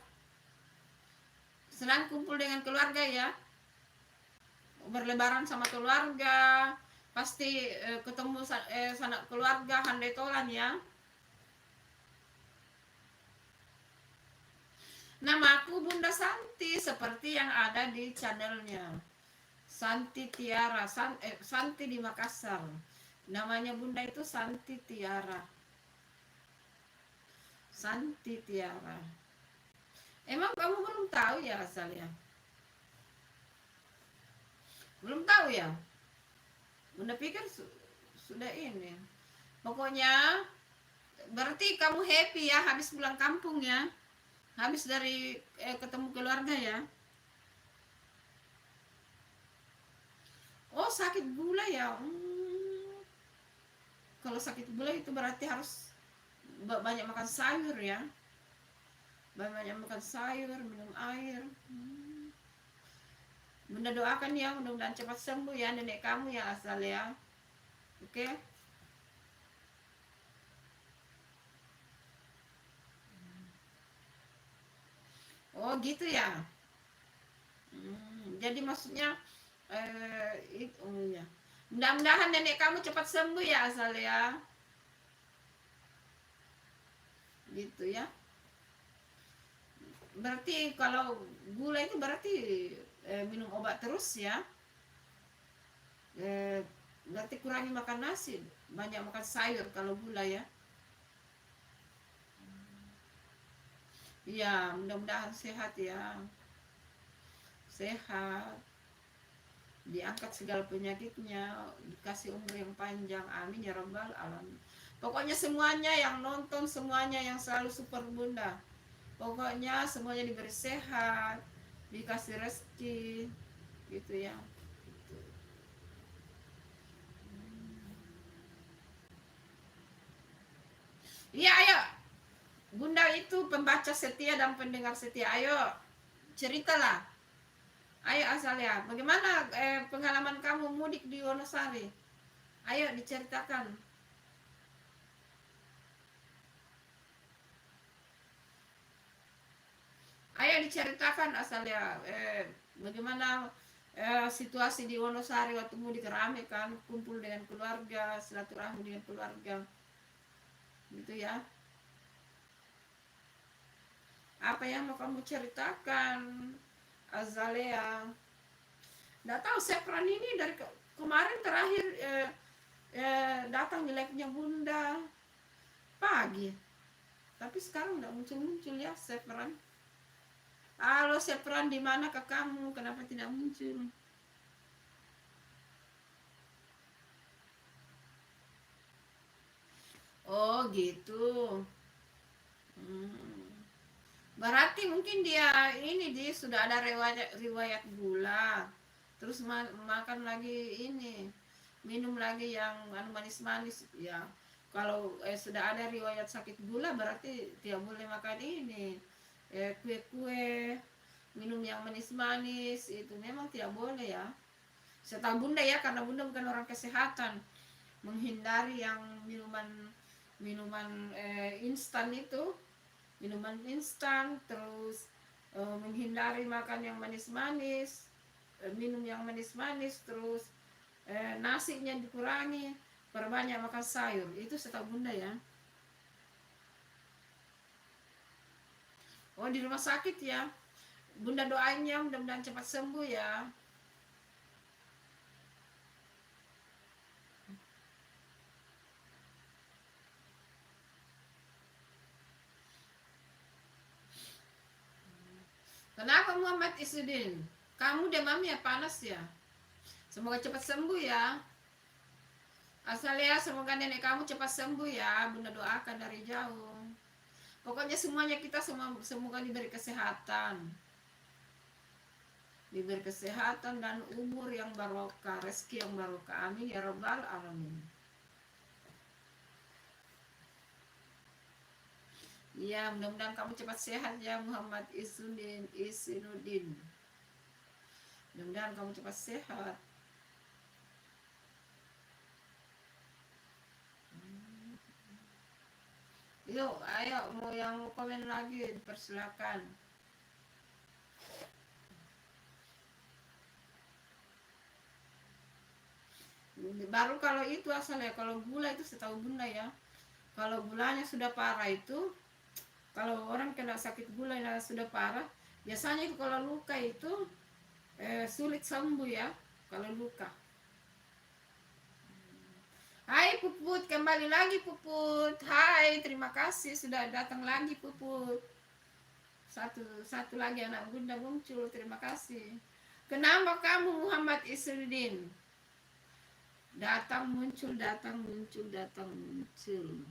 Senang kumpul dengan keluarga ya. Berlebaran sama keluarga. Pasti ketemu sanak keluarga, handai tolan ya. Namaku Bunda Santi seperti yang ada di channelnya. Santi Tiara, Santi di Makassar. Namanya Bunda itu Santi Tiara. Santi Tiara. Emang kamu belum tahu ya asalnya? Belum tahu ya? Bunda pikir sudah ini. Pokoknya berarti kamu happy ya habis pulang kampung ya. Habis dari ketemu keluarga ya. Oh, sakit gula ya. Kalau sakit gula itu berarti harus banyak makan sayur ya. Banyak makan sayur, minum air. Bunda doakan ya, mudah-mudahan cepat sembuh ya nenek kamu ya asal ya. Oke? Oh gitu ya. Jadi maksudnya ya. Mudah-mudahan nenek kamu cepat sembuh ya asal ya. Gitu ya. Berarti kalau gula itu berarti minum obat terus ya. Berarti kurangi makan nasi, banyak makan sayur kalau gula ya. Iya, mudah-mudahan sehat ya. Sehat, diangkat segala penyakitnya, dikasih umur yang panjang, amin ya rabbal alamin. Pokoknya semuanya yang nonton, semuanya yang selalu support Bunda, pokoknya semuanya diberi sehat, dikasih rezeki gitu ya. Iya, ayo Bunda itu pembaca setia dan pendengar setia, ayo ceritalah. Ayo Asalia, bagaimana pengalaman kamu mudik di Wonosari? Ayo diceritakan. Ayo diceritakan Asalia, bagaimana situasi di Wonosari waktu mudik, rame kan, kumpul dengan keluarga, silaturahmi dengan keluarga, gitu ya. Apa yang mau kamu ceritakan, Azalea? Nggak tahu, Sepran ini dari kemarin terakhir datang di live-nya Bunda pagi, tapi sekarang nggak muncul-muncul ya Sepran. Halo Sepran, di mana ke kamu? Kenapa tidak muncul? Oh gitu. Hmm. Berarti mungkin dia ini sudah ada riwayat gula. Terus makan lagi ini, minum lagi yang manis-manis ya. Kalau sudah ada riwayat sakit gula berarti tidak boleh makan ini. Kue-kue, minum yang manis-manis itu memang tidak boleh ya. Setahu Bunda ya, karena Bunda bukan orang kesehatan, menghindari yang minuman instan itu, minuman instan, terus menghindari makan yang manis-manis, minum yang manis-manis, terus nasinya dikurangi, perbanyak makan sayur. Itu setahu Bunda ya. Oh di rumah sakit ya. Bunda doain ya mudah-mudahan cepat sembuh ya. Kenapa Muhammad Isudin? Kamu demamnya panas ya? Semoga cepat sembuh ya. Asal ya, semoga nenek kamu cepat sembuh ya. Bunda doakan dari jauh. Pokoknya semuanya kita semoga diberi kesehatan. Diberi kesehatan dan umur yang barokah, rezeki yang barokah. Amin ya rabbal alamin. Ya, mudah-mudahan kamu cepat sehat ya Muhammad Isinuddin. Mudah-mudahan kamu cepat sehat. Yuk, ayo mau yang komen lagi, persilakan. Baru kalau itu asalnya, kalau gula itu setahu Bunda ya. Kalau gulanya sudah parah itu, kalau orang kena sakit gula yang sudah parah, biasanya itu kalau luka itu sulit sembuh ya. Kalau luka. Hai Puput, kembali lagi Puput. Hai, terima kasih sudah datang lagi Puput. Satu lagi anak Bunda muncul, terima kasih. Kenapa kamu Muhammad Isruddin? Datang muncul, datang muncul, datang muncul.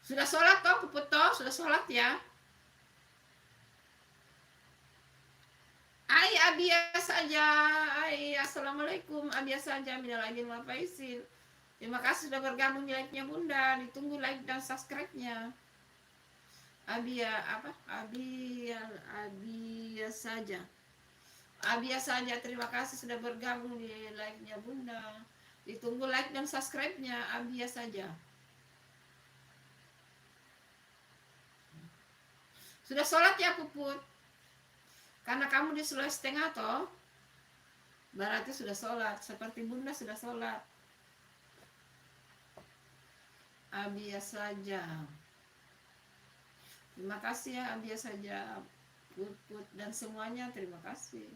Sudah sholat toh Puput toh? Sudah sholat ya? Ai abia saja. Ai assalamualaikum. Abia saja minal aidin wal faizin. Terima kasih sudah bergabung di like-nya Bunda. Ditunggu like dan subscribe-nya. Abia apa? Abia saja. Abia saja, terima kasih sudah bergabung di like-nya Bunda. Ditunggu like dan subscribe-nya. Abia saja. Sudah sholat ya Puput? Karena kamu di Sulawesi Tengah toh, berarti sudah sholat. Seperti Bunda sudah sholat. Abia saja. Terima kasih ya Abia saja. Put dan semuanya, terima kasih.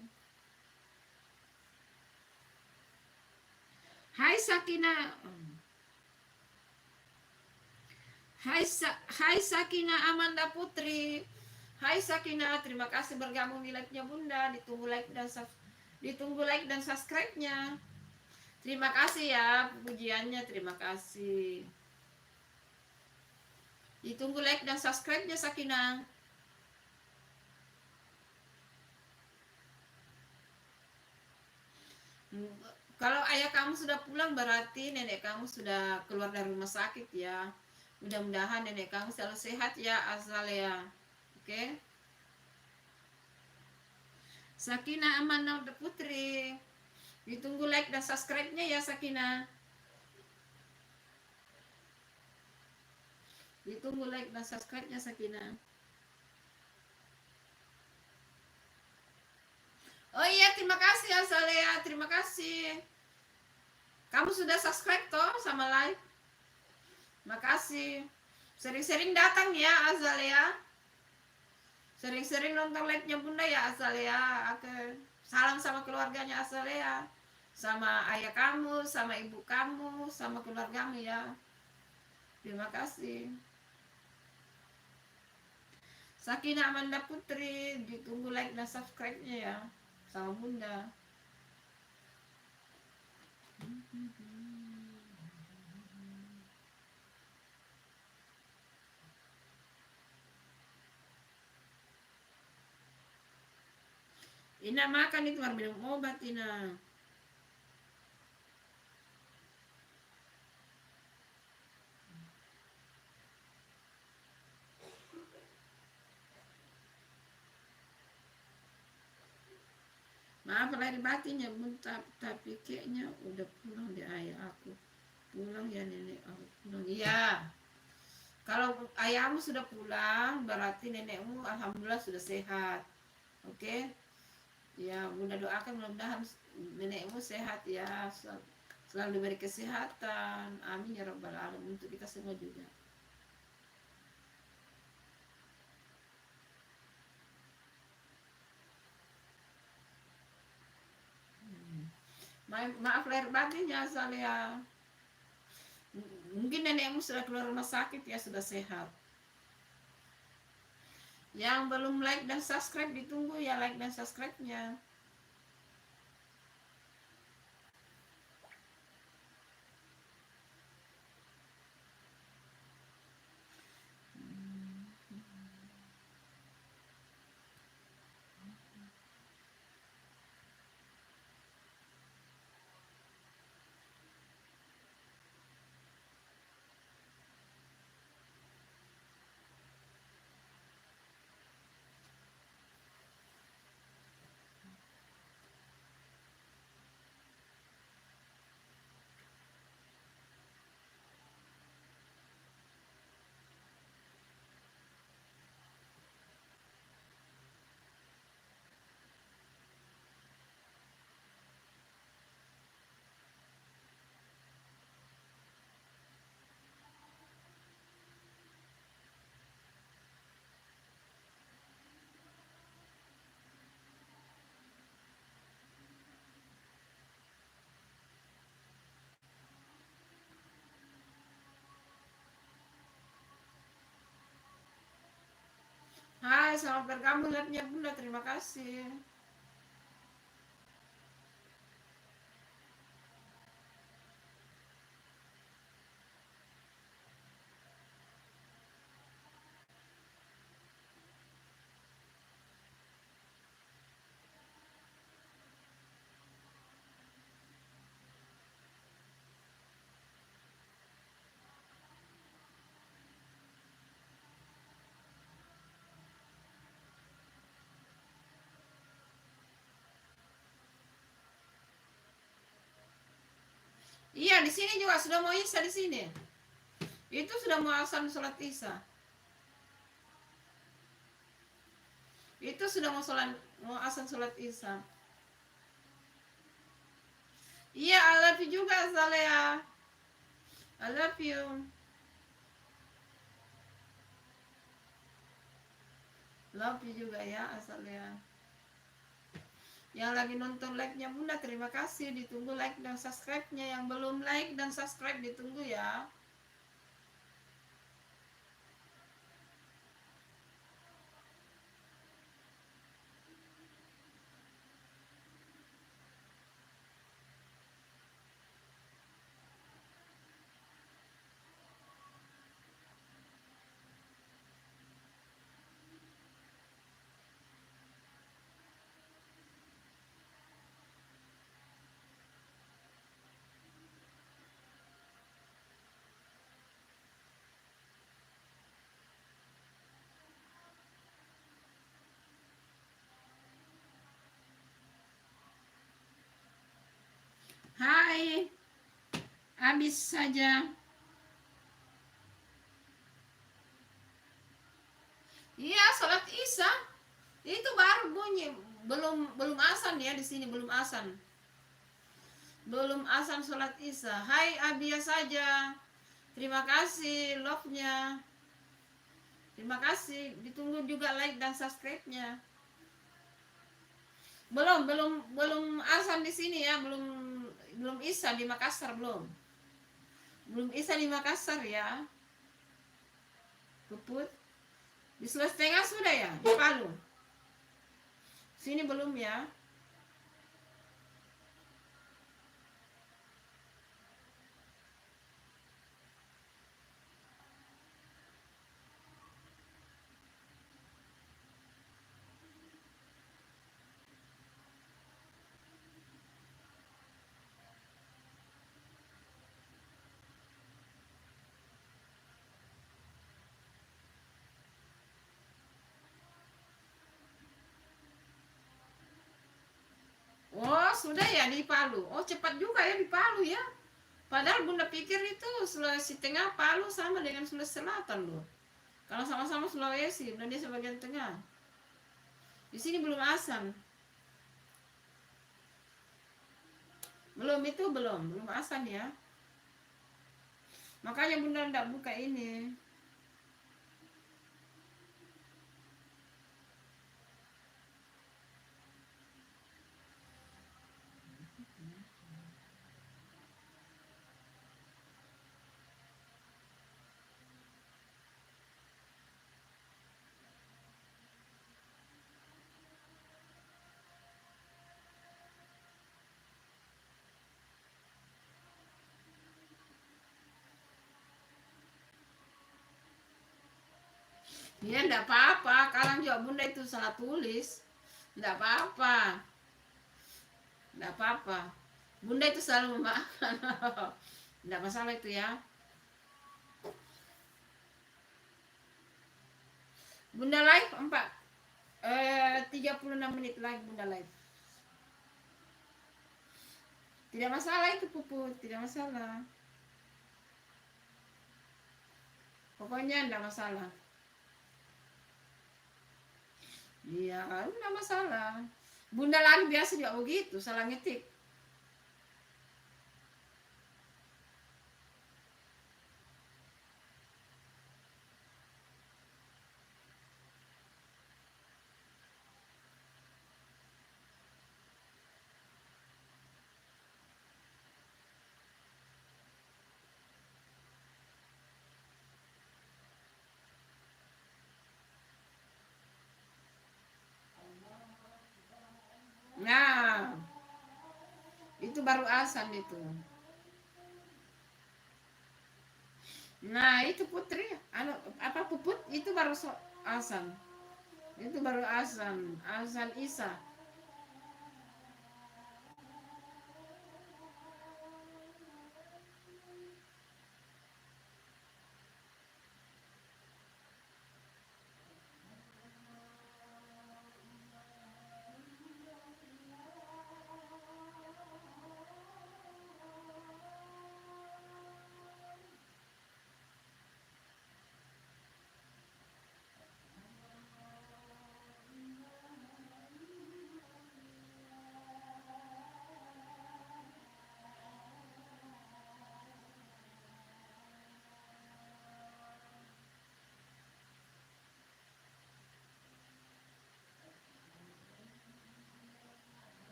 Hai Sakina. Hai Sakina Amanda Putri. Hai Sakina, terima kasih bergabung di live-nya Bunda. Ditunggu like dan subscribe-nya. Terima kasih ya pujiannya, terima kasih. Ditunggu like dan subscribe-nya Sakina. Kalau ayah kamu sudah pulang berarti nenek kamu sudah keluar dari rumah sakit ya. Mudah-mudahan nenek kamu selalu sehat ya asal ya. Oke. Sakina Amanah Putri. Ditunggu like dan subscribe-nya ya Sakina. Ditunggu like dan subscribe-nya Sakina. Oh iya, terima kasih Azalea, terima kasih. Kamu sudah subscribe toh sama like? Makasih. Sering-sering datang ya Azalea. Sering-sering nonton live-nya Bunda ya Azalea. Oke. Salam sama keluarganya Azalea. Sama ayah kamu, sama ibu kamu, sama keluargamu ya. Terima kasih. Sakina Amanda Putri, ditunggu like dan subscribe-nya ya. Sama Bunda. Ina makan itu harus minum obat Ina. Maaf lahir batinnya Bun, tapi kayaknya udah pulang deh ayah aku. Pulang ya nenek aku pulang. Iya. Kalau ayahmu sudah pulang, berarti nenekmu alhamdulillah sudah sehat. Oke? Ya, Bunda doakan mudah-mudahan nenekmu sehat ya. Selalu diberi kesehatan. Amin ya rabbal alamin, untuk kita semua juga. Maaf lahir batinnya saya. Mungkin nenekmu sudah keluar rumah sakit ya, sudah sehat. Yang belum like dan subscribe ditunggu ya like dan subscribe-nya. Hai, selamat bergabung live-nya Bunda, terima kasih. Iya, di sini juga sudah mau isya di sini. Itu sudah mau azan sholat isya. Itu sudah mau azan sholat isya. Iya, I love you juga Zalea. I love you. Love you juga ya asalnya. Yang lagi nonton like-nya Bunda, terima kasih. Ditunggu like dan subscribe-nya. Yang belum like dan subscribe ditunggu ya. Hai, habis saja. Iya, sholat Isya. Itu baru bunyi. Belum azan ya, di sini belum azan. Belum azan sholat Isya. Hai, Abia saja. Terima kasih love-nya. Terima kasih. Ditunggu juga like dan subscribe-nya. Belum azan di sini ya, belum Isya di Makassar belum. Belum Isya di Makassar ya. Puput. Di Sulawesi Tengah sudah ya, di Palu. Sini belum ya. Oh, sudah ya di Palu. Oh, cepat juga ya di Palu ya. Padahal Bunda pikir itu Sulawesi Tengah, Palu sama dengan Sulawesi Selatan loh. Kalau sama-sama Sulawesi, dan dia sebagian tengah. Di sini belum azan. Belum azan ya. Makanya Bunda enggak buka ini. Ya enggak apa-apa, kadang juga Bunda itu salah tulis. Enggak apa-apa. Enggak apa-apa. Bunda itu selalu memaafkan. Enggak masalah itu ya. Bunda live 36 menit lagi Bunda live. Tidak masalah itu Puput, tidak masalah. Pokoknya enggak masalah. Iya, enggak masalah. Bunda lagi biasa juga begitu, salah ngetik. Nah, itu baru azan itu. Nah, itu Putri, apa Puput itu baru azan. Itu baru azan, azan Isya.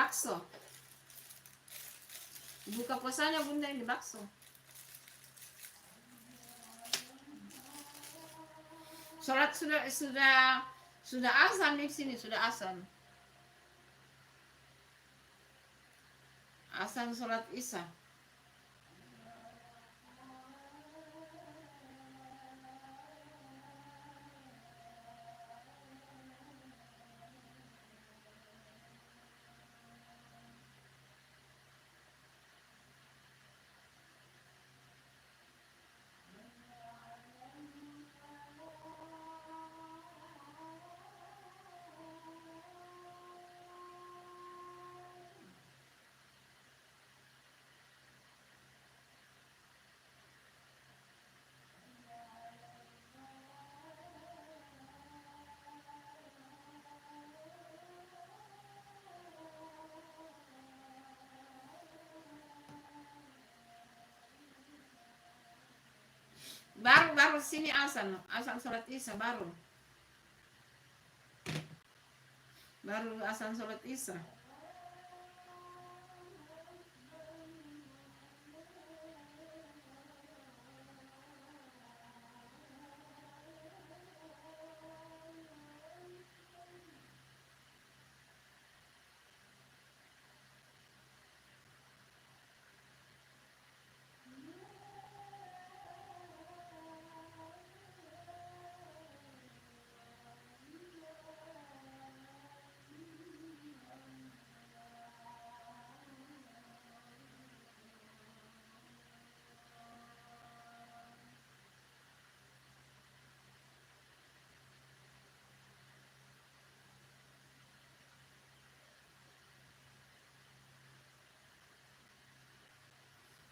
bakso. Buka puasanya bunda ini bakso. Sholat sudah azan di sini, sudah azan. Azan sholat isya. Baru sini azan sholat isya baru azan sholat isya.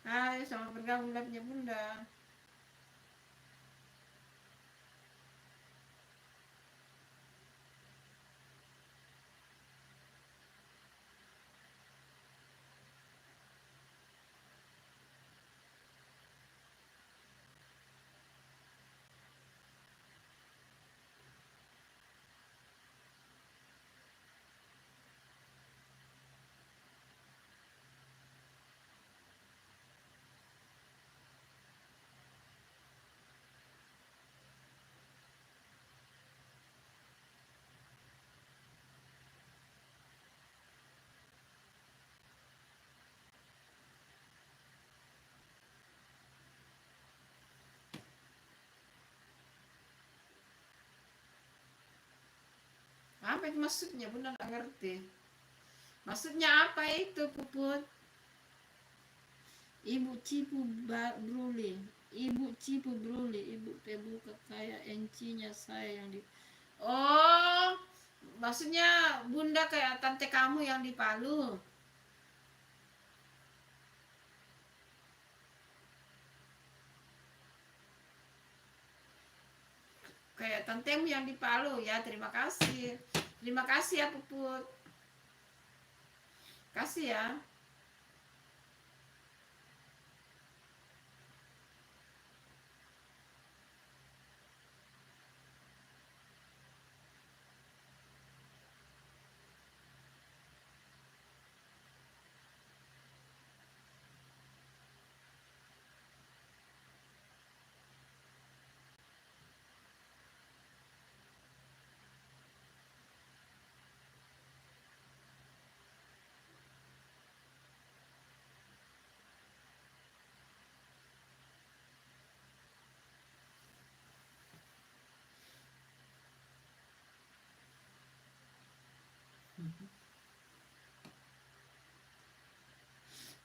Hai, selamat bergabung live-nya bunda. Apa itu maksudnya bunda nggak ngerti. Maksudnya apa itu puput? Ibu cipu bruli, ibu cipu bruli, ibu terbuka kayak encinya saya yang di. Oh, maksudnya bunda kayak tante kamu yang di Palu. Kayak tantemu yang di Palu ya. Terima kasih ya puput, kasih ya.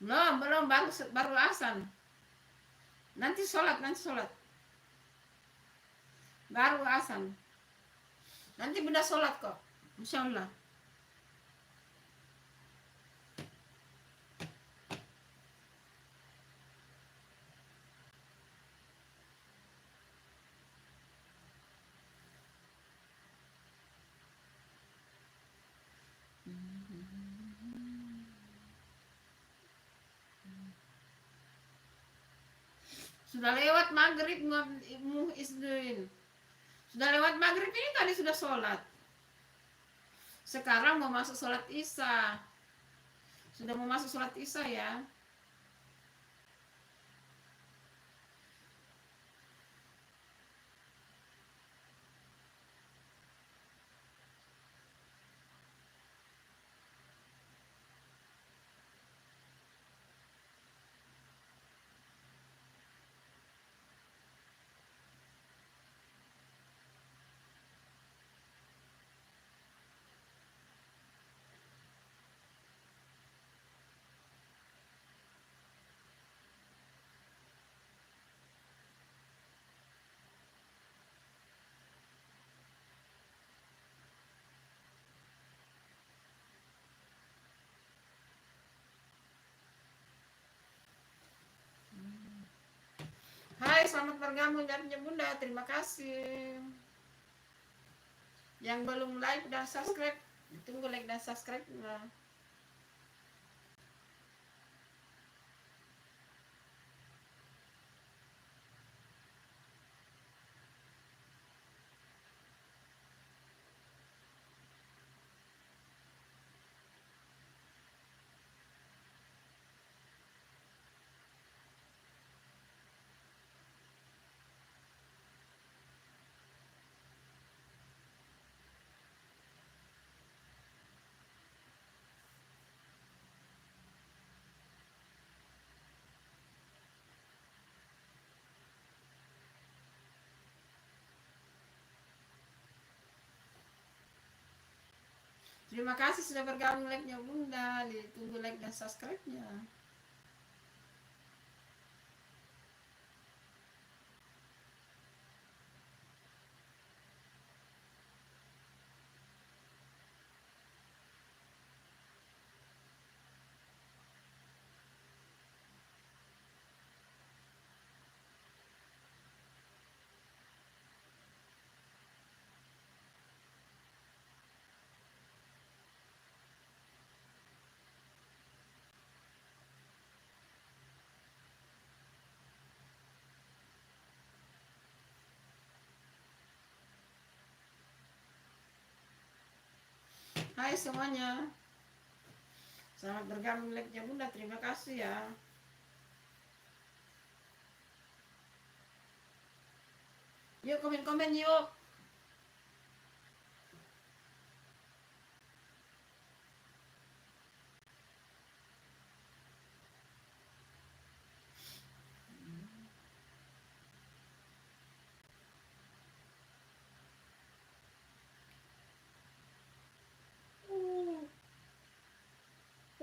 Belum baru azan. Nanti sholat baru azan. Nanti bunda sholat kok, insya Allah. Sudah lewat maghrib muizin. Sudah lewat maghrib ini tadi sudah sholat. Sekarang mau masuk sholat isya. Sudah mau masuk sholat isya ya. Hai, selamat bergabung jamnya Bunda. Terima kasih. Yang belum like dan subscribe, tunggu like dan subscribe. Nah. Terima kasih sudah bergabung like-nya Bunda. Ditunggu like dan subscribe-nya. Hai semuanya. Selamat bergabung like-nya Bunda. Terima kasih ya. Yuk komen-komen yuk.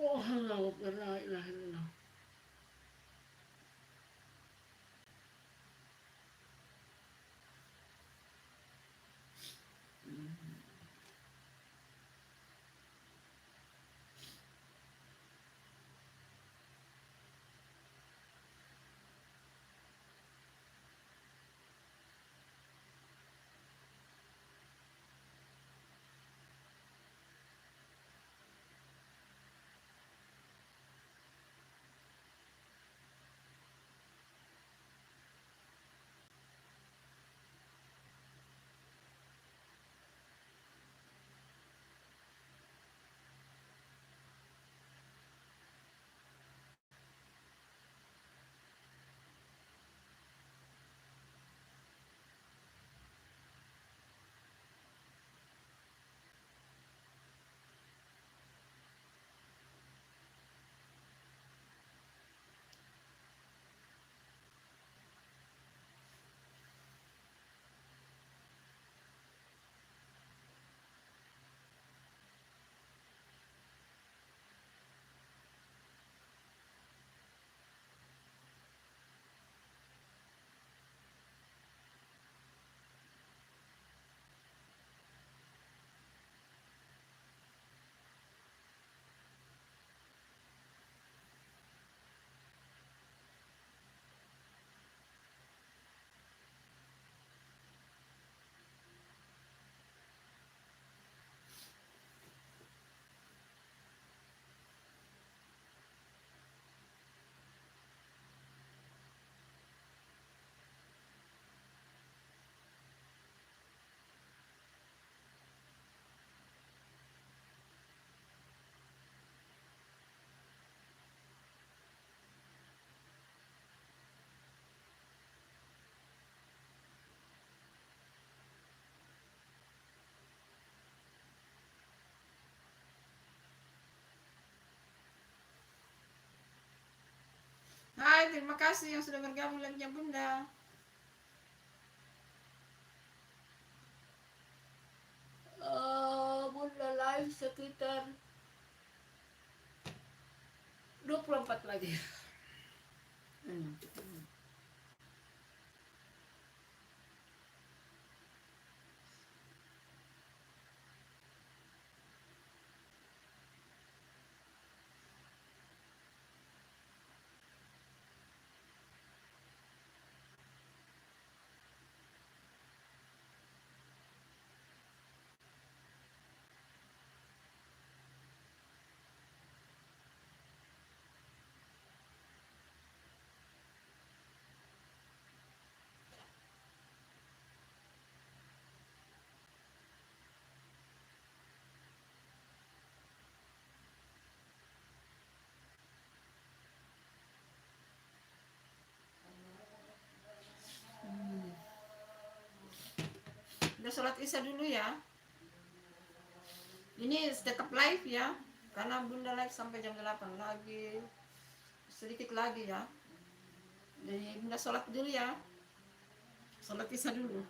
Oh, la ilaha illallah. terima kasih yang sudah bergabung live-nya Bunda. Bunda live sekitar 24 lagi. Udah sholat isya dulu ya. Ini tetap live ya, karena Bunda live sampai jam 8 lagi. Sedikit lagi ya. Jadi Bunda sholat dulu ya. Sholat isya dulu.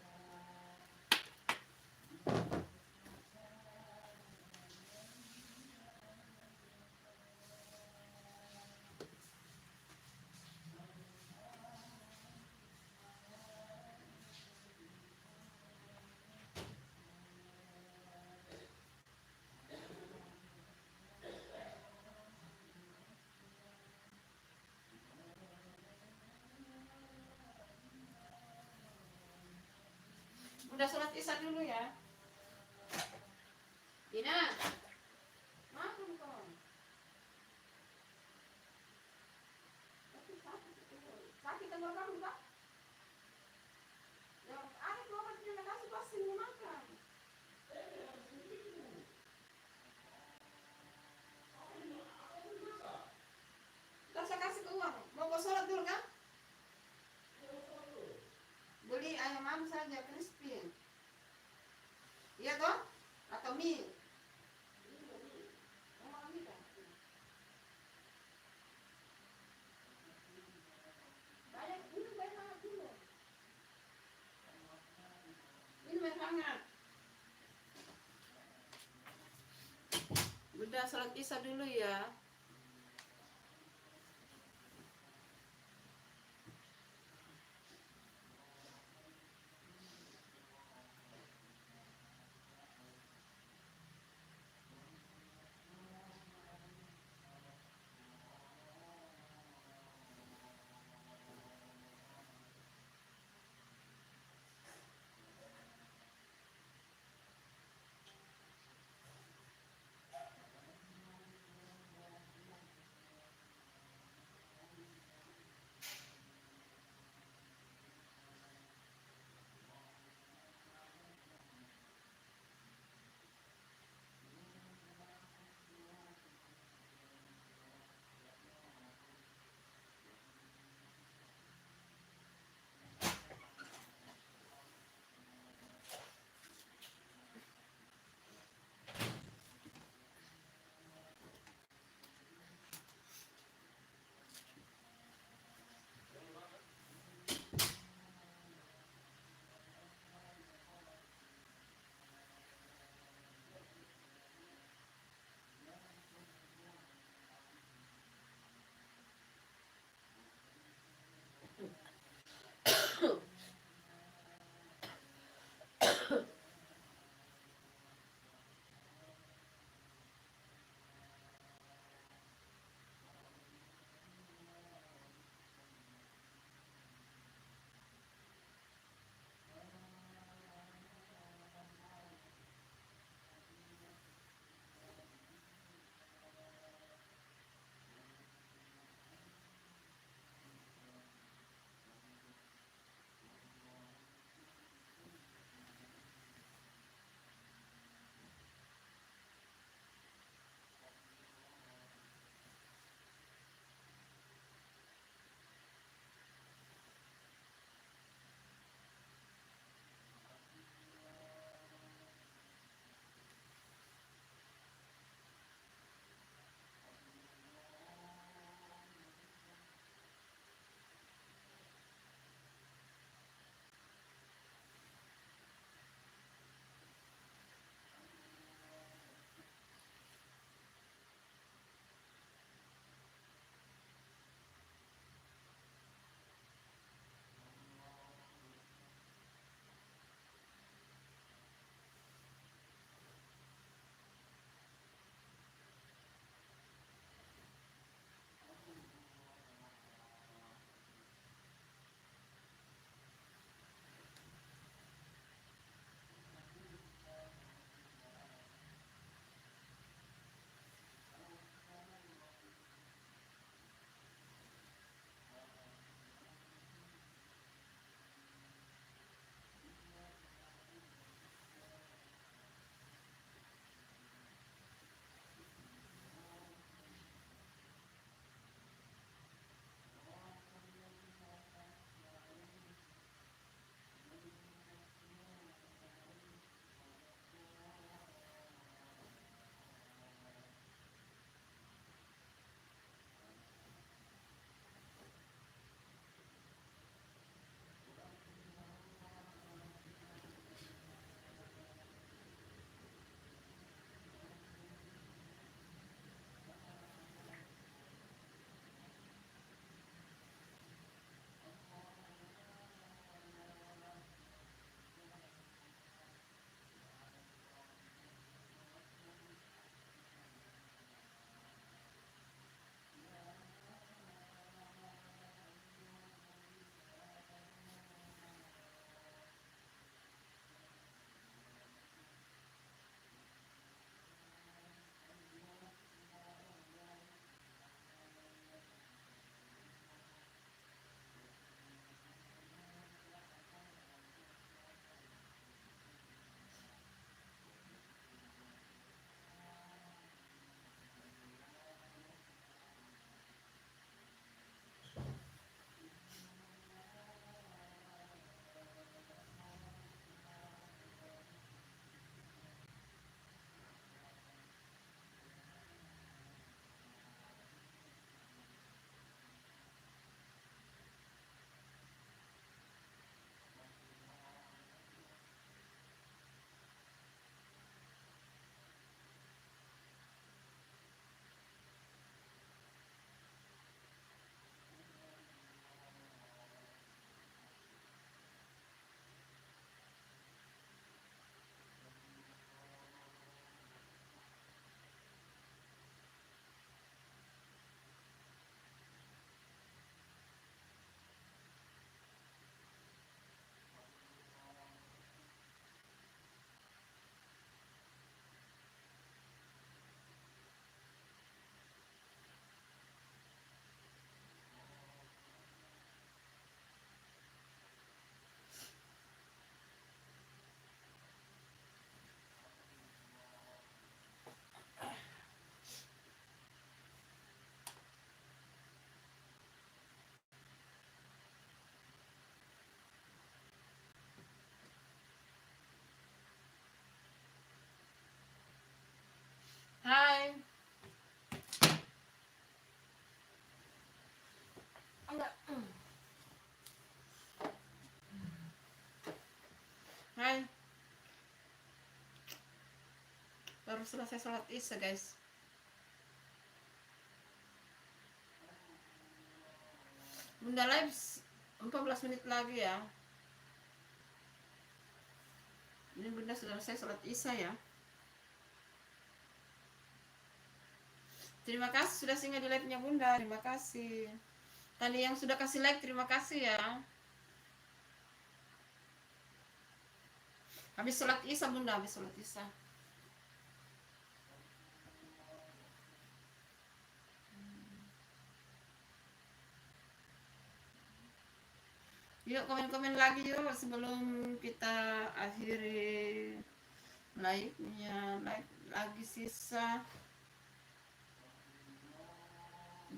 Udah sholat isya dulu ya. Dina, makan kau. Sakit tenggorokan kamu Kak? Ya, ada keluar terima kasih pasti mau makan. Ntar saya kasih ke uang. Mau kau sholat dulu kan? Beli ayam saja crispy. Iya toh? Atau mie? Udah sholat isya dulu ya. baru selesai sholat isya guys. Bunda live 14 menit lagi ya. Ini bunda sudah selesai sholat isya ya. Terima kasih sudah singgah di live-nya bunda. Terima kasih. Tadi yang sudah kasih like terima kasih ya. Habis sholat isya bunda, habis sholat isya. Yuk komen-komen lagi yuk sebelum kita akhiri live-nya. Live lagi sisa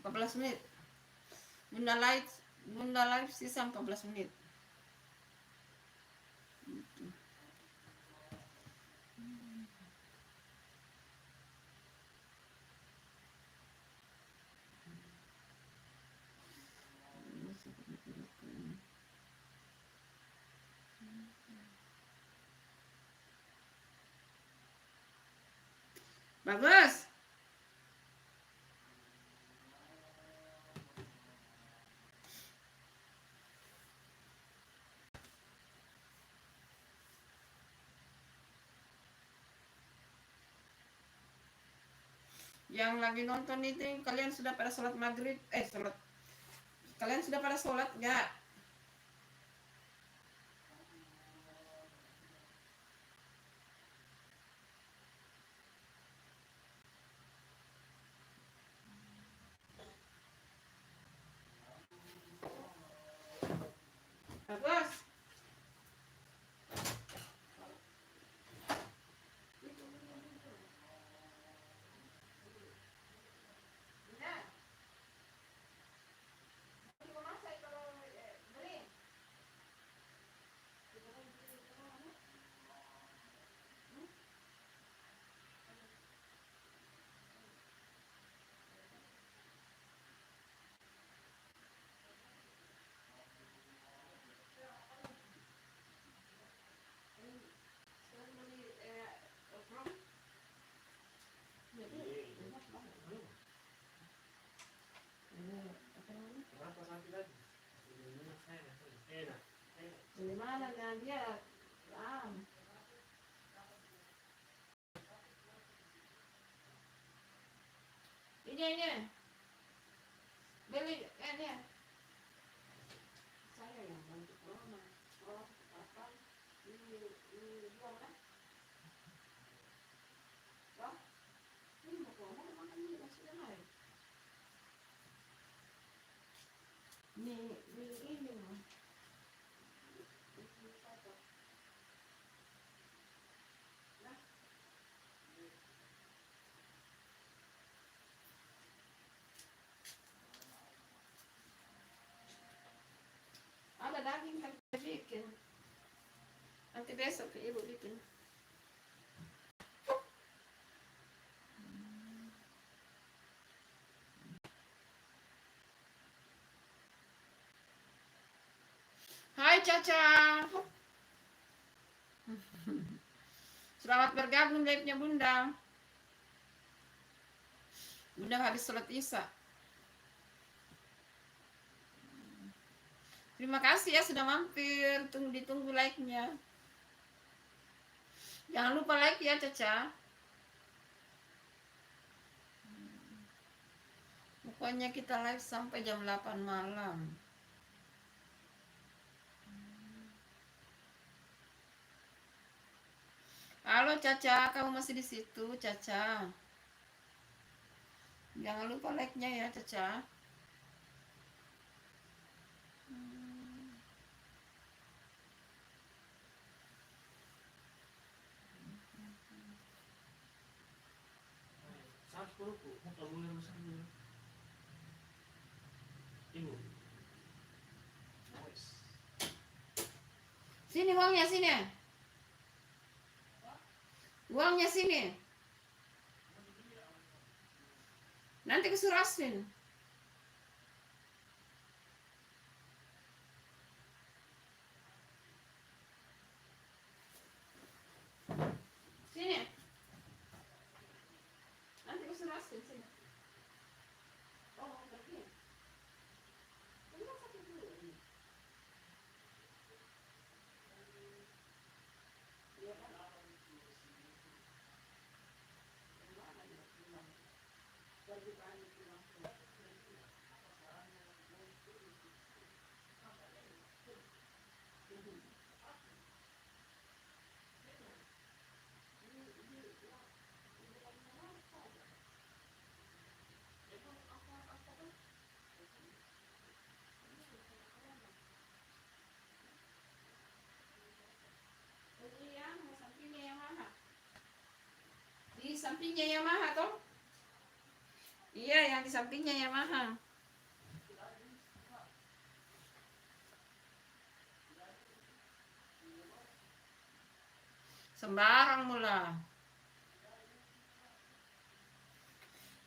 14 menit. Bunda live sisa 14 menit. Bagus. Yang lagi nonton itu kalian sudah pada sholat maghrib? Kalian sudah pada sholat nggak? Bagus. Gimana kan dia? Ini. Beli ini. Saya yang bantu kalau apa? Ini jual kan? Wah, ini mau keluar makan ini masih ada. Ini mah. Ada daging kan bikin. Nanti besok ibu bikin. Hai Caca. Selamat bergabung live-nya Bunda. Bunda habis sholat isya. Terima kasih ya sudah mampir. Ditunggu like-nya. Jangan lupa like ya Caca. Pokoknya kita live sampai jam 8 malam. Halo Caca, kamu masih di situ Caca? Jangan lupa like-nya ya Caca. Sini uangnya sini. Uangnya sini. Nanti kesuruh Aswin. Sini. sini. Oh, pergi. Kenapa sakit dulu ini? Iya kan? Gimana dia pulang? Pergi pagi pulang. Ini yang sampingnya Yamaha. Di sampingnya Yamaha toh? Iya, yang di sampingnya Yamaha. Sembarang mula.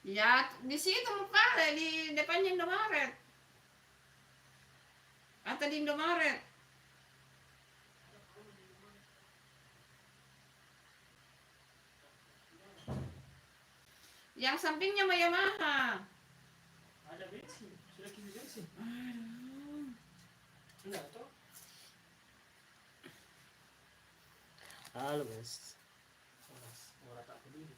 Ya, di situ muka di depannya Indomaret. Atau di Indomaret. Yang sampingnya sama Yamaha. Ada bensin, sudah kini bensin. Aduh. Enggak toh? Halo guys. Orang tak peduli.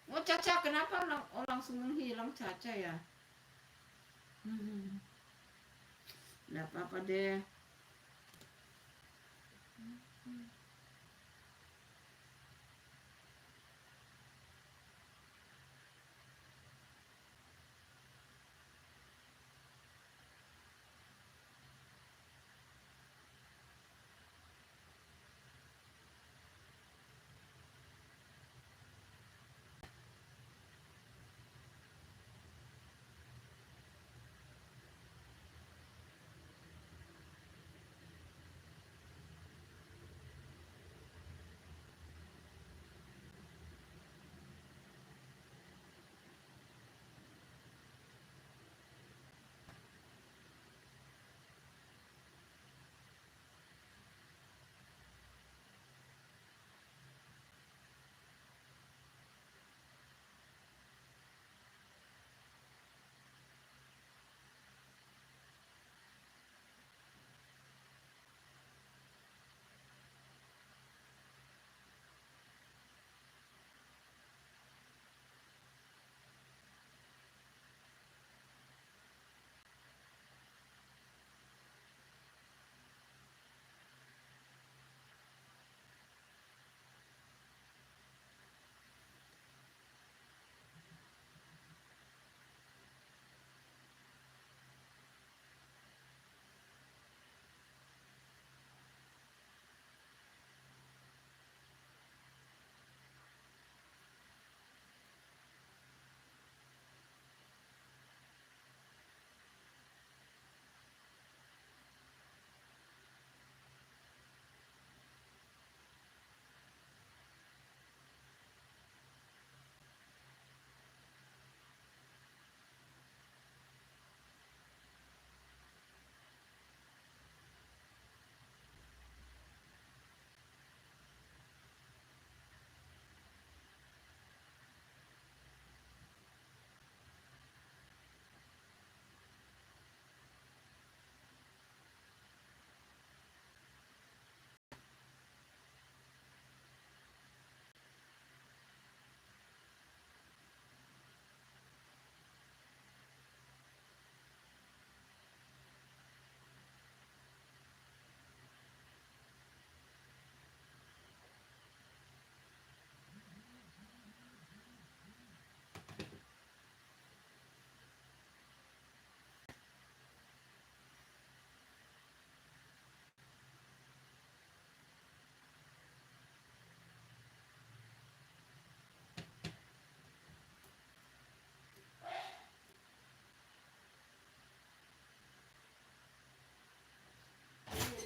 Oh Caca, kenapa langsung menghilang Caca ya? Nggak apa-apa deh.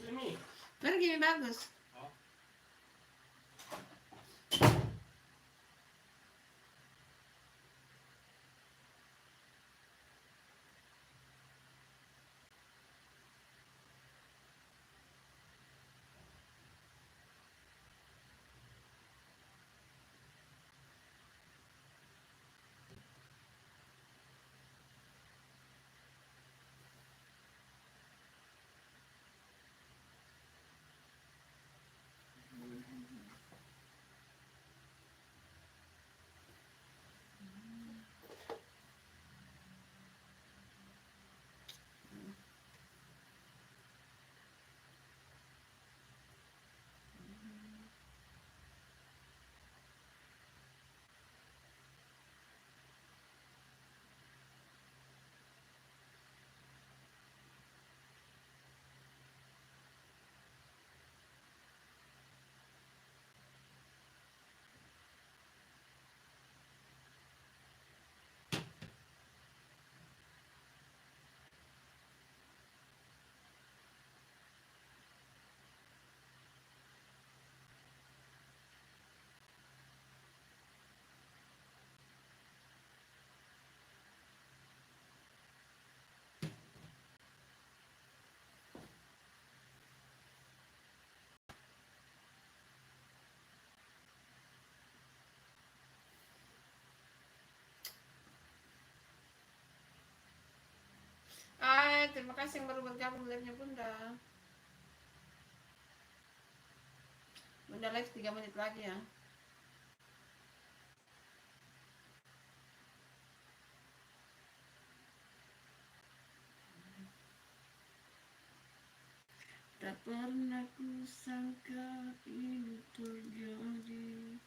Ini. Pergi bagus. Oh. terima kasih yang baru bergabung live-nya Bunda. Bunda live 3 menit lagi ya. Tak pernah ku sangka ini terjadi.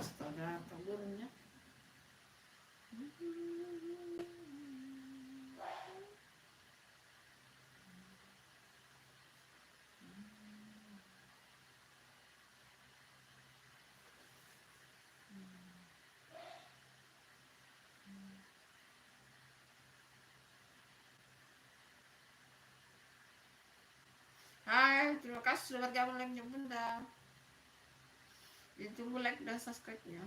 Astaga, burungnya. Hai, terima kasih sudah bergabung live-nya Bunda. Ditunggu like dan subscribe-nya.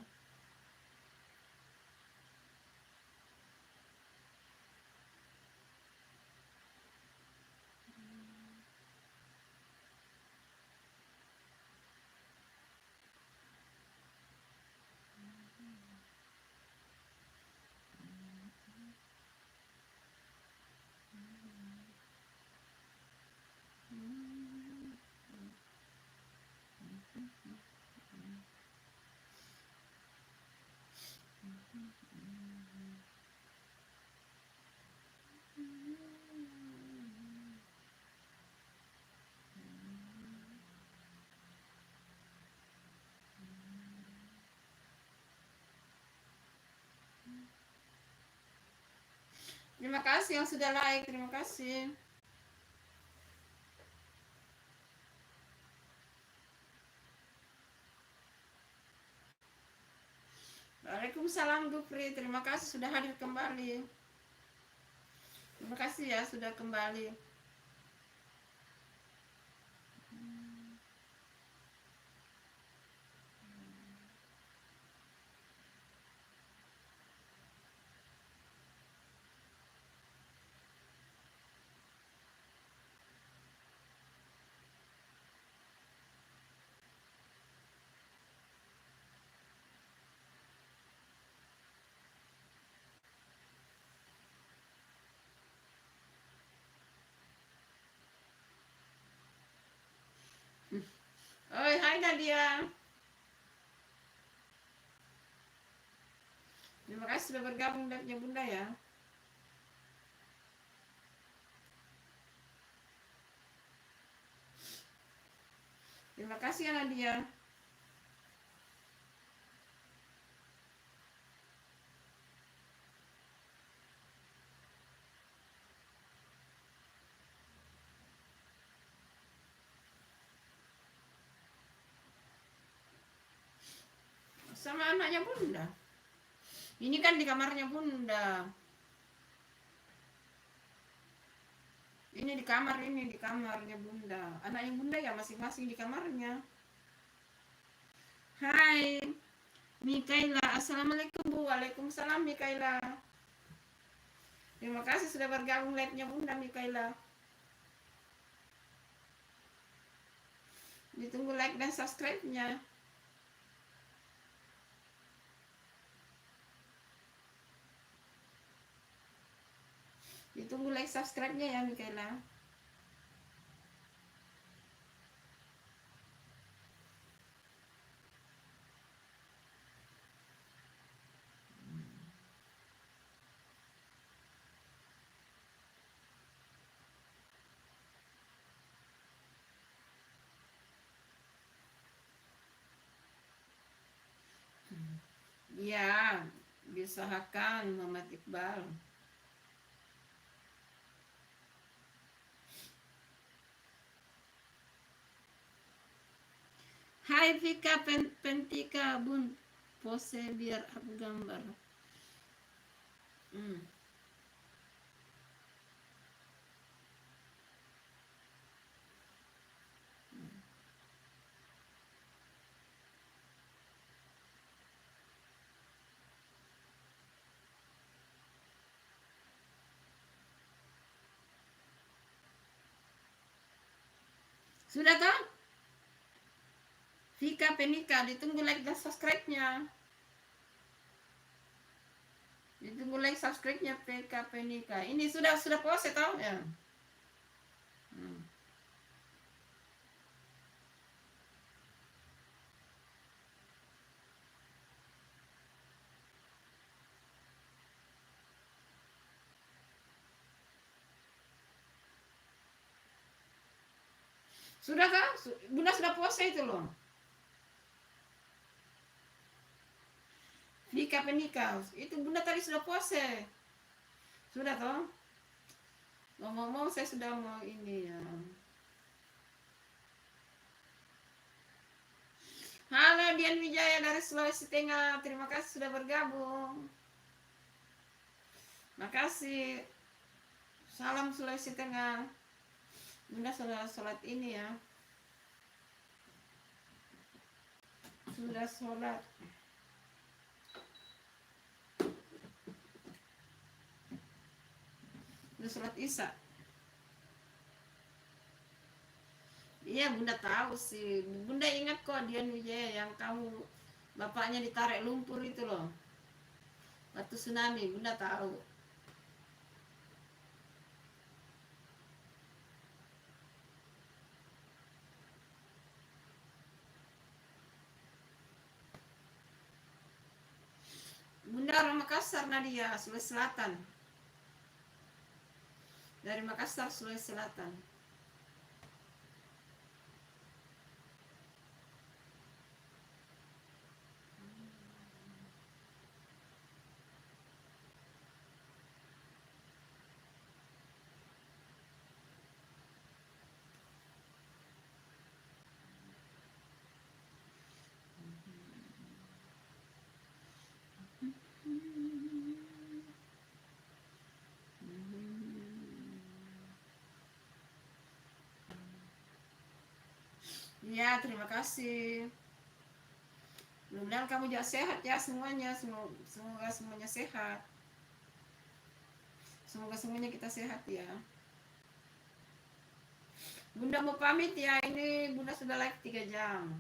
Terima kasih yang sudah like, terima kasih. Waalaikumsalam Gupri, terima kasih sudah hadir kembali. Terima kasih ya sudah kembali. Oi, hai Nadia. Terima kasih sudah bergabung live-nya Bunda ya. Terima kasih ya Nadia. Sama anaknya Bunda. Ini kan di kamarnya Bunda. Ini di kamarnya Bunda. Anaknya Bunda ya masing-masing di kamarnya. Hai, Mikaela. Assalamualaikum Bu. Waalaikumsalam Mikaela. Terima kasih sudah bergabung live-nya Bunda Mikaela. Ditunggu like dan subscribe-nya. Ditunggu like subscribe-nya ya Mikaela. Iya, diusahakan Muhammad Iqbal. Hai Vika Pentika Bun, pose biar aku gambar. Sudah toh? Vika Penika, ditunggu like dan subscribe-nya. Ditunggu like subscribe-nya Vika Penika. Ini sudah pause toh ya. Sudah kah? Bunda sudah puasa itu loh. Nikah penikah. Itu Bunda tadi sudah puasa. Sudah toh? Ngomong-ngomong saya sudah mau ini ya. Halo Dian Wijaya dari Sulawesi Tengah. Terima kasih sudah bergabung. Makasih. Salam Sulawesi Tengah. Bunda sudah sholat ini ya. Sudah sholat. Sudah sholat Isya. Iya Bunda tahu sih. Bunda ingat kok Dian Wijaya yang kamu bapaknya ditarik lumpur itu loh. Waktu tsunami Bunda tahu. Bunda orang Makassar Nadia, Sulawesi Selatan. Dari Makassar, Sulawesi Selatan. Ya, terima kasih. Mudah-mudahan kamu juga sehat ya semuanya. Semoga semuanya sehat. Semoga semuanya kita sehat ya. Bunda mau pamit ya. Ini Bunda sudah live 3 jam.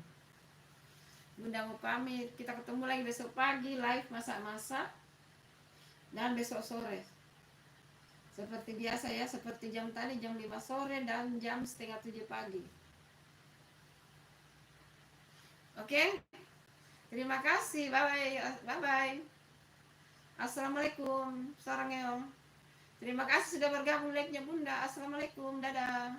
Bunda mau pamit. Kita ketemu lagi besok pagi live masak-masak. Dan besok sore. Seperti biasa ya. Seperti jam tadi jam 5 sore dan jam setengah 7 pagi. Oke? Terima kasih. Bye-bye. Bye-bye. Assalamualaikum. Sarangeo. Terima kasih sudah bergabung like-nya Bunda. Assalamualaikum. Dadah.